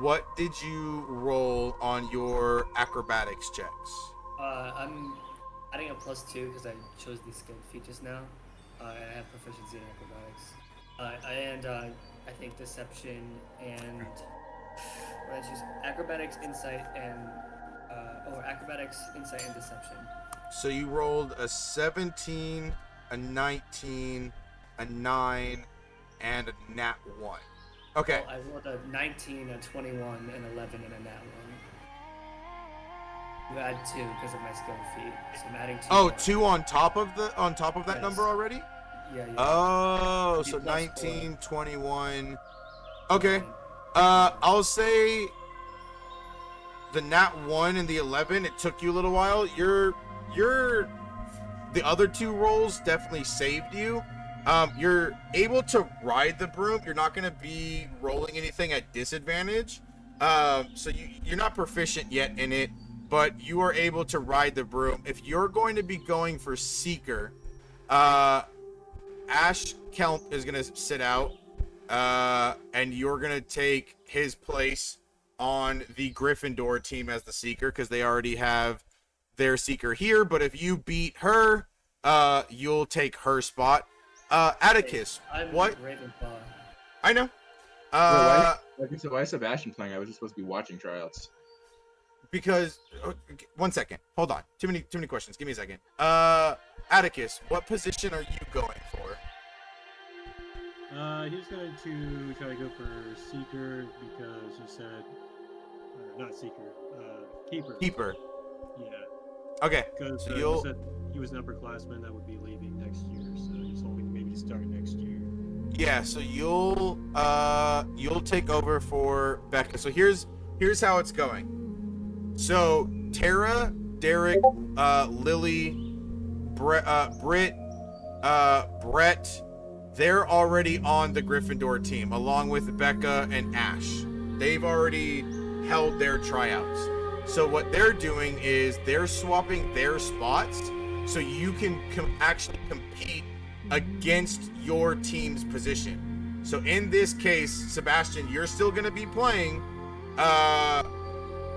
What did you roll on your acrobatics checks? I'm adding a +2 because I chose these skill features now. I have proficiency in acrobatics. I think deception and what did I choose? Acrobatics, insight, and acrobatics, insight, and deception. So you rolled a 17, a 19, a 9, and a nat 1. Okay. Well, I rolled a 19, a 21, an 11, and a nat 1. You add 2 because of my skill feat, so I'm adding 2. Oh, more. 2 on top of that Yes. number already? Yeah. Oh, You so plus 19, 21. Okay. And- I'll say the nat 1 and the 11, it took you a little while. The other 2 rolls definitely saved you. You're able to ride the broom. You're not going to be rolling anything at disadvantage. So you're not proficient yet in it, but you are able to ride the broom. If you're going to be going for Seeker, Ash Kelp is going to sit out, and you're going to take his place on the Gryffindor team as the Seeker because they already have their Seeker here. But if you beat her, you'll take her spot. Atticus, I'm what? Ravenclaw. I know. Why is Sebastian playing? I was just supposed to be watching tryouts. Because one second, hold on. Too many questions. Give me a second. Atticus, what position are you going for? He's going to try to go for Seeker because he said, not Seeker, Keeper. Keeper. Yeah. Okay. Because So he said he was an upperclassman that would be leaving next year, so he's hoping maybe to start next year. Yeah. So you'll take over for Becca. So here's how it's going. So Tara, Derek, Lily, Britt, Brett, they're already on the Gryffindor team, along with Becca and Ash. They've already held their tryouts. So what they're doing is they're swapping their spots so you can actually compete against your team's position. So in this case, Sebastian, you're still going to be playing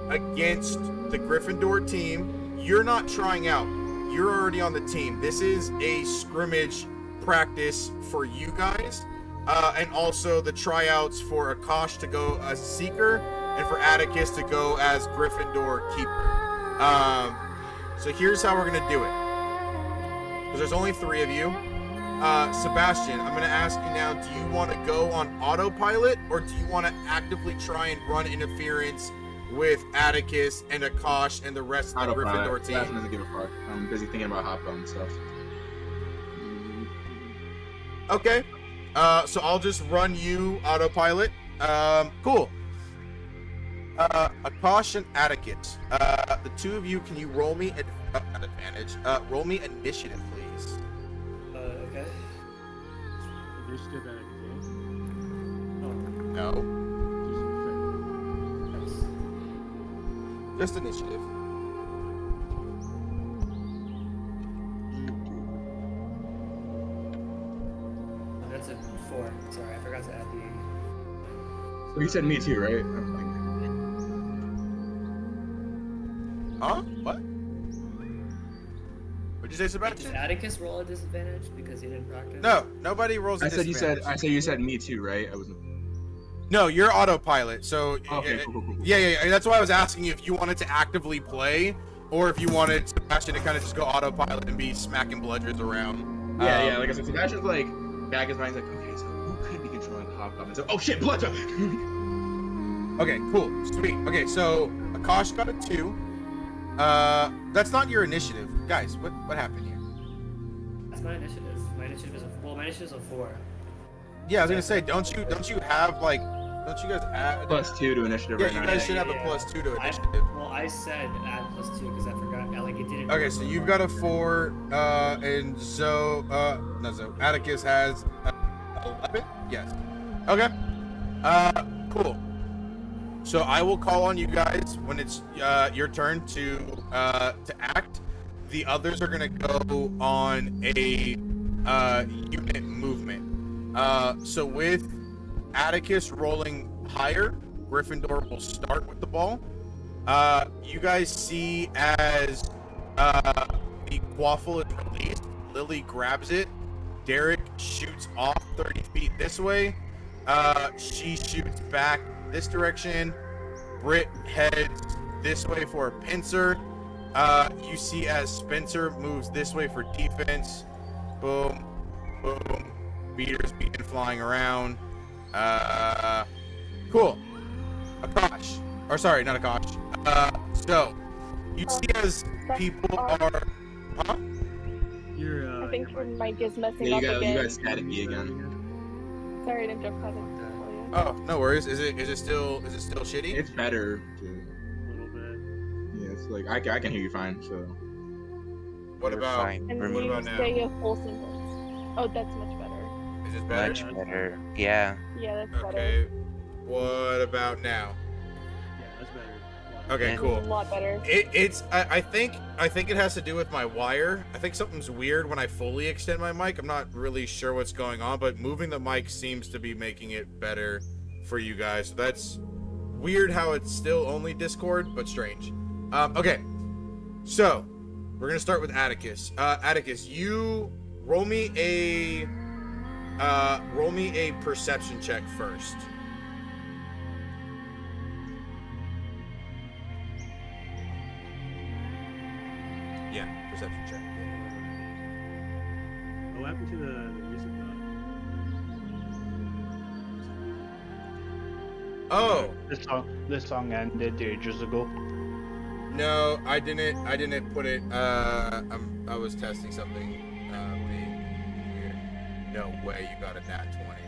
against the Gryffindor team. You're not trying out. You're already on the team. This is a scrimmage practice for you guys, and also the tryouts for Akash to go as Seeker and for Atticus to go as Gryffindor Keeper. So here's how we're gonna do it. Because there's only 3 of you. Sebastian, I'm gonna ask you now, do you want to go on autopilot, or do you want to actively try and run interference with Atticus and Akash and the rest of the Gryffindor team? Sebastian doesn't give a fuck. I'm busy thinking about hot and stuff. Okay. So I'll just run you autopilot. Cool. Akash and Atticus. The 2 of you, can you roll me not advantage? Roll me initiative, please. Okay. Initiative at advantage. No. Nice. Just initiative. That's a 4. Sorry, I forgot to add the. So you said me too, right? Huh? What? What'd you say, Does Sebastian? Atticus roll a disadvantage because he didn't practice? No, nobody rolls a I said disadvantage. you said me too, right? I wasn't. No, you're autopilot. So Okay, cool. yeah. That's why I was asking you if you wanted to actively play, or if you wanted Sebastian to kind of just go autopilot and be smacking bludgers around. Yeah. Like I said, Sebastian's like back his mind's like, okay, so who could be controlling the hobgoblin? So, oh shit, blood. Okay, cool, sweet. Okay, so Akash got a 2. That's not your initiative, guys. What happened here? That's my initiative. My initiative is a 4. Yeah, I was gonna say, don't you have like, don't you guys add +2 to initiative Yeah, right you now. guys should have a Yeah. +2 to initiative. I said add +2 because I forgot Allie gave it didn't. Okay, so you've got a 4, and Atticus has 11? Yes. Okay. Cool. So I will call on you guys when it's your turn to act. The others are gonna go on a unit movement. So with Atticus rolling higher, Gryffindor will start with the ball. You guys see as the quaffle is released, Lily grabs it, Derek shoots off 30 feet this way, she shoots back this direction, Britt heads this way for a pincer, you see as Spencer moves this way for defense, boom, boom, beaters begin flying around, cool, Akash, or sorry, not Akash, so, you see as people are, huh? Your, I think your mic is messing Yeah, up you again. got staticky again. Sorry to interrupt, Kevin. Oh, no worries. Is it still shitty? It's better. A little bit. Yeah, it's like I can hear you fine. So What You're about? fine. And We're What you about now? say a full sentence. Oh, that's much better. Is this better? much better. Yeah. Yeah, that's better. Okay. What about now? Yeah, that's better. Okay, Yeah. A cool. lot better. I think it has to do with my wire. I think something's weird when I fully extend my mic. I'm not really sure what's going on, but moving the mic seems to be making it better for you guys. So that's weird how it's still only Discord, but strange. Okay. So, we're going to start with Atticus. Atticus, you roll me a perception check first. Yeah, perception check. What happened to the music Oh, This song ended ages ago. no, I didn't put it. I was testing something. Being weird. No way, you got a nat 20.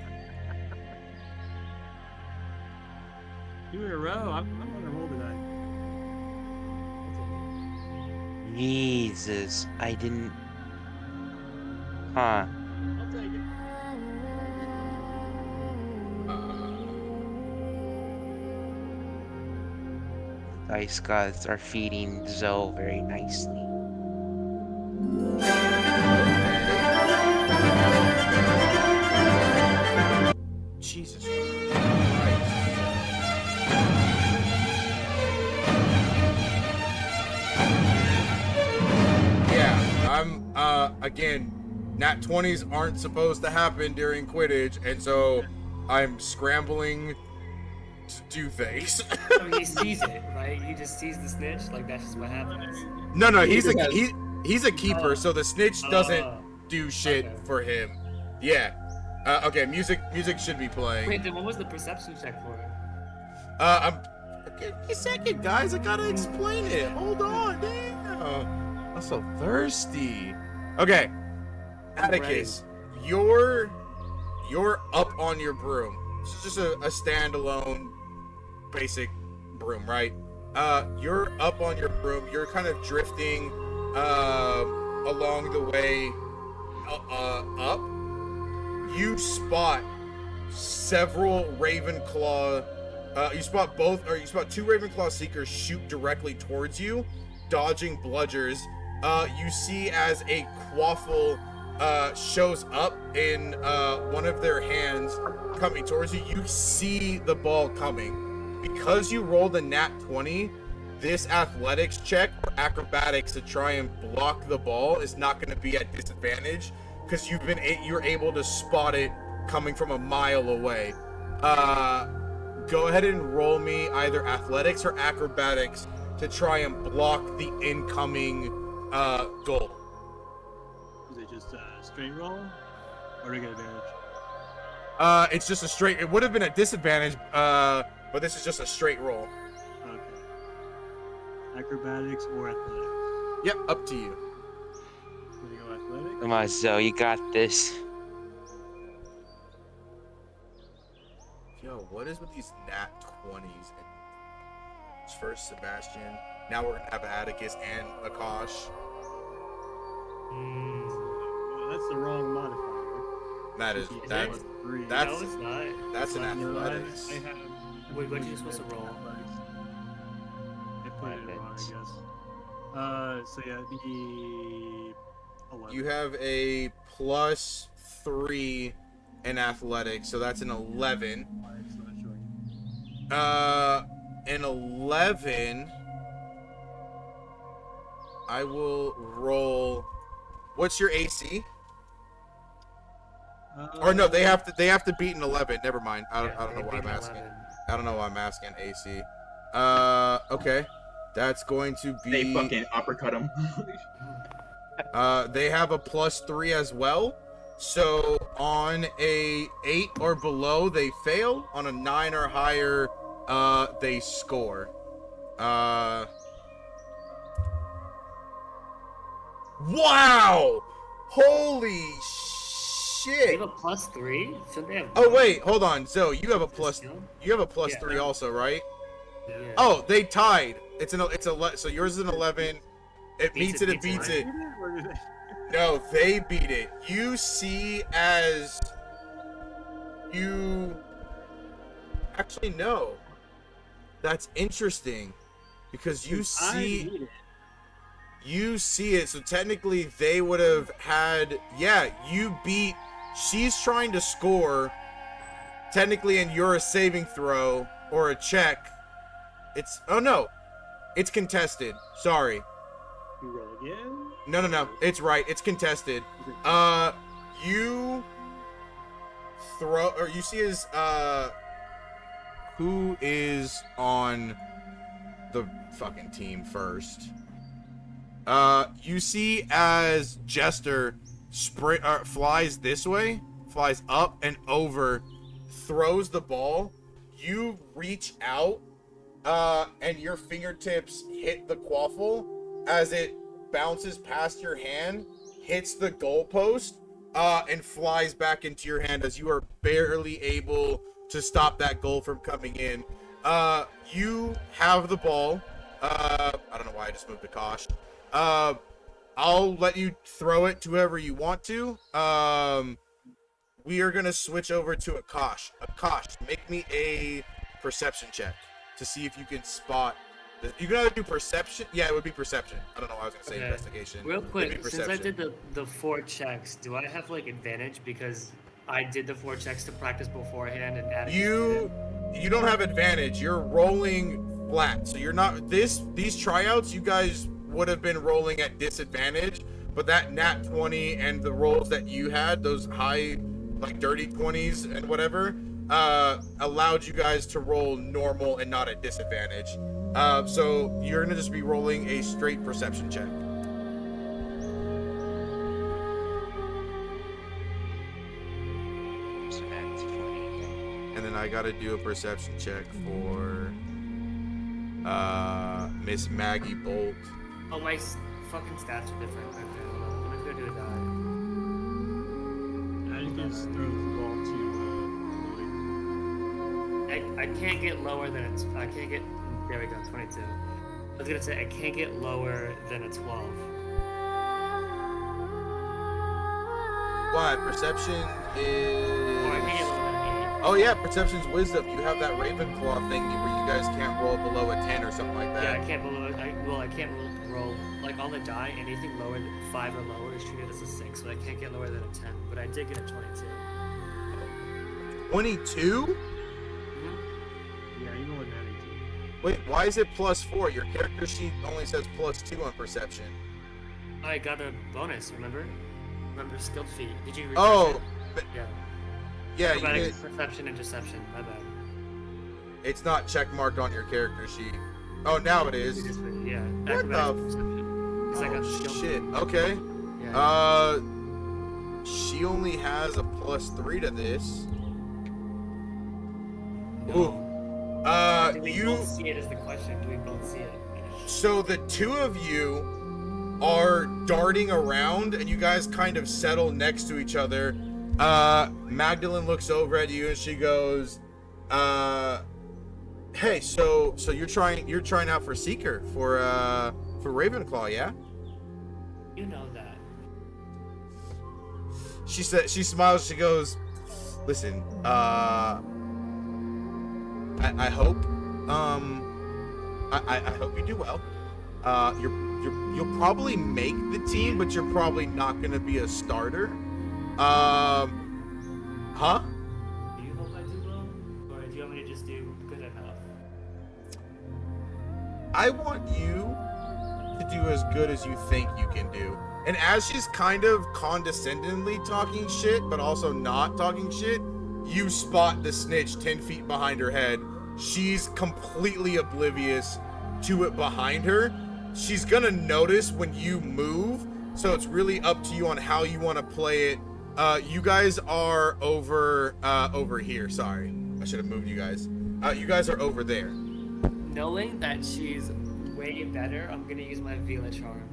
2 in a row? I'm gonna roll tonight. Jesus, I didn't. Huh. I'll take it. Dice gods are feeding Zoe very nicely. Jesus Christ. Yeah, I'm again, nat 20s aren't supposed to happen during Quidditch, and so I'm scrambling to do things. So he sees it, right? He just sees the snitch. Like that's just what happens. No, He he's has- he's a keeper, Oh. so the snitch doesn't Oh. do shit Okay. for him. Yeah. Okay, music should be playing. Wait, then what was the perception check for? I'm. Give me a second, guys. I gotta explain it. Hold on. Damn. I'm so thirsty. Okay, Atticus, you're up on your broom. It's just a standalone, basic broom, right? You're up on your broom. You're kind of drifting along the way up. You spot several Ravenclaw. You spot two Ravenclaw Seekers shoot directly towards you, dodging bludgers. You see as a quaffle shows up in one of their hands coming towards you. You see the ball coming. Because you rolled a nat 20, this athletics check or acrobatics to try and block the ball is not going to be at disadvantage because you're able to spot it coming from a mile away. Go ahead and roll me either athletics or acrobatics to try and block the incoming goal. Is it just a straight roll? Or do I get advantage? It's just a straight. It would have been a disadvantage, but this is just a straight roll. Okay. Acrobatics or athletics? Yep, up to you. Can we go athletics? Come on, Zoe, you got this. Yo, what is with these nat 20s? First, Sebastian. Now we're gonna have Atticus and Akash. That's the wrong modifier. That is Is that's it? that's No, it's not. that's an No, athletics. I have. Wait, what did you supposed to roll? I put it wrong, I guess. So yeah, the 11. You have a +3 in athletics, so that's an 11. Why it's not showing? An 11. I will roll. What's your AC? Or no, they have to beat an 11. Never mind. I don't know why I'm asking. I don't know why I'm asking AC. Okay. That's going to be. They fucking uppercut him. They have a +3 as well. So on a 8 or below, they fail. On a 9 or higher, they score. Wow! Holy shit! They have a +3? Shouldn't they have? Oh wait, hold on. Zoe, you have a plus. Skill? You have a +3 Yeah. also, right? Yeah. Oh, they tied. It's a so yours is an 11. It meets it. It beats it. No, they beat it. You see as you actually no. That's interesting because you see it. So technically they would have had you beat. She's trying to score technically, and you're a saving throw or a check. It's it's contested. Sorry. You roll again? No. It's right. It's contested. You throw, or you see his, who is on the fucking team first? You see as Jester flies this way, flies up and over, throws the ball. You reach out, and your fingertips hit the quaffle as it bounces past your hand, hits the goalpost, and flies back into your hand as you are barely able to stop that goal from coming in. You have the ball. I don't know why I just moved to Kosh. I'll let you throw it to whoever you want to. We are going to switch over to Akash. Akash, make me a perception check to see if you can spot. You can either do perception. Yeah, it would be perception. I don't know why I was going to say Okay. Investigation. Real It'd be quick, since I perception. did the 4 checks, do I have like advantage because I did the 4 checks to practice beforehand and added? You don't have advantage. You're rolling flat. So you're not these tryouts, you guys would have been rolling at disadvantage, but that nat 20 and the rolls that you had, those high like dirty 20s and whatever, allowed you guys to roll normal and not at disadvantage. So you're gonna just be rolling a straight perception check. So that's 20. And then I gotta do a perception check for Miss Maggie Bolt. Oh, my fucking stats are different. Okay, hold on. I'm gonna go do a die. Atticus throws the ball to I can't get lower than I can't get. There we go, 22. I was gonna say I can't get lower than a 12. Why? Perception Or I can't get is. lower than an Oh yeah, perception's wisdom. You have that Ravenclaw thing where you guys can't roll below a 10 or something like 8. that. Yeah, I can't I can't roll like on the die. Anything lower than 5 or lower is treated as a 6, so I can't get lower than a 10. But I did get a 22. 22? Yeah, you roll a 92. Wait, why is it +4? Your character sheet only says +2 on perception. I got a bonus. Remember skilled feat. Did you? refresh Oh, it? but- Yeah. yeah, you Acrobatics, did, perception, and deception. My bad. it's not check marked on your character sheet. Oh, now it is. Yeah. What the Acrobatics, perception. Because I got Oh, skilled shit. feat. Okay. Yeah. She only has a +3 to this. No. Ooh. Do we You. both see it? Is the question? Do we both see it? So the two of you are darting around, and you guys kind of settle next to each other. Magdalene looks over at you, and she goes, Hey, so you're trying out for Seeker for Ravenclaw, yeah? You know that. She smiles, she goes, listen, I hope I hope you do well. You'll probably make the team, but you're probably not gonna be a starter. Huh? Do you hope I do well? Or do you want me to just do good enough? I want you to do as good as you think you can do. And as she's kind of condescendingly talking shit, but also not talking shit, you spot the snitch 10 feet behind her head. She's completely oblivious to it behind her. She's gonna notice when you move, so it's really up to you on how you want to play it. You guys are over here. Sorry, I should have moved you guys. You guys are over there. Knowing that she's way better, I'm gonna use my Vela charm.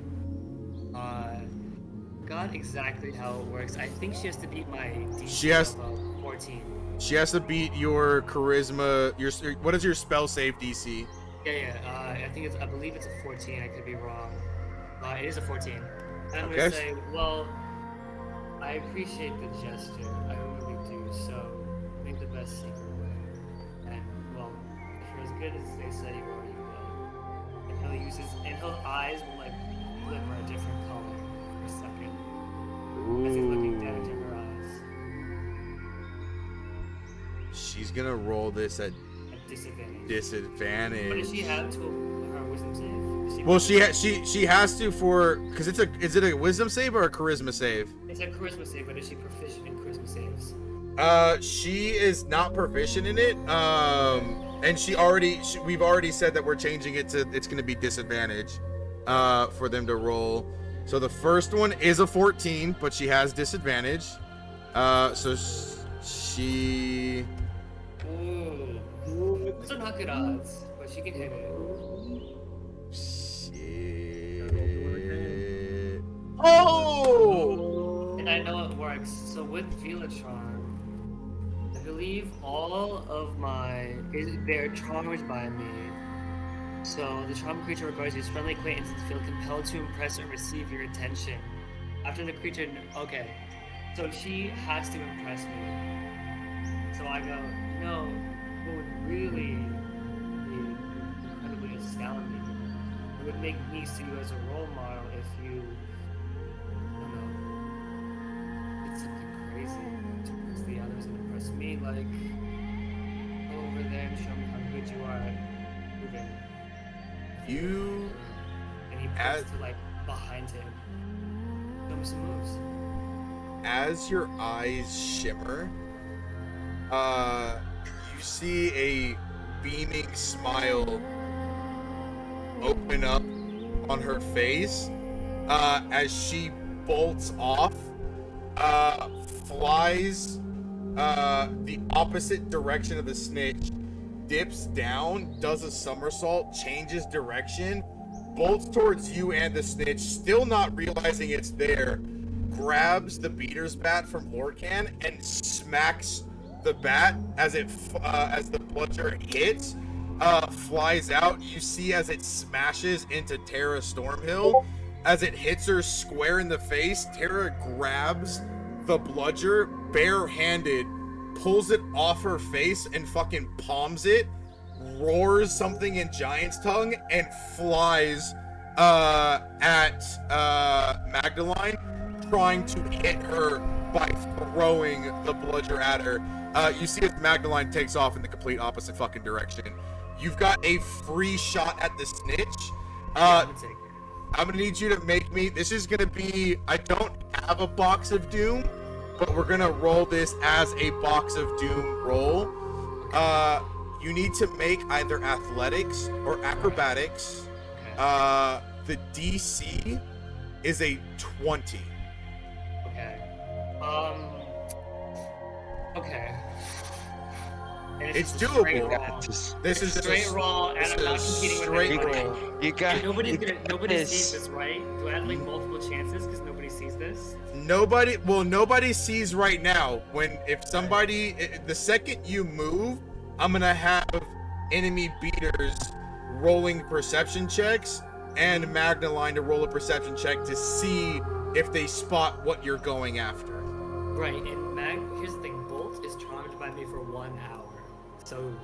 Got exactly how it works. I think she has to beat my DC of 14. She has to beat your charisma. What is your spell save DC? Yeah. I believe it's a 14. I could be wrong. It is a 14. And I'm Okay. gonna say, well, I appreciate the gesture. I really do. So make the best secret way. And well, if you're as good as they say you are, you will. And he'll eyes will like glimmer a different color for a second. As he's looking down into her eyes. She's gonna roll this at At disadvantage. disadvantage. What does she have to her wisdom save? Well, she has to because is it a wisdom save or a charisma save? It's a charisma save, but is she proficient in charisma saves? She is not proficient in it. And we've already said that we're changing it to it's gonna be disadvantage, for them to roll. So the first one is a 14, but she has disadvantage. So she. Ooh. Those are not good odds, but she can hit it. Shit. Oh! And I know it works. So with Vela Charm, I believe all of they're charmed by me. So the charmed creature regards you as friendly acquaintances feel compelled to impress or receive your attention. After the creature, okay. So she has to impress me. So I go, no, what would really be incredibly astounding. It would make me see you as a role model if you, I don't know, did something crazy to impress the others and impress me, like, go over there and show me how good you are at moving. And he points to, like, behind him. Show me some moves. As your eyes shimmer, you see a beaming smile open up on her face, as she bolts off, flies the opposite direction of the snitch, dips down, does a somersault, changes direction, bolts towards you and the snitch, still not realizing it's there, grabs the beater's bat from Orcan and smacks the bat as the bludger hits, flies out. You see as it smashes into Tara Stormhill. As it hits her square in the face, Tara grabs the bludger barehanded, pulls it off her face and fucking palms it, roars something in Giant's tongue, and flies at Magdalene, trying to hit her by throwing the bludger at her. You see as Magdalene takes off in the complete opposite fucking direction. You've got a free shot at the snitch. I'm gonna need you to make me, this is gonna be, I don't have a box of doom, but we're gonna roll this as a box of doom roll. You need to make either athletics or acrobatics. The DC is a 20. Okay. Okay. And It's just a straight doable. roll. This is straight just roll, and this I'm not is competing with straight anybody. roll. And nobody sees this, right? Do I have like multiple chances because nobody sees this? Nobody sees right now. The second you move, I'm gonna have enemy beaters rolling perception checks and Magnaline to roll a perception check to see if they spot what you're going after. Right, and here's the thing, Bolt is charmed by me for 1 hour. So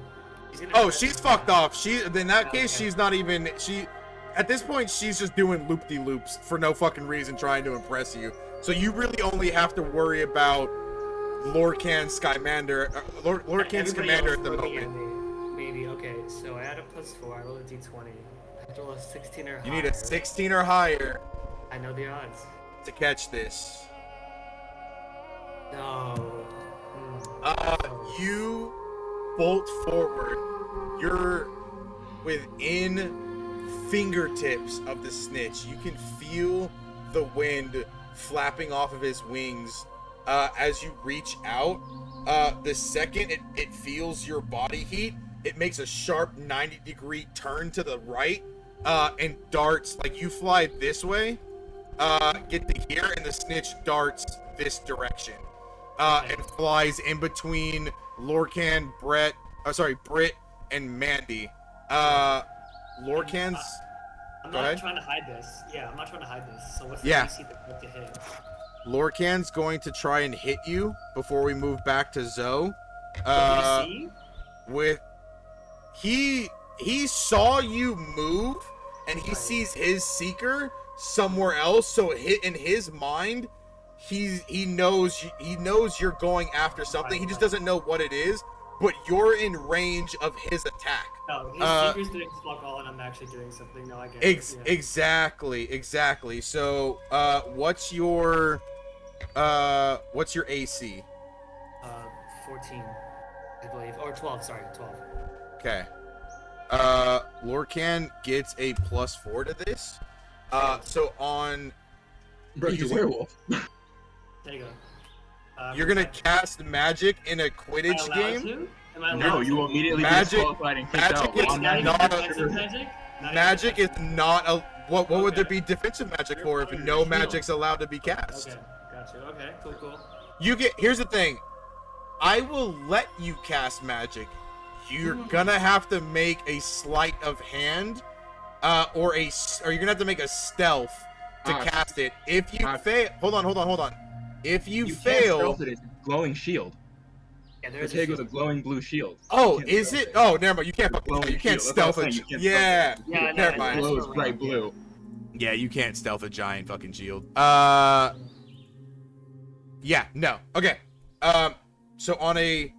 he's gonna She's fucked off. In that case, she's not even at this point she's just doing loop-de-loops for no fucking reason trying to impress you. So you really only have to worry about Lorcan Skymander at the moment. Maybe, okay, so I had a +4, I rolled a d20. I have to roll a 16 or higher. You need a 16 or higher I know the odds. to catch this. No. You bolt forward. You're within fingertips of the snitch. You can feel the wind flapping off of his wings as you reach out. The second it feels your body heat, it makes a sharp 90-degree turn to the right and darts, like you fly this way, get to here, and the snitch darts this direction and flies in between Lorcan, Britt, and Mandy. Lorcan's... I'm not trying to hide this. Yeah, I'm not trying to hide this. So what's the DC to hit? Lorcan's going to try and hit you before we move back to Zoe. He saw you move and he sees his seeker somewhere else, so in his mind he knows you're going after something. He just doesn't know what it is, but you're in range of his attack. No, his seeker's doing fuck all and I'm actually doing something. No, I get it. Yeah. Exactly. So what's your AC? 14, I believe, or 12. Sorry, 12. Okay. Lorcan gets a +4 to this. So on. Bro, you're a werewolf. There you go. You're gonna cast magic in a Quidditch game. No, you will immediately be disqualified and kicked out. Magic is not a. What would there be defensive magic for if no magic's allowed to be cast? Okay, gotcha. Okay, cool. Here's the thing. I will let you cast magic. You're gonna have to make a sleight of hand, or you're gonna have to make a stealth to cast it. If you fail, hold on. If you fail, can't stealth it. It's a glowing shield. Yeah, there's a glowing blue shield. Oh, is it? Oh, never mind. You can't stealth it. Yeah, never mind. It glows bright blue. Yeah, you can't stealth a giant fucking shield. Yeah, no. Okay. So on a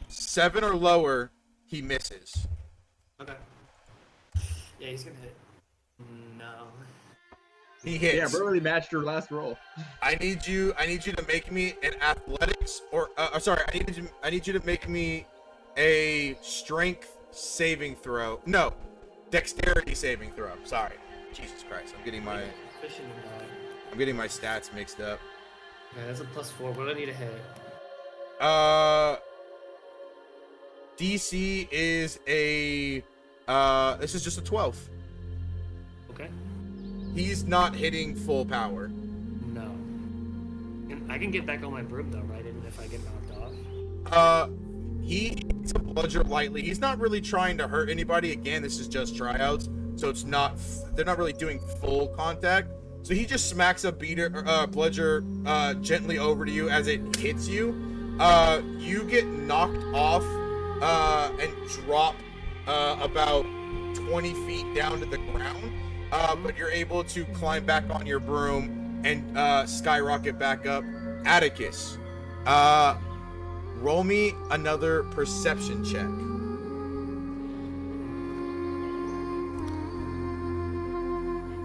7 or lower, he misses. Okay. Yeah, he's gonna hit. No. He hits. Yeah, bro, really matched your last roll. I need you to make me an athletics I need you to make me a strength saving throw. No, dexterity saving throw. Sorry. Jesus Christ, I'm getting my stats mixed up. Okay, that's a +4. What do I need to hit? DC is a this is just a 12. Okay. He's not hitting full power. No. And I can get back on my broom though, right? Even if I get knocked off. He hits a bludger lightly. He's not really trying to hurt anybody. Again, this is just tryouts, so they're not really doing full contact. So he just smacks a bludger gently over to you as it hits you. You get knocked off and drop about 20 feet down to the ground, but you're able to climb back on your broom and skyrocket back up. Atticus, roll me another perception check.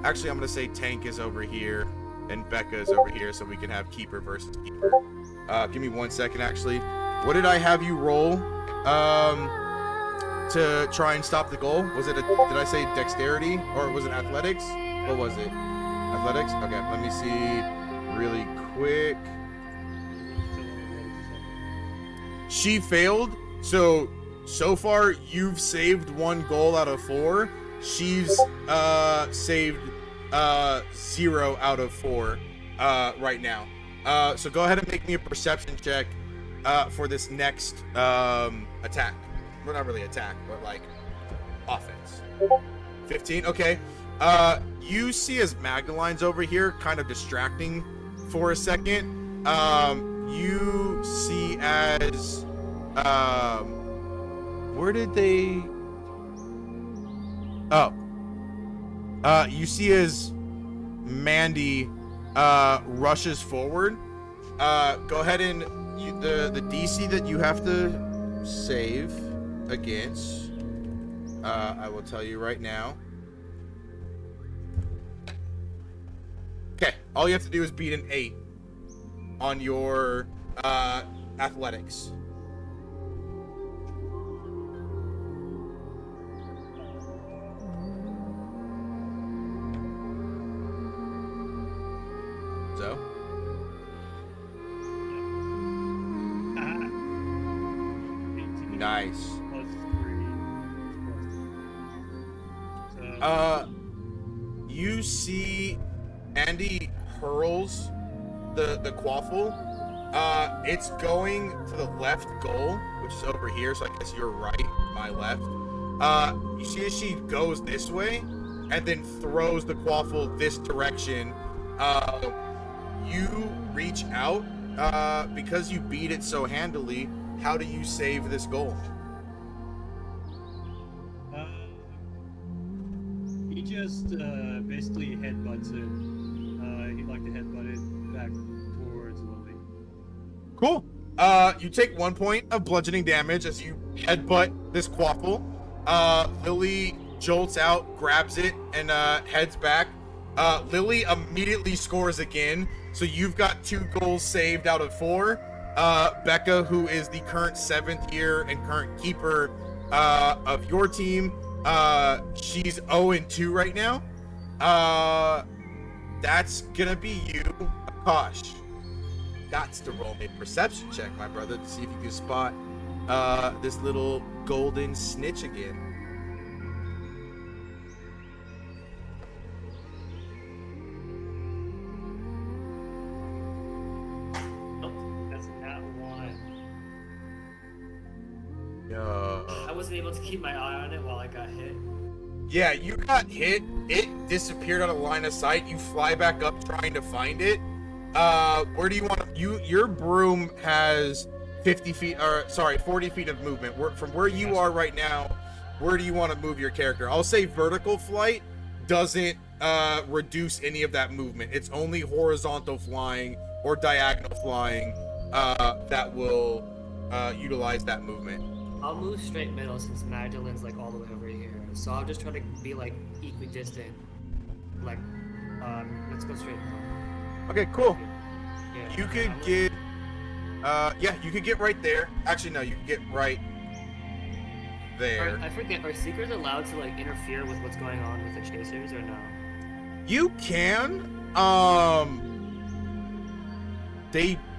Actually, I'm going to say Tank is over here and Becca is over here so we can have keeper versus keeper. Give me 1 second, actually. What did I have you roll to try and stop the goal? Did I say dexterity or was it athletics? What was it? Athletics? Okay, let me see really quick. She failed, so far you've saved 1 goal out of 4. She's saved 0 out of 4 right now. So go ahead and make me a perception check for this next attack. Well, not really attack, but like offense. 15. Okay. You see as Magdalene's over here, kind of distracting for a second. You see as where did they? Oh. You see as Mandy rushes forward. Go ahead and the DC that you have to save against. I will tell you right now. Okay, all you have to do is beat an 8 on your athletics. So? Nice. You see Andy hurls the quaffle. It's going to the left goal, which is over here, so I guess you're right, my left. You see as she goes this way and then throws the quaffle this direction. You reach out because you beat it so handily. How do you save this goal? He just basically headbutts it. He'd like to headbutt it back towards Lily. Cool. You take 1 point of bludgeoning damage as you headbutt this quaffle. Lily jolts out, grabs it, and heads back. Lily immediately scores again, so you've got 2 goals saved out of 4. Becca, who is the current 7th year and current keeper of your team, she's 0-2 right now. That's gonna be you, Akash. Gots to roll a perception check, my brother, to see if you can spot this little golden snitch again. I wasn't able to keep my eye on it while I got hit. Yeah, you got hit. It disappeared out of line of sight. You fly back up trying to find it. Where do you want to... Your broom has 40 feet of movement. From where you are right now, where do you want to move your character? I'll say vertical flight doesn't reduce any of that movement. It's only horizontal flying or diagonal flying that will utilize that movement. I'll move straight middle since Magdalene's like all the way over here. So I'll just try to be like equidistant. Like, let's go straight middle. Okay, cool. Yeah. You could get, you could get right there. Actually, no, you can get right there. I forget, are Seekers allowed to like interfere with what's going on with the Chasers or no? You can.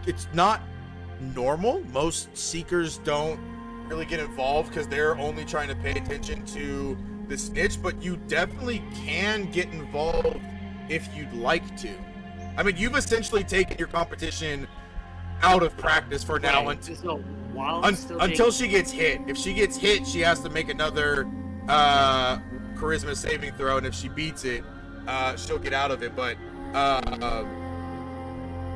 It's not normal. Most Seekers don't really get involved because they're only trying to pay attention to the snitch, but you definitely can get involved if you'd like to. I mean, you've essentially taken your competition out of practice for now until she gets hit. If she gets hit, she has to make another charisma saving throw, and if she beats it, she'll get out of it. But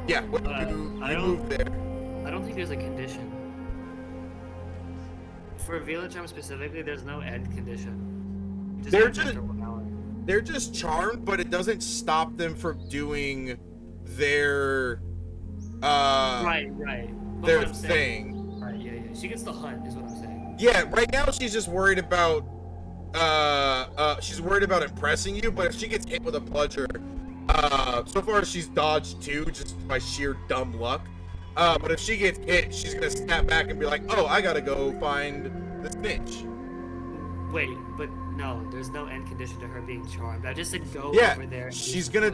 yeah, what you move there. I don't think there's a condition. For Veil Charm specifically, there's no end condition. They're just charmed, but it doesn't stop them from doing their right. Their thing. Right, yeah. She gets the hunt, is what I'm saying. Yeah, right now she's just worried about impressing you, but if she gets hit with a bludger, so far she's dodged 2 just by sheer dumb luck. But if she gets hit, she's gonna snap back and be like, "Oh, I gotta go find the snitch." Wait, but no, there's no end condition to her being charmed. I just said go over there. She's gonna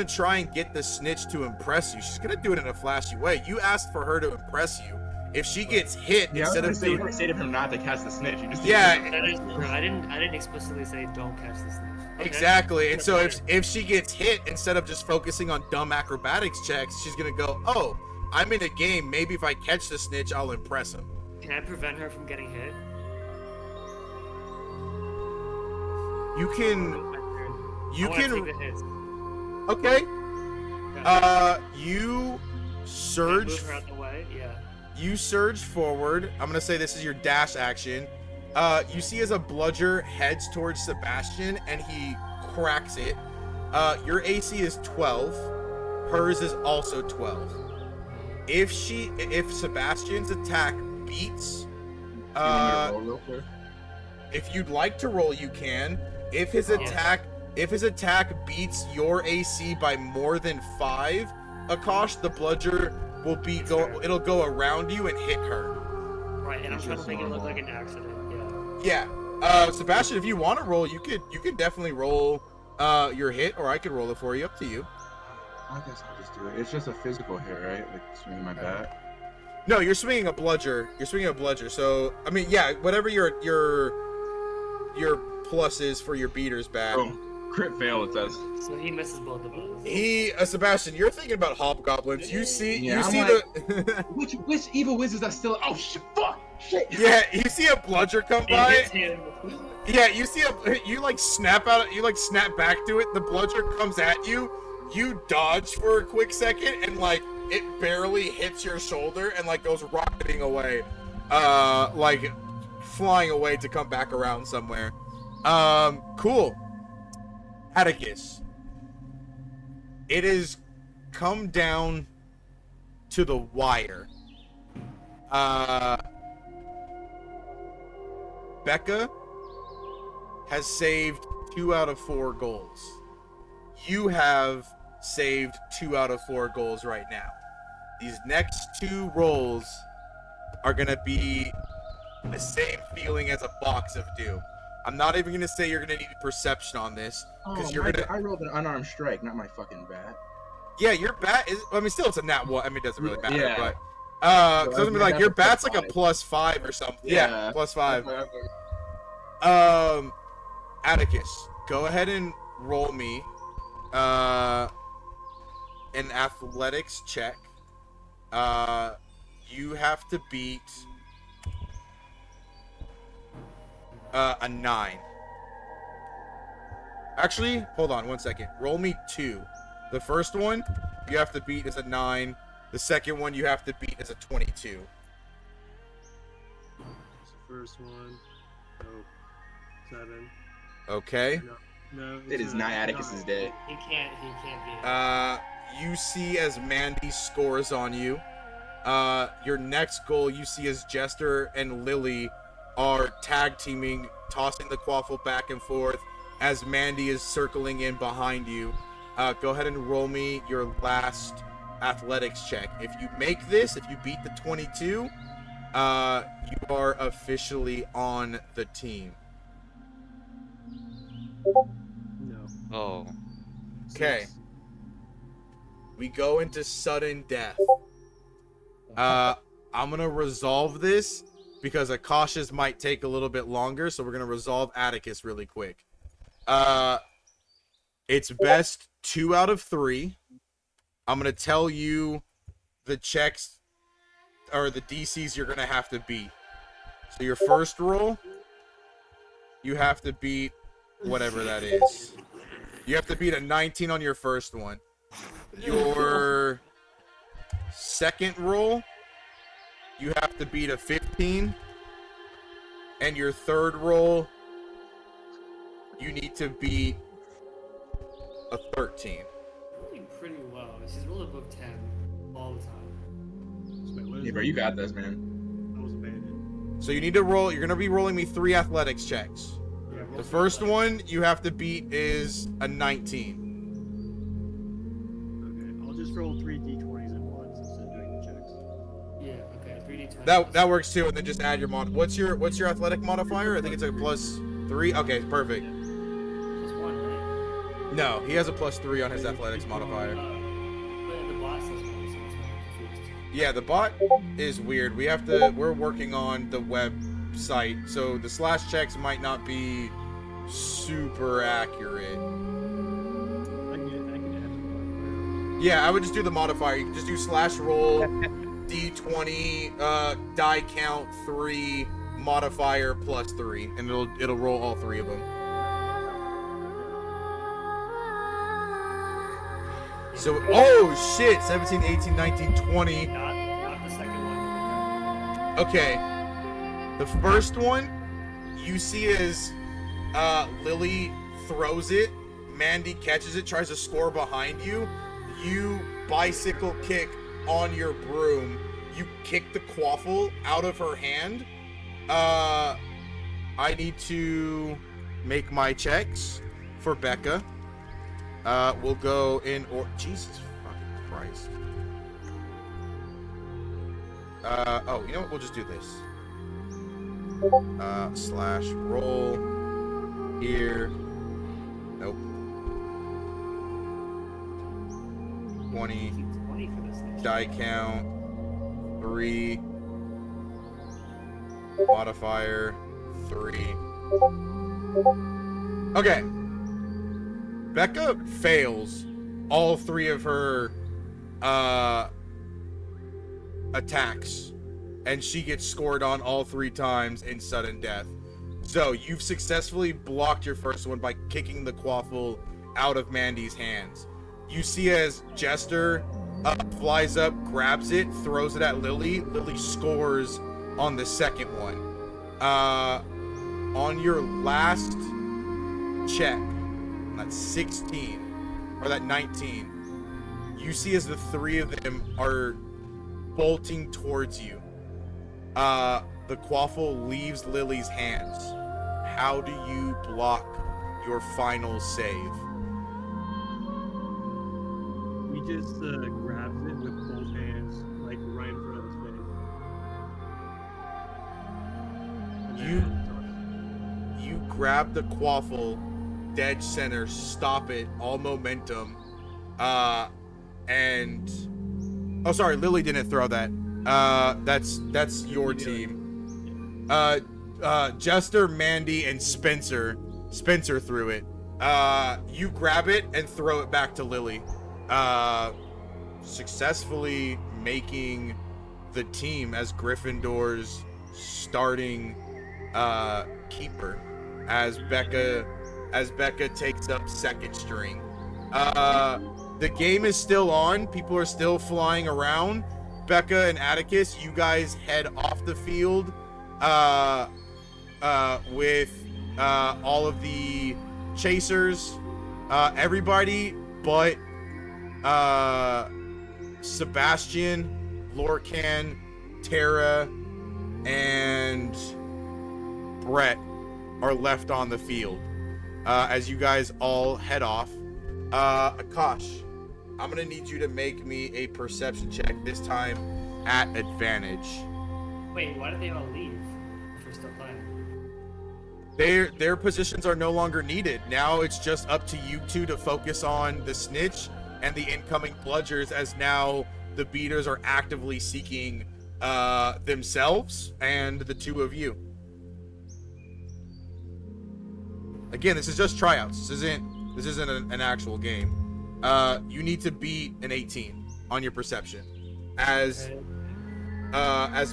try and get the snitch to impress you. She's gonna do it in a flashy way. You asked for her to impress you. If she gets hit, instead of you say to him not to catch the snitch, you just that is true. I didn't explicitly say don't catch the snitch. Okay. Exactly, and so if she gets hit, instead of just focusing on dumb acrobatics checks, she's gonna go, "Oh, I'm in a game. Maybe if I catch the snitch, I'll impress him." Can I prevent her from getting hit? You can. You I wanna can. take the hits. Okay. Okay. You Can I surge. move her out the way? Yeah. You surge forward. I'm gonna say this is your dash action. You see as a bludger heads towards Sebastian and he cracks it. Your AC is 12. Hers is also 12. If Sebastian's attack beats, You want me to roll real quick? if you'd like to roll, you can. If his attack beats your AC by more than 5, Akash, the bludger will be it'll go around you and hit her. Right, and I'm It's trying to just make it look normal. like an accident. Yeah. Yeah. Sebastian, if you want to roll, you could definitely roll your hit, or I could roll it for you. Up to you. I guess I'll just do it. It's just a physical hit, right? Like swinging my bat. No, you're swinging a bludger. So I mean, yeah, whatever your plus is for your beater's bat. Oh, crit fail it says. So he misses both of us. Sebastian, you're thinking about hobgoblins. You see Yeah, I'm the Which evil wizards are still? Oh shit! Fuck! Shit! yeah, you see a bludger come He by. hits him. Yeah, you like snap back to it. The bludger comes at you. You dodge for a quick second, and like it barely hits your shoulder, and like goes rocketing away, like flying away to come back around somewhere. Cool. Atticus. It is come down to the wire. Becca has saved 2 out of 4 goals. You have saved 2 out of 4 goals right now. These next 2 rolls are gonna be the same feeling as a box of doom. I'm not even gonna say you're gonna need perception on this, because I rolled an unarmed strike, not my fucking bat. Yeah, your bat is. I mean, still it's a nat 1. I mean, it doesn't really matter, Yeah. but So I was gonna be like, that's your a plus bat's like a 5. +5 or something. Yeah, +5. Okay. Atticus, go ahead and roll me an athletics check. You have to beat a 9. Actually, hold on 1 second. Roll me 2. The first one you have to beat is a 9. The second one you have to beat is a 22. That's the first one. Oh, 7. Okay. No. It is not Atticus's day. He can't be. You see as Mandy scores on you. Your next goal you see as Jester and Lily are tag teaming, tossing the quaffle back and forth as Mandy is circling in behind you. Go ahead and roll me your last athletics check. If you make this, if you beat the 22, you are officially on the team. No. Oh. Okay. 6. We go into sudden death. I'm gonna resolve this because Akasha's might take a little bit longer, so we're gonna resolve Atticus really quick. It's best 2 out of 3. I'm gonna tell you the checks or the DCs you're gonna have to beat. So your first roll, you have to beat whatever that is. You have to beat a 19 on your first one. Your second roll, you have to beat a 15. And your third roll, you need to beat a 13. Rolling pretty low. She's rolling above 10 all the time. Yeah, bro, you got this, man. I was abandoned. So you need to roll, you're going to be rolling me 3 athletics checks. Yeah, The first one you have to beat is a 19. Okay, I'll just roll 3 d20s at once instead of doing the checks. Yeah, okay. 3d20. That works too, and then just add your mod. What's your athletic modifier? I think it's a +3. Okay, perfect. Plus 1, right? No, he has a +3 on his athletics modifier. But the boss says 1, so I'm confused. Yeah, the bot is weird. We're working on the website, so the slash checks might not be super accurate. I can add the Yeah, I would just do the modifier. You can just do /roll d20 die count 3 modifier +3, and it'll roll all 3 of them. So, oh shit, 17, 18, 19, 20. Not the second one. Okay. The first one, you see as Lily throws it, Mandy catches it, tries to score behind you. You bicycle kick on your broom. You kick the quaffle out of her hand. I need to make my checks for Becca. We'll go in or Jesus fucking Christ. Oh, you know what? We'll just do this. Slash roll here. Nope. 20. 20 for this thing. Die count. 3. Modifier 3. Okay. Becca fails all 3 of her attacks, and she gets scored on all 3 times in sudden death. So you've successfully blocked your first one by kicking the quaffle out of Mandy's hands. You see as Jester flies up, grabs it, throws it at Lily. Lily scores on the second one. On your last check, that's 16, or that 19, you see as the 3 of them are bolting towards you. The quaffle leaves Lily's hands. How do you block your final save? He just grabs it with both hands, like right in front of his face. And You grab the quaffle, dead center, stop it, all momentum, and oh, sorry, Lily didn't throw that. That's your team. Jester, Mandy, and Spencer threw it. You grab it and throw it back to Lily, successfully making the team as Gryffindor's starting keeper, as Becca takes up second string. The game is still on. People are still flying around. Becca and Atticus, you guys head off the field with all of the chasers, everybody but Sebastian, Lorcan, Tara, and Brett are left on the field as you guys all head off. Akash, I'm gonna need you to make me a perception check, this time at advantage. Wait, why did they all leave if we're still playing? Their positions are no longer needed. Now it's just up to you two to focus on the snitch and the incoming bludgers, as now the beaters are actively seeking themselves and the 2 of you. Again, this is just tryouts. This isn't an actual game. You need to beat an 18 on your perception. As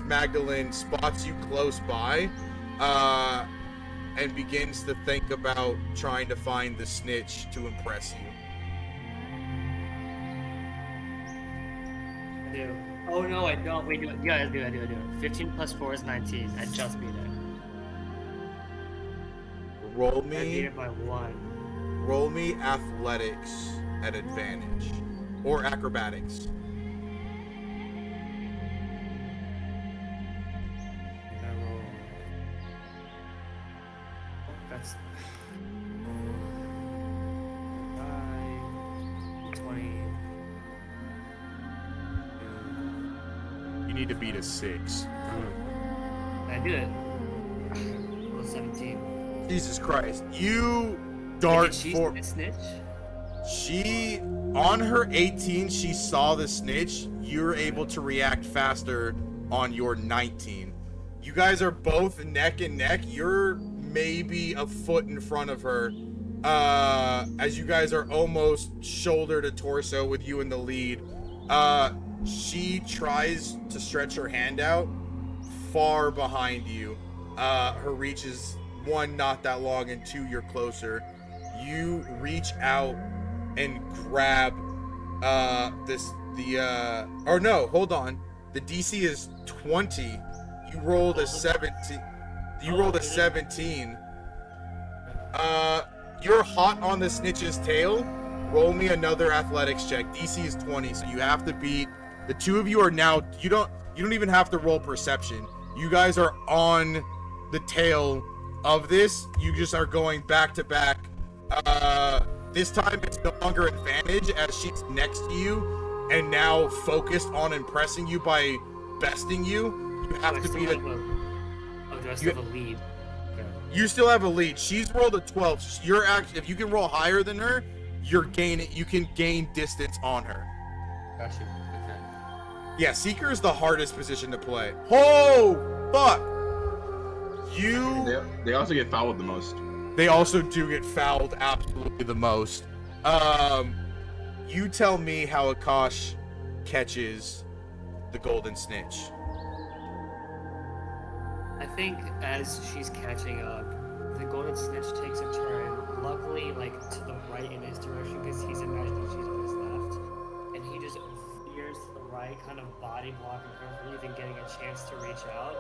Magdalene spots you close by, and begins to think about trying to find the snitch to impress you. I do. Oh no, I don't. Wait, do it. Yeah, I do it. 15 plus 4 is 19. I just beat it. Roll I beat me it by 1. athletics at advantage, or acrobatics. I roll. That's 5, 20. You need to beat a 6. I do it. Roll 17. Jesus Christ. You Wait, dart did she for... snitch? She, on her 18, she saw the snitch. You're able to react faster on your 19. You guys are both neck and neck. You're maybe a foot in front of her, as you guys are almost shoulder to torso with you in the lead. She tries to stretch her hand out far behind you. Her reach is, 1, not that long, and 2, you're closer. You reach out and grab or no, hold on. The DC is 20. You rolled a 17. You rolled a 17. You're hot on the snitch's tail. Roll me another athletics check. DC is 20, so you have to beat. The two of you are now. You don't even have to roll perception. You guys are on the tail of this. You just are going back to back. This time it's no longer advantage as she's next to you and now focused on impressing you by besting you. You have to beat it. Oh, do I still have a lead? Okay. You still have a lead. She's rolled a 12. You're actually, if you can roll higher than her, you can gain distance on her. Got you. Okay. Yeah, Seeker is the hardest position to play. Oh, fuck. They also get fouled the most. They also do get fouled absolutely the most. You tell me how Akash catches the golden snitch. I think as she's catching up, the golden snitch takes a turn, luckily like to the right in his direction because he's imagining she's on his left, and he just veers to the right, kind of body blocking her from even getting a chance to reach out,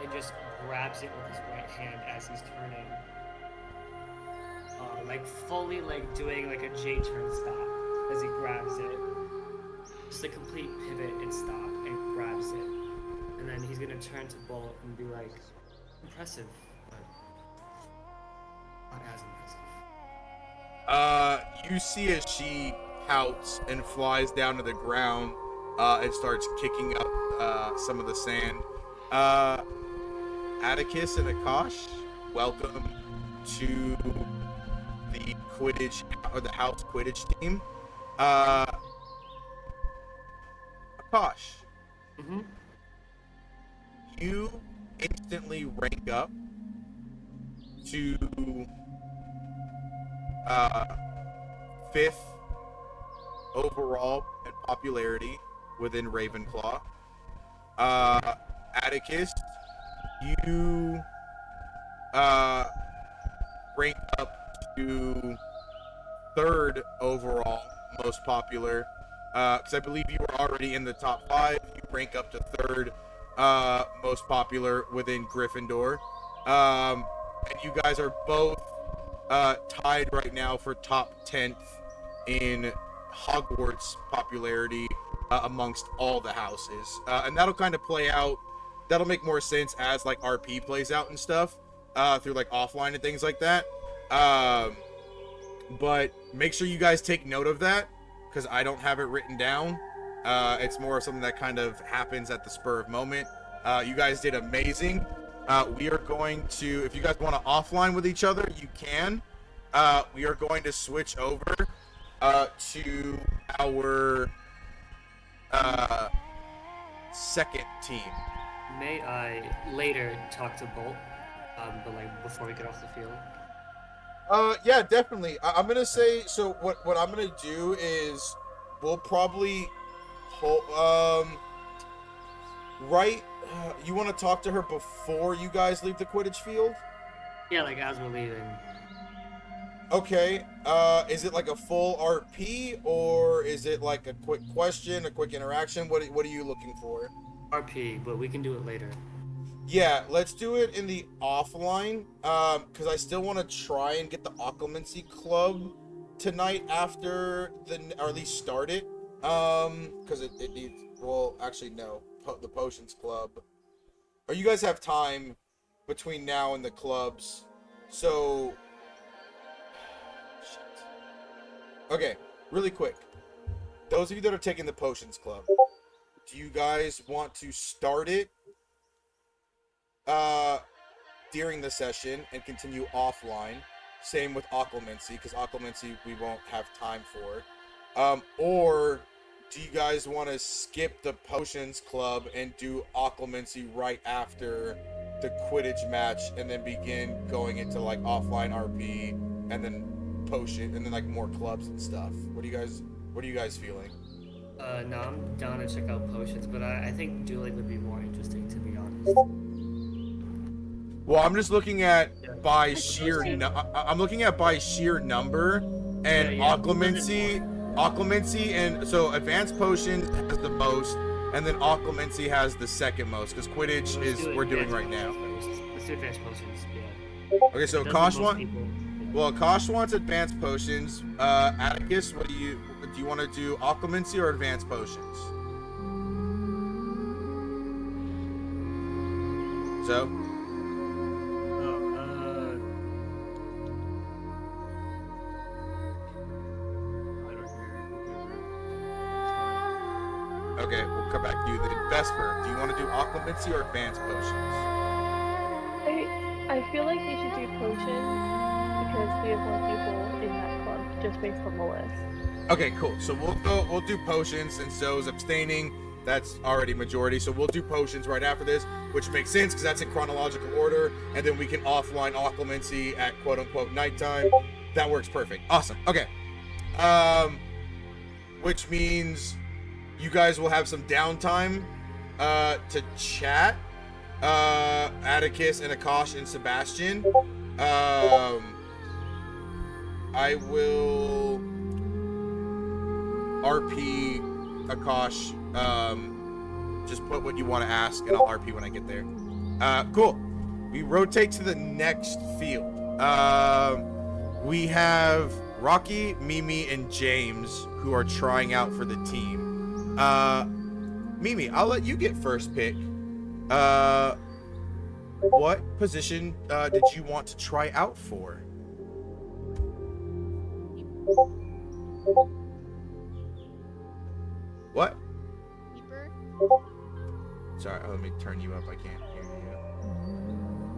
and just grabs it with his right hand as he's turning. Like fully like doing like a J-turn stop as he grabs it. Just a complete pivot and stop and grabs it. And then he's gonna turn to Bolt and be like, impressive, but not as impressive. You see as she pouts and flies down to the ground, and starts kicking up some of the sand. Atticus and Akash, welcome to the Quidditch, or the house Quidditch team. Akash. Mm-hmm. You instantly rank up to 5th overall in popularity within Ravenclaw. Atticus, you rank up to 3rd overall most popular, because I believe you were already in the top 5. You rank up to 3rd most popular within Gryffindor, and you guys are both tied right now for top 10th in Hogwarts popularity amongst all the houses, and that'll kind of play out. That'll make more sense as like RP plays out and stuff through like offline and things like that. But make sure you guys take note of that because I don't have it written down. It's more of something that kind of happens at the spur of moment. You guys did amazing. We are going to, if you guys want to offline with each other, you can. We are going to switch over to our second team. May I later talk to Bolt, but like before we get off the field? Yeah, definitely. I'm gonna say, so what I'm gonna do is we'll probably right, you want to talk to her before you guys leave the Quidditch field? Yeah, like as we're leaving. Okay, is it like a full RP or is it like a quick question, a quick interaction? What are you looking for? RP, but we can do it later. Yeah, let's do it in the offline, because I still want to try and get the Occlumency Club tonight after or at least start it, because it needs, well, actually, no, the Potions Club. Or you guys have time between now and the clubs, so... Shit. Okay, really quick. Those of you that are taking the Potions Club, do you guys want to start it during the session and continue offline? Same with Occlumency, because Occlumency we won't have time for. Or do you guys want to skip the Potions Club and do Occlumency right after the Quidditch match and then begin going into like offline RP and then potion and then like more clubs and stuff? What are you guys feeling? No, I'm down to check out Potions, but I think dueling would be more interesting, to be honest. Well, I'm just looking at by sheer I'm looking at by sheer number, and Occlumency Occlumency, and so advanced potions has the most, and then occlumency has the second most, because Quidditch we're doing right now. Let's do advanced potions. Yeah. Okay, so Doesn't Akash most people- Akash wants advanced potions. Atticus, do you want to do occlumency or advanced potions? So, okay, we'll come back to you then. Vesper, do you want to do occlumency or advanced potions? I feel like we should do potions because we have more people in that club just based on the list. Okay, cool. So we'll do potions, and Zoe's abstaining. That's already majority. So we'll do potions right after this, which makes sense because that's in chronological order, and then we can offline occlumency at quote unquote nighttime. That works perfect. Awesome. Okay. Which means you guys will have some downtime to chat. Atticus and Akash and Sebastian. I will RP Akash. Just put what you want to ask, and I'll RP when I get there. Cool. We rotate to the next field. We have Rocky, Mimi, and James who are trying out for the team. Mimi, I'll let you get first pick. What position did you want to try out for? What? Keeper. Sorry, let me turn you up. I can't hear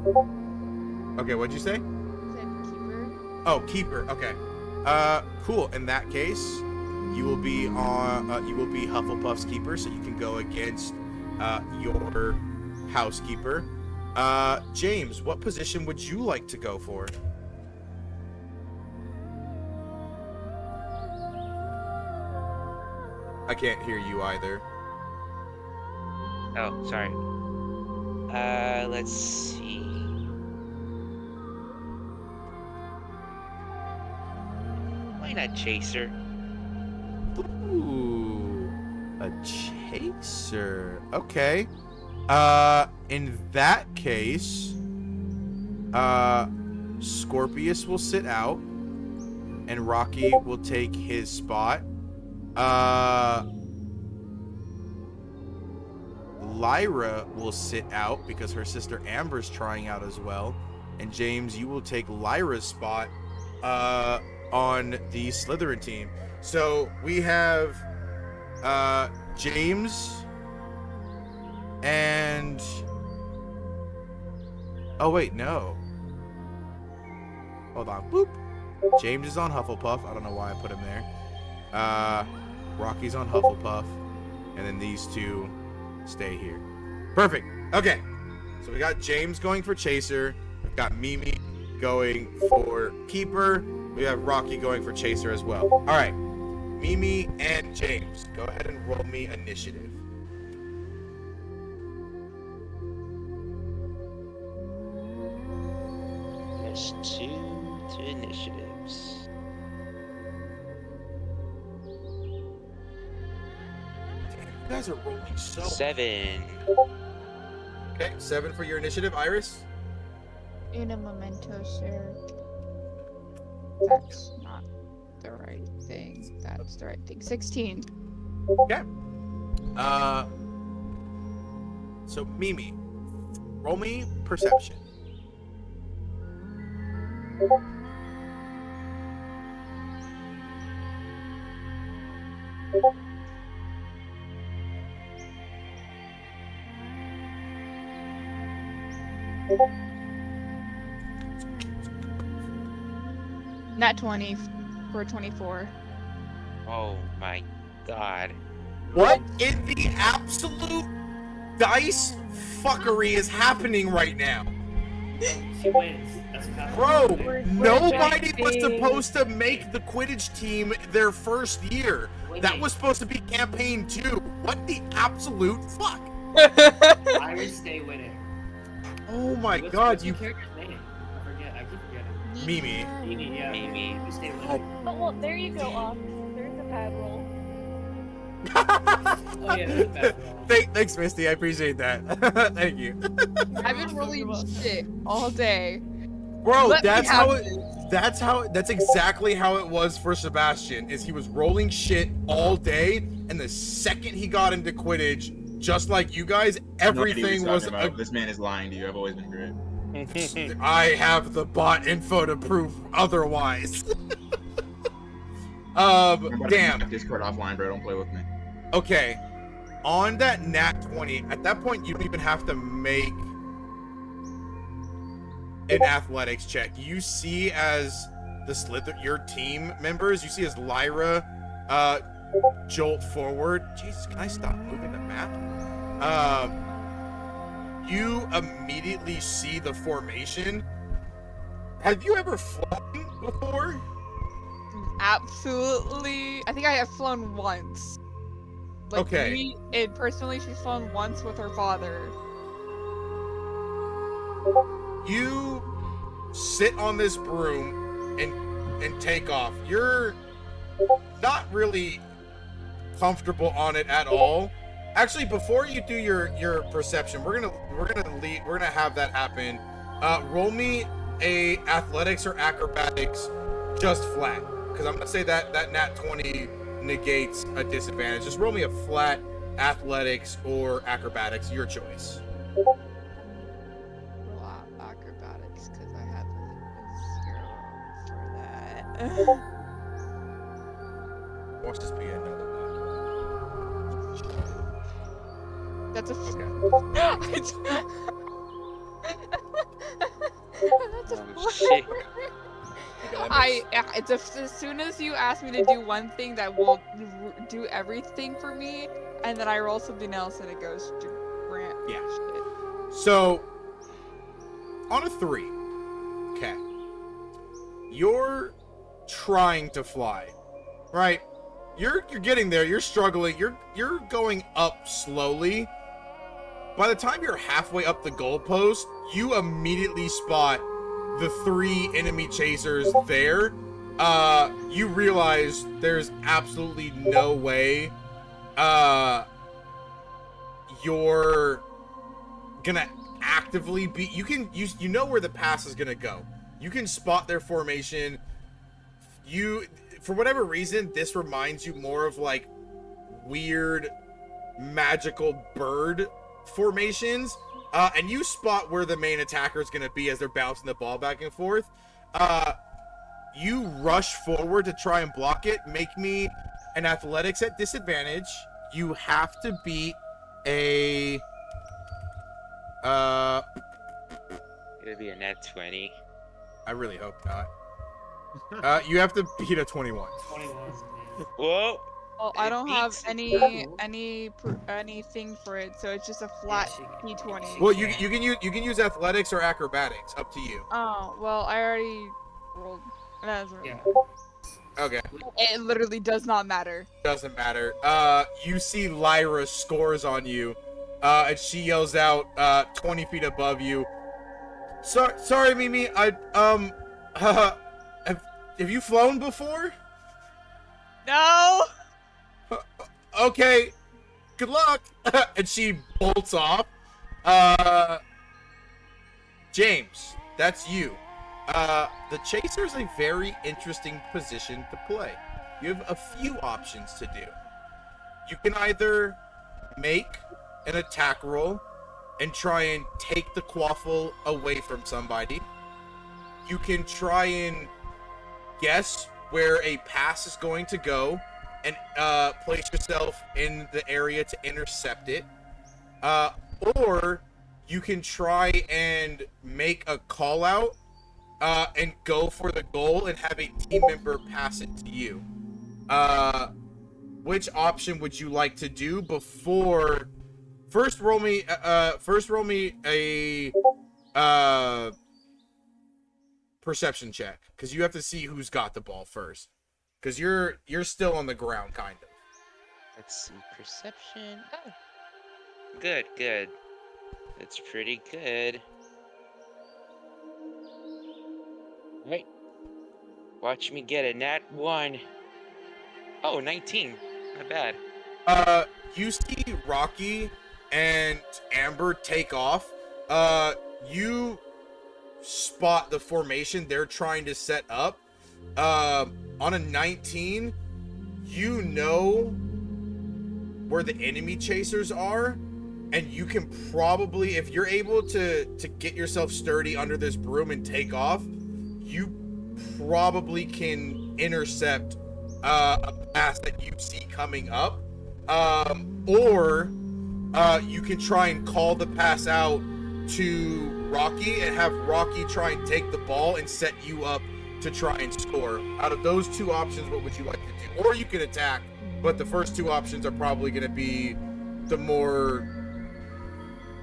you. Okay, what'd you say? Said keeper. Oh, keeper. Okay. Cool. In that case, you will be Hufflepuff's keeper, so you can go against your housekeeper. James, what position would you like to go for? I can't hear you either. Oh, sorry. Let's see. Why not Chaser? Ooh, a chaser. Okay. In that case, Scorpius will sit out, and Rocky will take his spot. Lyra will sit out because her sister Amber's trying out as well. And James, you will take Lyra's spot on the Slytherin team. So we have James and... Oh, wait, no. Hold on. Boop. James is on Hufflepuff. I don't know why I put him there. Rocky's on Hufflepuff. And then these two stay here. Perfect. Okay. So we got James going for Chaser. We've got Mimi going for Keeper. We have Rocky going for Chaser as well. All right. Mimi and James, go ahead and roll me initiative. There's 2 to initiatives. You guys are rolling so... 7. Okay, 7 for your initiative. Iris? Una momento, sir. That's not the right thing. That's the right thing. 16. Okay. So Mimi, roll me perception. Not 20 for 24. Oh my god. What in the absolute dice fuckery is happening right now? She wins. That's what happens. Bro, We're nobody was rejecting. supposed to make the Quidditch team their first year. That was supposed to be campaign 2. What the absolute fuck? Iris, stay winning. Oh my What's god, your you... character's name? I forget. I keep forgetting. Mimi. Mimi, yeah. Mimi. You stay winning. Oh, well, there you go, Ox. There's a pad roll. Oh yeah, that's a bad roll. Thanks, Misty. I appreciate that. Thank you. I've been rolling shit all day. Bro, Let me that's have how it. That's exactly how it was for Sebastian. Is he was rolling shit all day, and the second he got into Quidditch, just like you guys, everything was. This man is lying to you. I've always been great. I have the bot info to prove otherwise. I'm about to Damn. use my Discord offline, bro. Don't play with me. Okay, on that nat 20, at that point you don't even have to make an athletics check. You see as your team members, you see as Lyra jolt forward. Jesus, can I stop moving the map? You immediately see the formation. Have you ever flown before? Absolutely. I think I have flown once. Like, Okay. Me, and personally, she's flown once with her father. You sit on this broom and take off. You're not really comfortable on it at all. Actually, before you do your perception, we're gonna have that happen. Roll me a athletics or acrobatics, just flat, because I'm gonna say that nat 20 negates a disadvantage. Just roll me a flat athletics or acrobatics, your choice. Roll out acrobatics, because I have a 0 for that. Watch this be another one. That's a. Okay. That's a Oh, shit. it's as soon as you ask me to do one thing that will do everything for me, and then I roll something else and it goes to rant. Yeah. Shit. So, on a 3, okay, you're trying to fly, right? You're getting there. You're struggling. You're going up slowly. By the time you're halfway up the goalpost, you immediately spot the 3 enemy chasers there. You realize there's absolutely no way you're gonna actively be. You know where the pass is gonna go. You can spot their formation. For whatever reason, this reminds you more of like weird magical bird formations, and you spot where the main attacker is going to be as they're bouncing the ball back and forth. You rush forward to try and block it. Make me an athletics at disadvantage. You have to beat a It'll be a net 20. I really hope not. You have to beat a 21. 21. Yeah. Whoa! Well, I It don't have beats- anything for it, so it's just a flat d20. Well, you can use athletics or acrobatics, up to you. Oh well, I already rolled. That's really. Yeah. Okay, It literally does not matter. doesn't matter. You see Lyra scores on you, and she yells out, 20 feet above you. Sorry, Mimi. Have you flown before? No. Okay, good luck. And she bolts off. James, that's you. The chaser's a very interesting position to play. You have a few options to do. You can either make an attack roll and try and take the quaffle away from somebody. You can try and guess where a pass is going to go and place yourself in the area to intercept it. Or you can try and make a call out and go for the goal and have a team member pass it to you. Which option would you like to do before? First roll me a perception check, because you have to see who's got the ball first, because you're still on the ground, kind of. Let's see, perception. Oh. Good, good. That's pretty good. Right. Watch me get a nat 1. Oh, 19. Not bad. You see Rocky and Amber take off. You spot the formation they're trying to set up. On a 19, you know where the enemy chasers are, and you can probably, if you're able to get yourself sturdy under this broom and take off, you probably can intercept a pass that you see coming up, or you can try and call the pass out to Rocky and have Rocky try and take the ball and set you up to try and score. Out of those two options, what would you like to do? Or you can attack, but the first two options are probably going to be the more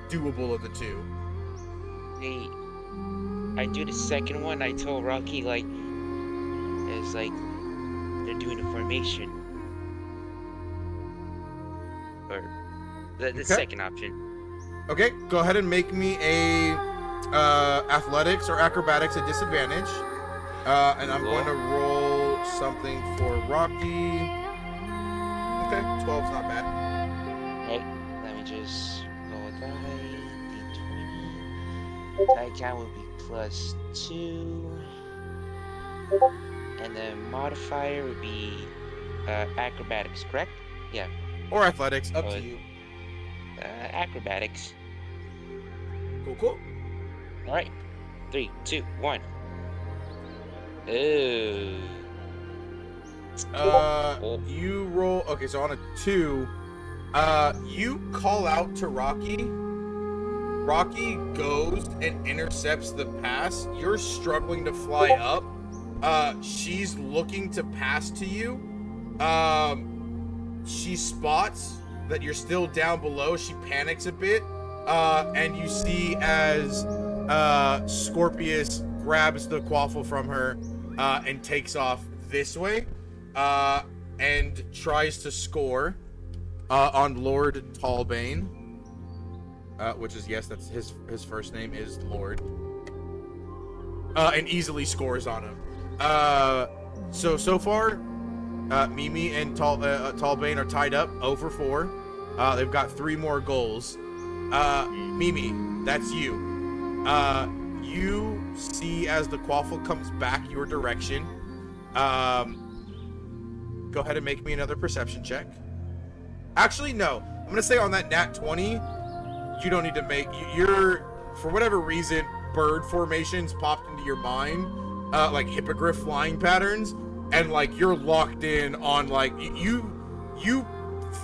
doable of the two. I do the second one. I told Rocky, like, it's like they're doing a formation. Or the second option. Okay, go ahead and make me a athletics or acrobatics at disadvantage. And I'm going to roll something for Rocky. Okay, 12's not bad. Right, let me just roll a die. D20. Die count would be +2. And the modifier would be acrobatics, correct? Yeah. Or athletics, up to you. Acrobatics. Cool. All right, 3, 2, 1. Ooh. You roll. Okay, so on a 2, you call out to Rocky. Rocky goes and intercepts the pass. You're struggling to fly up. She's looking to pass to you. She spots that you're still down below. She panics a bit. And you see as Scorpius grabs the quaffle from her and takes off this way and tries to score on Lord Talbane, which is, yes, that's his first name is Lord, and easily scores on him. So far, Mimi and Talbane are tied up 0 for 4. They've got 3 more goals. Mimi, that's you. You see as the quaffle comes back your direction. Go ahead and make me another perception check. Actually, no. I'm gonna say on that nat 20, you don't need to make. You're, for whatever reason, bird formations popped into your mind, like hippogriff flying patterns, and like you're locked in on like you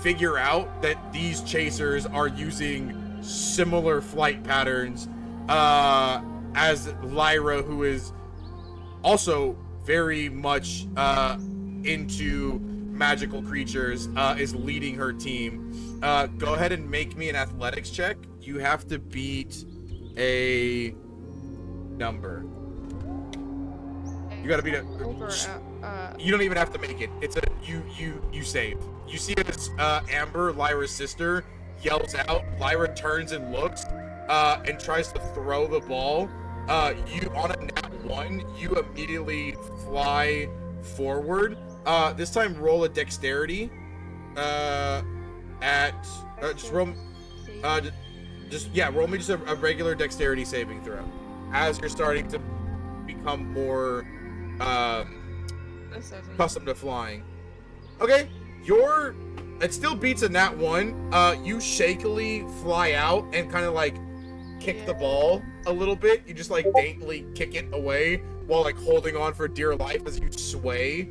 figure out that these chasers are using similar flight patterns as Lyra, who is also very much into magical creatures, is leading her team. Go ahead and make me an athletics check. You have to beat a number. You gotta beat it. You don't even have to make it. It's a you save. You see as Amber, Lyra's sister, yells out. Lyra turns and looks and tries to throw the ball. You on a nat 1, you immediately fly forward. This time roll a dexterity roll me just a regular dexterity saving throw as you're starting to become more accustomed to flying. Okay, it still beats a nat 1. You shakily fly out and kind of like kick the ball a little bit. You just like daintily kick it away while like holding on for dear life as you sway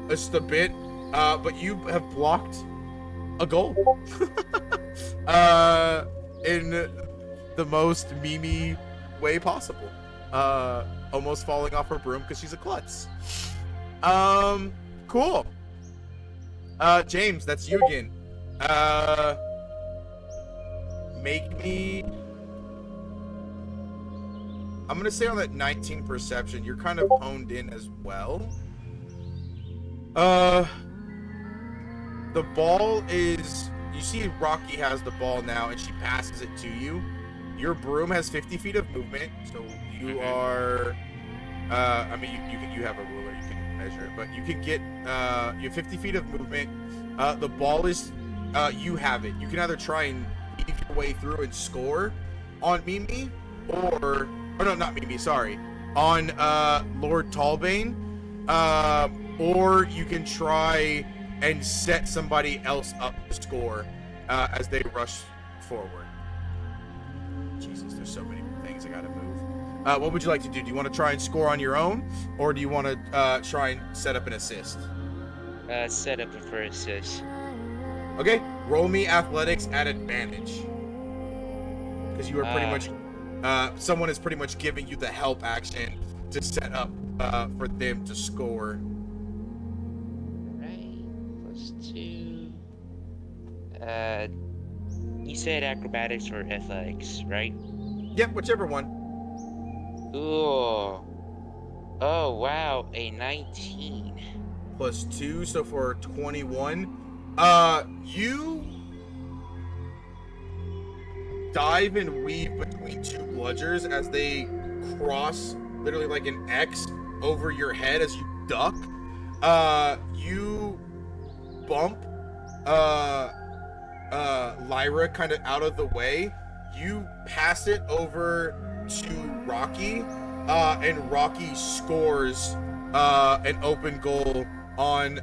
just a bit. But you have blocked a goal in the most Mimi way possible. Almost falling off her broom because she's a klutz. Cool. James, that's you again. Make me. I'm gonna say on that 19 perception, you're kind of honed in as well. The ball is. You see, Rocky has the ball now, and she passes it to you. Your broom has 50 feet of movement, so you are. I mean, you have a ruler. You can measure it, but you can get you have 50 feet of movement. The ball is you have it. You can either try and weave your way through and score on Mimi, or no, not Mimi. Sorry, on Lord Talbane, or you can try and set somebody else up to score as they rush forward. Jesus, there's so many things I gotta move. What would you like to do? Do you want to try and score on your own, or do you want to try and set up an assist? Set up for assist. Okay, roll me athletics at advantage. Because you are pretty much, someone is pretty much giving you the help action to set up for them to score. Right, +2. You said acrobatics or athletics, right? Yep, whichever one. Ooh. Oh wow, a 19. +2, so for 21. You dive and weave between two bludgers as they cross literally like an X over your head as you duck. You bump Lyra kind of out of the way. You pass it over to Rocky, and Rocky scores an open goal on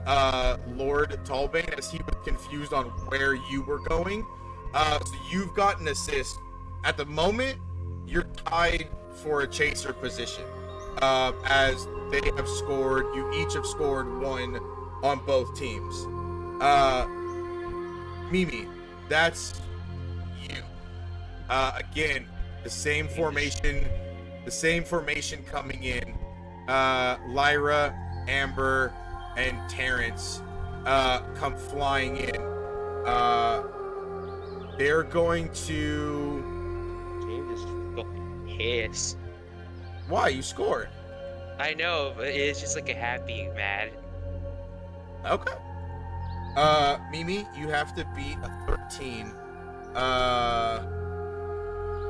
Lord Talbane as he was confused on where you were going. So you've got an assist. At the moment, you're tied for a chaser position, as they have scored. You each have scored one on both teams. Mimi, that's you. Again, the same formation coming in. Lyra, Amber, and Terrence come flying in. They're going to... Jesus fucking piss. Why? You scored. I know, but it's just like a happy mad. Okay. Mimi, you have to beat a 13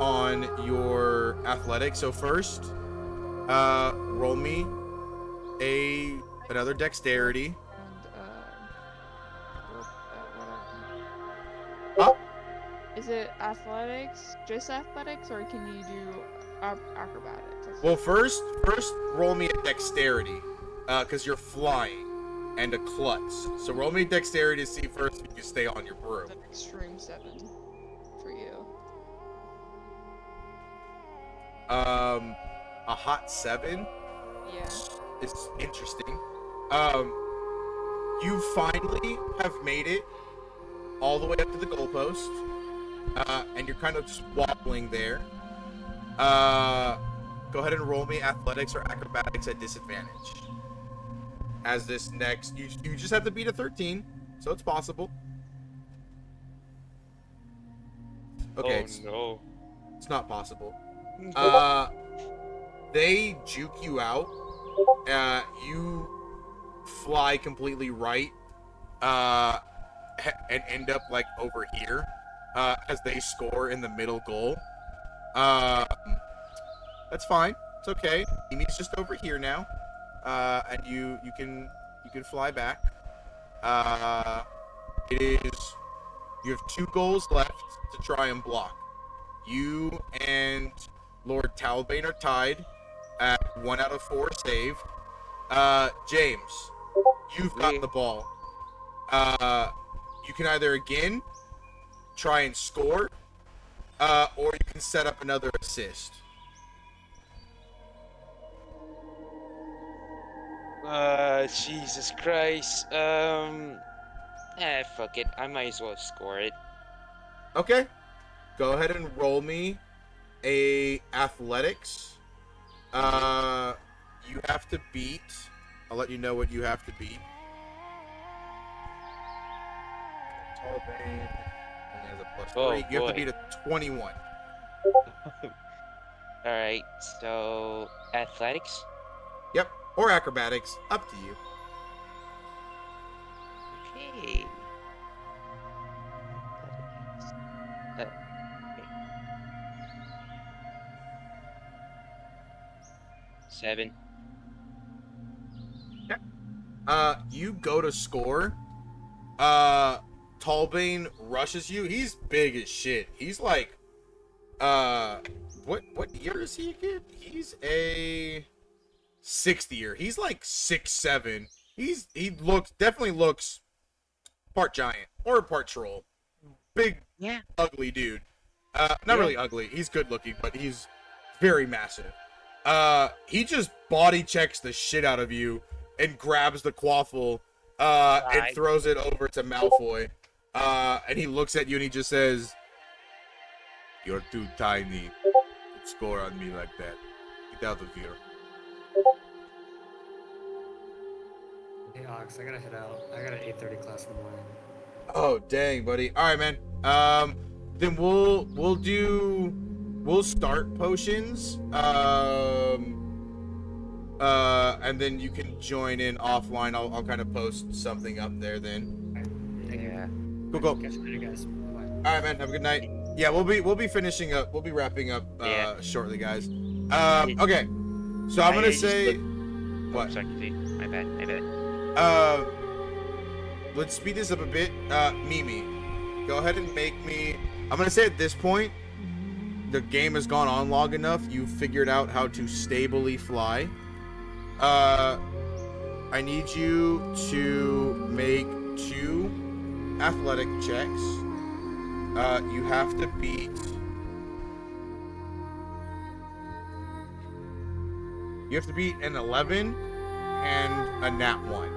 on your athletics. So first, roll me another dexterity. And Huh? is it athletics, just athletics, or can you do acrobatics? Well, first roll me a dexterity, because you're flying, and a klutz. So roll me dexterity to see first if you can stay on your broom. An extreme 7 for you. A hot 7. Yeah. It's interesting. You finally have made it all the way up to the goalpost, and you're kind of just wobbling there. Go ahead and roll me athletics or acrobatics at disadvantage. As this next, you just have to beat a 13, so it's possible. Okay, Oh no. it's not possible. They juke you out. You fly completely right, and end up like over here, as they score in the middle goal. That's fine. It's okay. Mimi's just over here now, and you can fly back. You have 2 goals left to try and block. You and Lord Talbane are tied at 1 out of 4 saved. James, you've got the ball. You can either again try and score, or you can set up another assist. Jesus Christ. Fuck it. I might as well score it. Okay. Go ahead and roll me a athletics. You have to beat. I'll let you know what you have to beat. Talbane has a +3. Oh, you have to boy. beat a 21. Alright, so athletics? Yep. Or acrobatics. Up to you. Okay. Okay. 7. You go to score. Tallbane rushes you. He's big as shit. He's like, what year is he again? He's a 6th year. He's like 6'7". He definitely looks part giant or part troll. Big, ugly dude. Not really ugly. He's good looking, but he's very massive. He just body checks the shit out of you and grabs the quaffle, and throws it over to Malfoy. And he looks at you and he just says, "You're too tiny to score on me like that. Get out of here." Hey Ox, I gotta head out. I got an 8:30 class in the morning. Oh dang, buddy. All right, man. Then we'll start potions. And then you can join in offline. I'll kind of post something up there then. Yeah. Cool. Catch you later, guys. Bye. All right, man. Have a good night. Yeah, we'll be finishing up. We'll be wrapping up shortly, guys. Okay. So I'm gonna say what? Sorry, my bad. Let's speed this up a bit. Mimi, go ahead and make me. I'm gonna say at this point, the game has gone on long enough. You've figured out how to stably fly. I need you to make 2 athletic checks. You have to beat. You have to beat an 11 and a nat 1.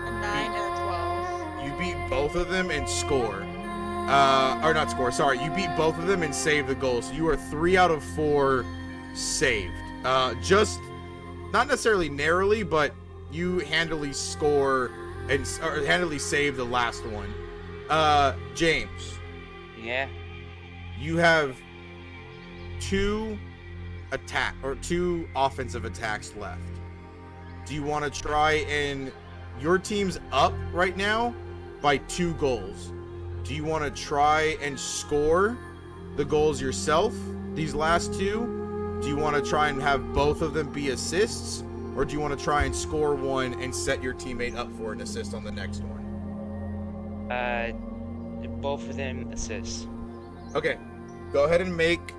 A 9 and a 12. You beat both of them and score. Or not score, sorry. You beat both of them and save the goal. So you are 3 out of 4 saved. Just, not necessarily narrowly, but you handily score or handily save the last one. James. Yeah. You have 2 offensive attacks left. Do you want to try and your team's up right now by 2 goals? Do you want to try and score the goals yourself, these last 2? Do you want to try and have both of them be assists? Or do you want to try and score one and set your teammate up for an assist on the next one? Both of them assists. Okay. Go ahead and make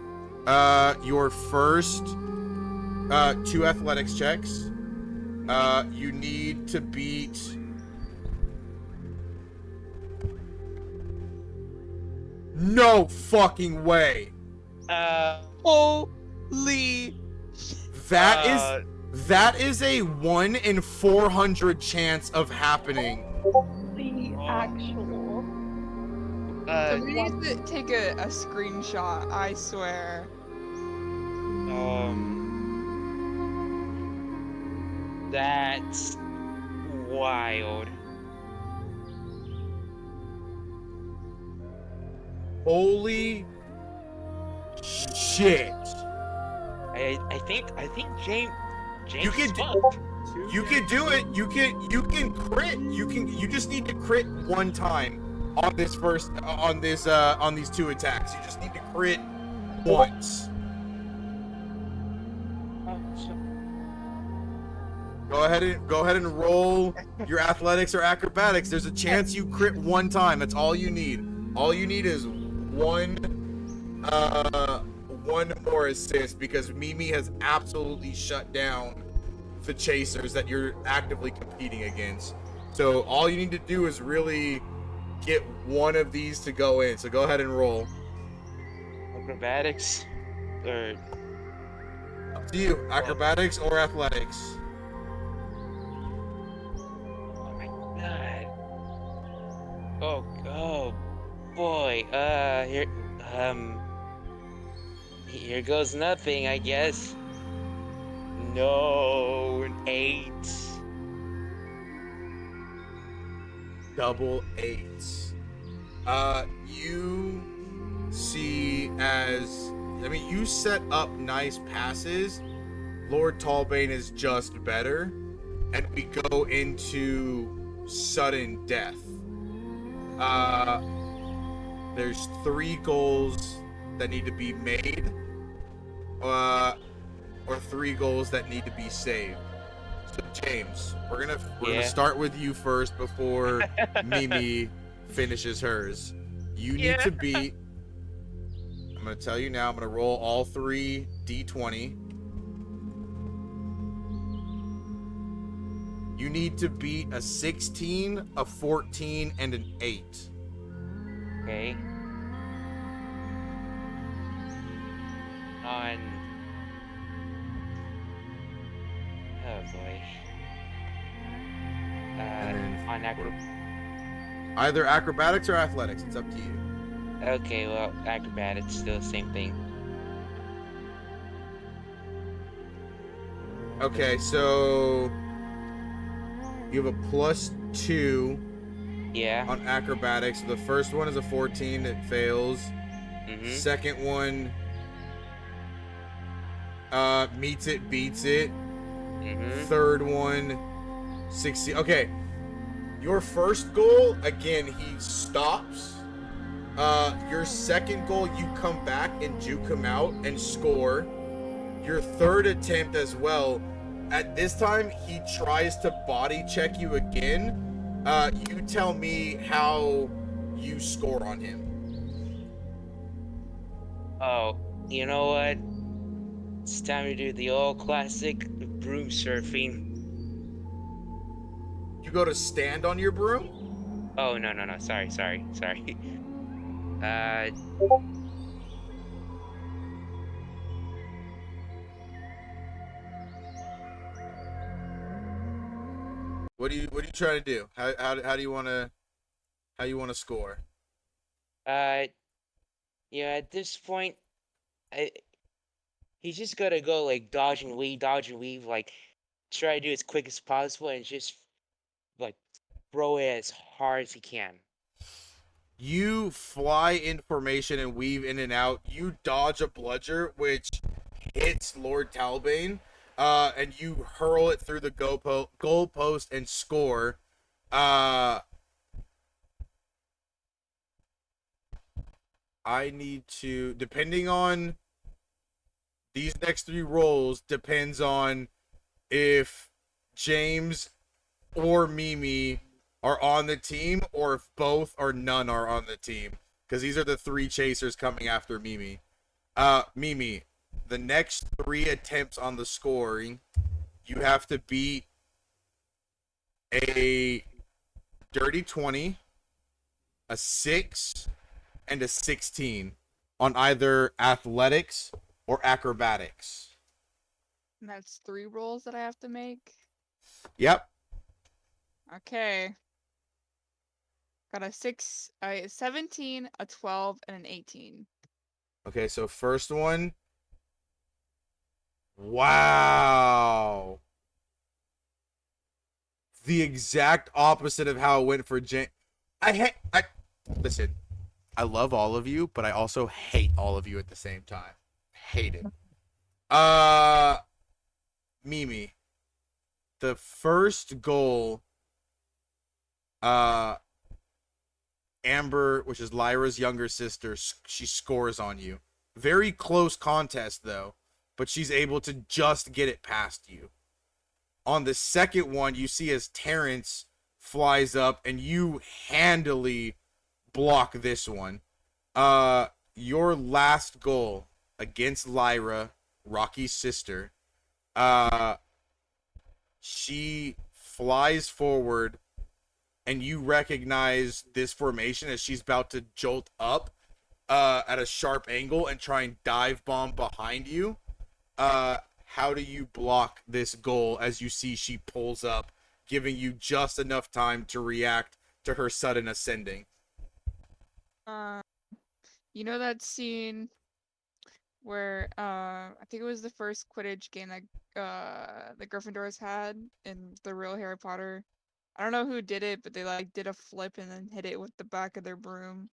your first 2 athletics checks. You need to beat... No fucking way. Holy. That is a 1 in 400 chance of happening. The actual. We need to take a screenshot, I swear. That's wild. Holy shit. I think James You can fucked. You can do it. You can crit. You just need to crit 1 time on this on these 2 attacks. You just need to crit once. Go ahead and roll your athletics or acrobatics. There's a chance you crit 1 time. That's all you need. All you need is one more assist, because Mimi has absolutely shut down the chasers that you're actively competing against. So all you need to do is really get one of these to go in. So go ahead and roll. Acrobatics or Up to you. Acrobatics or athletics. oh my god. Oh boy. Here goes nothing, I guess. No, an 8. Double 8s. You see you set up nice passes. Lord Tallbane is just better. And we go into sudden death. There's 3 goals that need to be made. or 3 goals that need to be saved. So James, we're gonna Yeah. start with you first before Mimi finishes hers. You need to beat. I'm gonna tell you now. I'm gonna roll all 3 d20. You need to beat a 16, a 14, and an 8. Okay. On. Oh boy. On Either acrobatics or athletics. It's up to you. Okay, well, acrobatics, still the same thing. Okay, so you have a +2 Yeah. on acrobatics. The first one is a 14. It fails. Second one meets it, beats it. Third one 60. Okay. Your first goal, again, he stops. Your second goal, you come back and juke him out and score. Your third attempt as well. At this time, he tries to body check you again. You tell me how you score on him. Oh, you know what? It's time to do the old classic broom surfing. You go to stand on your broom? Oh, no. Sorry. What are you trying to do? How do you want to score? Yeah, at this point, he's just gotta go like dodge and weave, like try to do as quick as possible and just like throw it as hard as he can. You fly in formation and weave in and out. You dodge a bludger, which hits Lord Talbane, and you hurl it through the goalpost and score. I need to, depending on these next 3 rolls, depends on if James or Mimi are on the team, or if both or none are on the team, because these are the 3 chasers coming after Mimi. Mimi, the next 3 attempts on the scoring, you have to beat a dirty 20, a 6, and a 16 on either athletics or acrobatics. And that's 3 rolls that I have to make. Yep. Okay. Got a 17, a 12, and an 18. Okay, so first one. Wow. The exact opposite of how it went for James. Listen, I love all of you, but I also hate all of you at the same time. Hate it. Mimi. The first goal, Amber, which is Lyra's younger sister, she scores on you. Very close contest, though, but she's able to just get it past you. On the second one, you see as Terrence flies up, and you handily block this one. Your last goal against Lyra, Rocky's sister, she flies forward, and you recognize this formation as she's about to jolt up at a sharp angle and try and dive bomb behind you. How do you block this goal as you see she pulls up, giving you just enough time to react to her sudden ascending? You know that scene where I think it was the first Quidditch game that the Gryffindors had in the real Harry Potter. I don't know who did it, but they like did a flip and then hit it with the back of their broom.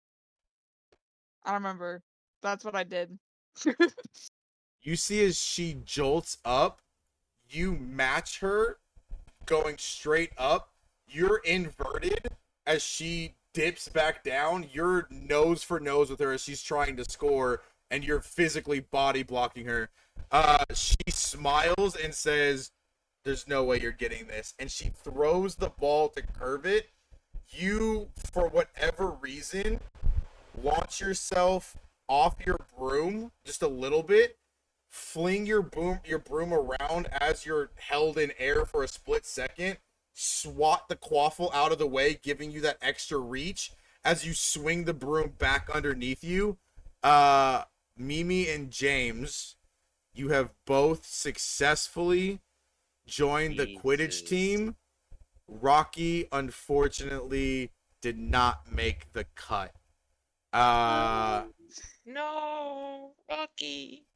I don't remember. That's what I did. You see as she jolts up, you match her going straight up. You're inverted as she dips back down. You're nose for nose with her as she's trying to score, and you're physically body blocking her. She smiles and says, "There's no way you're getting this," and she throws the ball to curve it. You, for whatever reason, launch yourself off your broom just a little bit, fling your broom around as you're held in air for a split second, swat the quaffle out of the way, giving you that extra reach as you swing the broom back underneath you. Mimi and James, you have both successfully joined the Quidditch Jesus. team. Rocky, unfortunately, did not make the cut. No, Rocky.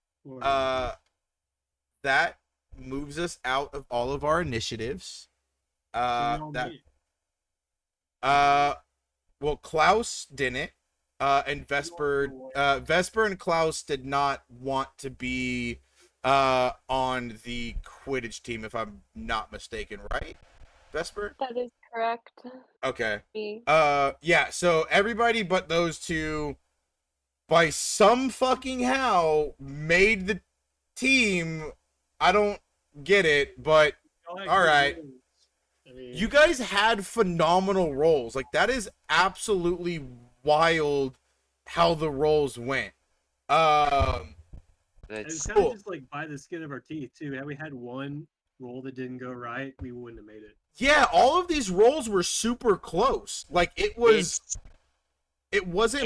That moves us out of all of our initiatives. Well, Klaus didn't, and Vesper and Klaus did not want to be on the Quidditch team, if I'm not mistaken, right? Vesper? That is correct. Okay. Me. Yeah, so everybody but those two, by some fucking how, made the team. I don't get it, but alright. You guys had phenomenal roles. Like, that is absolutely wild how the roles went. It's That's kind of just like by the skin of our teeth too. Had we had one roll that didn't go right, we wouldn't have made it. Yeah, all of these roles were super close. Like, it wasn't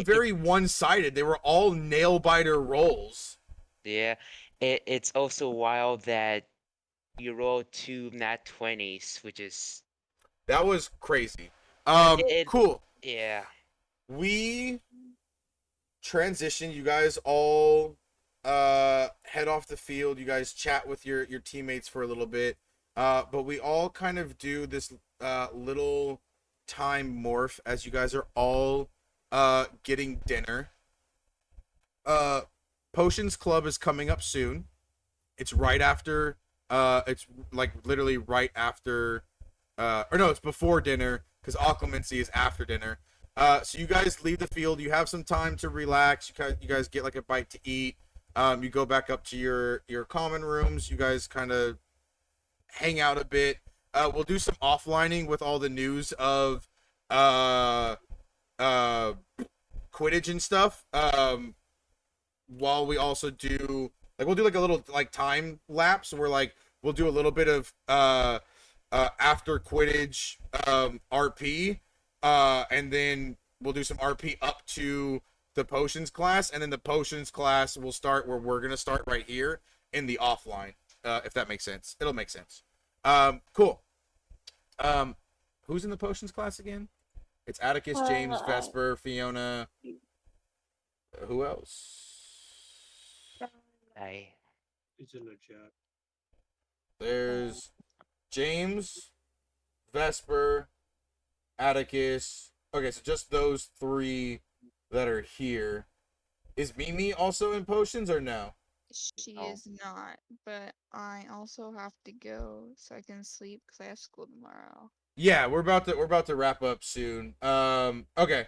very one-sided. They were all nail-biter rolls. yeah. It's also wild that you roll 2 nat 20s, which is That was crazy. It- Cool. yeah. We transition. You guys all head off the field. You guys chat with your teammates for a little bit. But we all kind of do this little time morph as you guys are all getting dinner. Potions Club is coming up soon. It's right after it's like literally right after or no, it's before dinner, because Occlumency is after dinner. So you guys leave the field. You have some time to relax. You guys get like a bite to eat. You go back up to your common rooms. You guys kind of hang out a bit. We'll do some offlining with all the news of Quidditch and stuff. While we also do we'll do like a little like time lapse where like we'll do a little bit of after Quidditch RP, and then we'll do some RP up to the potions class, and then the potions class will start where we're gonna start right here in the offline. If that makes sense, it'll make sense. Cool. Who's in the potions class again? It's Atticus, James, Vesper, Fiona. Who else? It's in the chat. There's James, Vesper, Atticus. Okay, so just those three that are here. Is Mimi also in potions or no? She No. is not, but I also have to go so I can sleep because I have school tomorrow. Yeah, we're about to wrap up soon. Okay.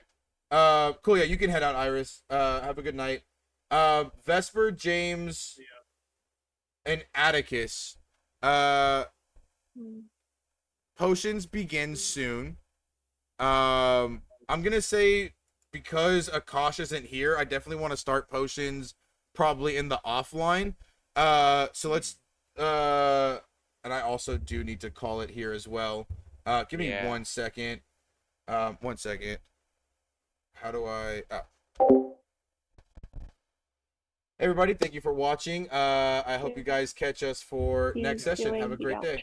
Cool. Yeah, you can head out, Iris. Have a good night. Vesper, James, and Atticus. Potions begin soon. I'm gonna say, because Akash isn't here, I definitely want to start potions probably in the offline. So let's and I also do need to call it here as well. Give me 1 second. 1 second. How do I Everybody, thank you for watching. I hope you guys catch us for next session. Have a great day.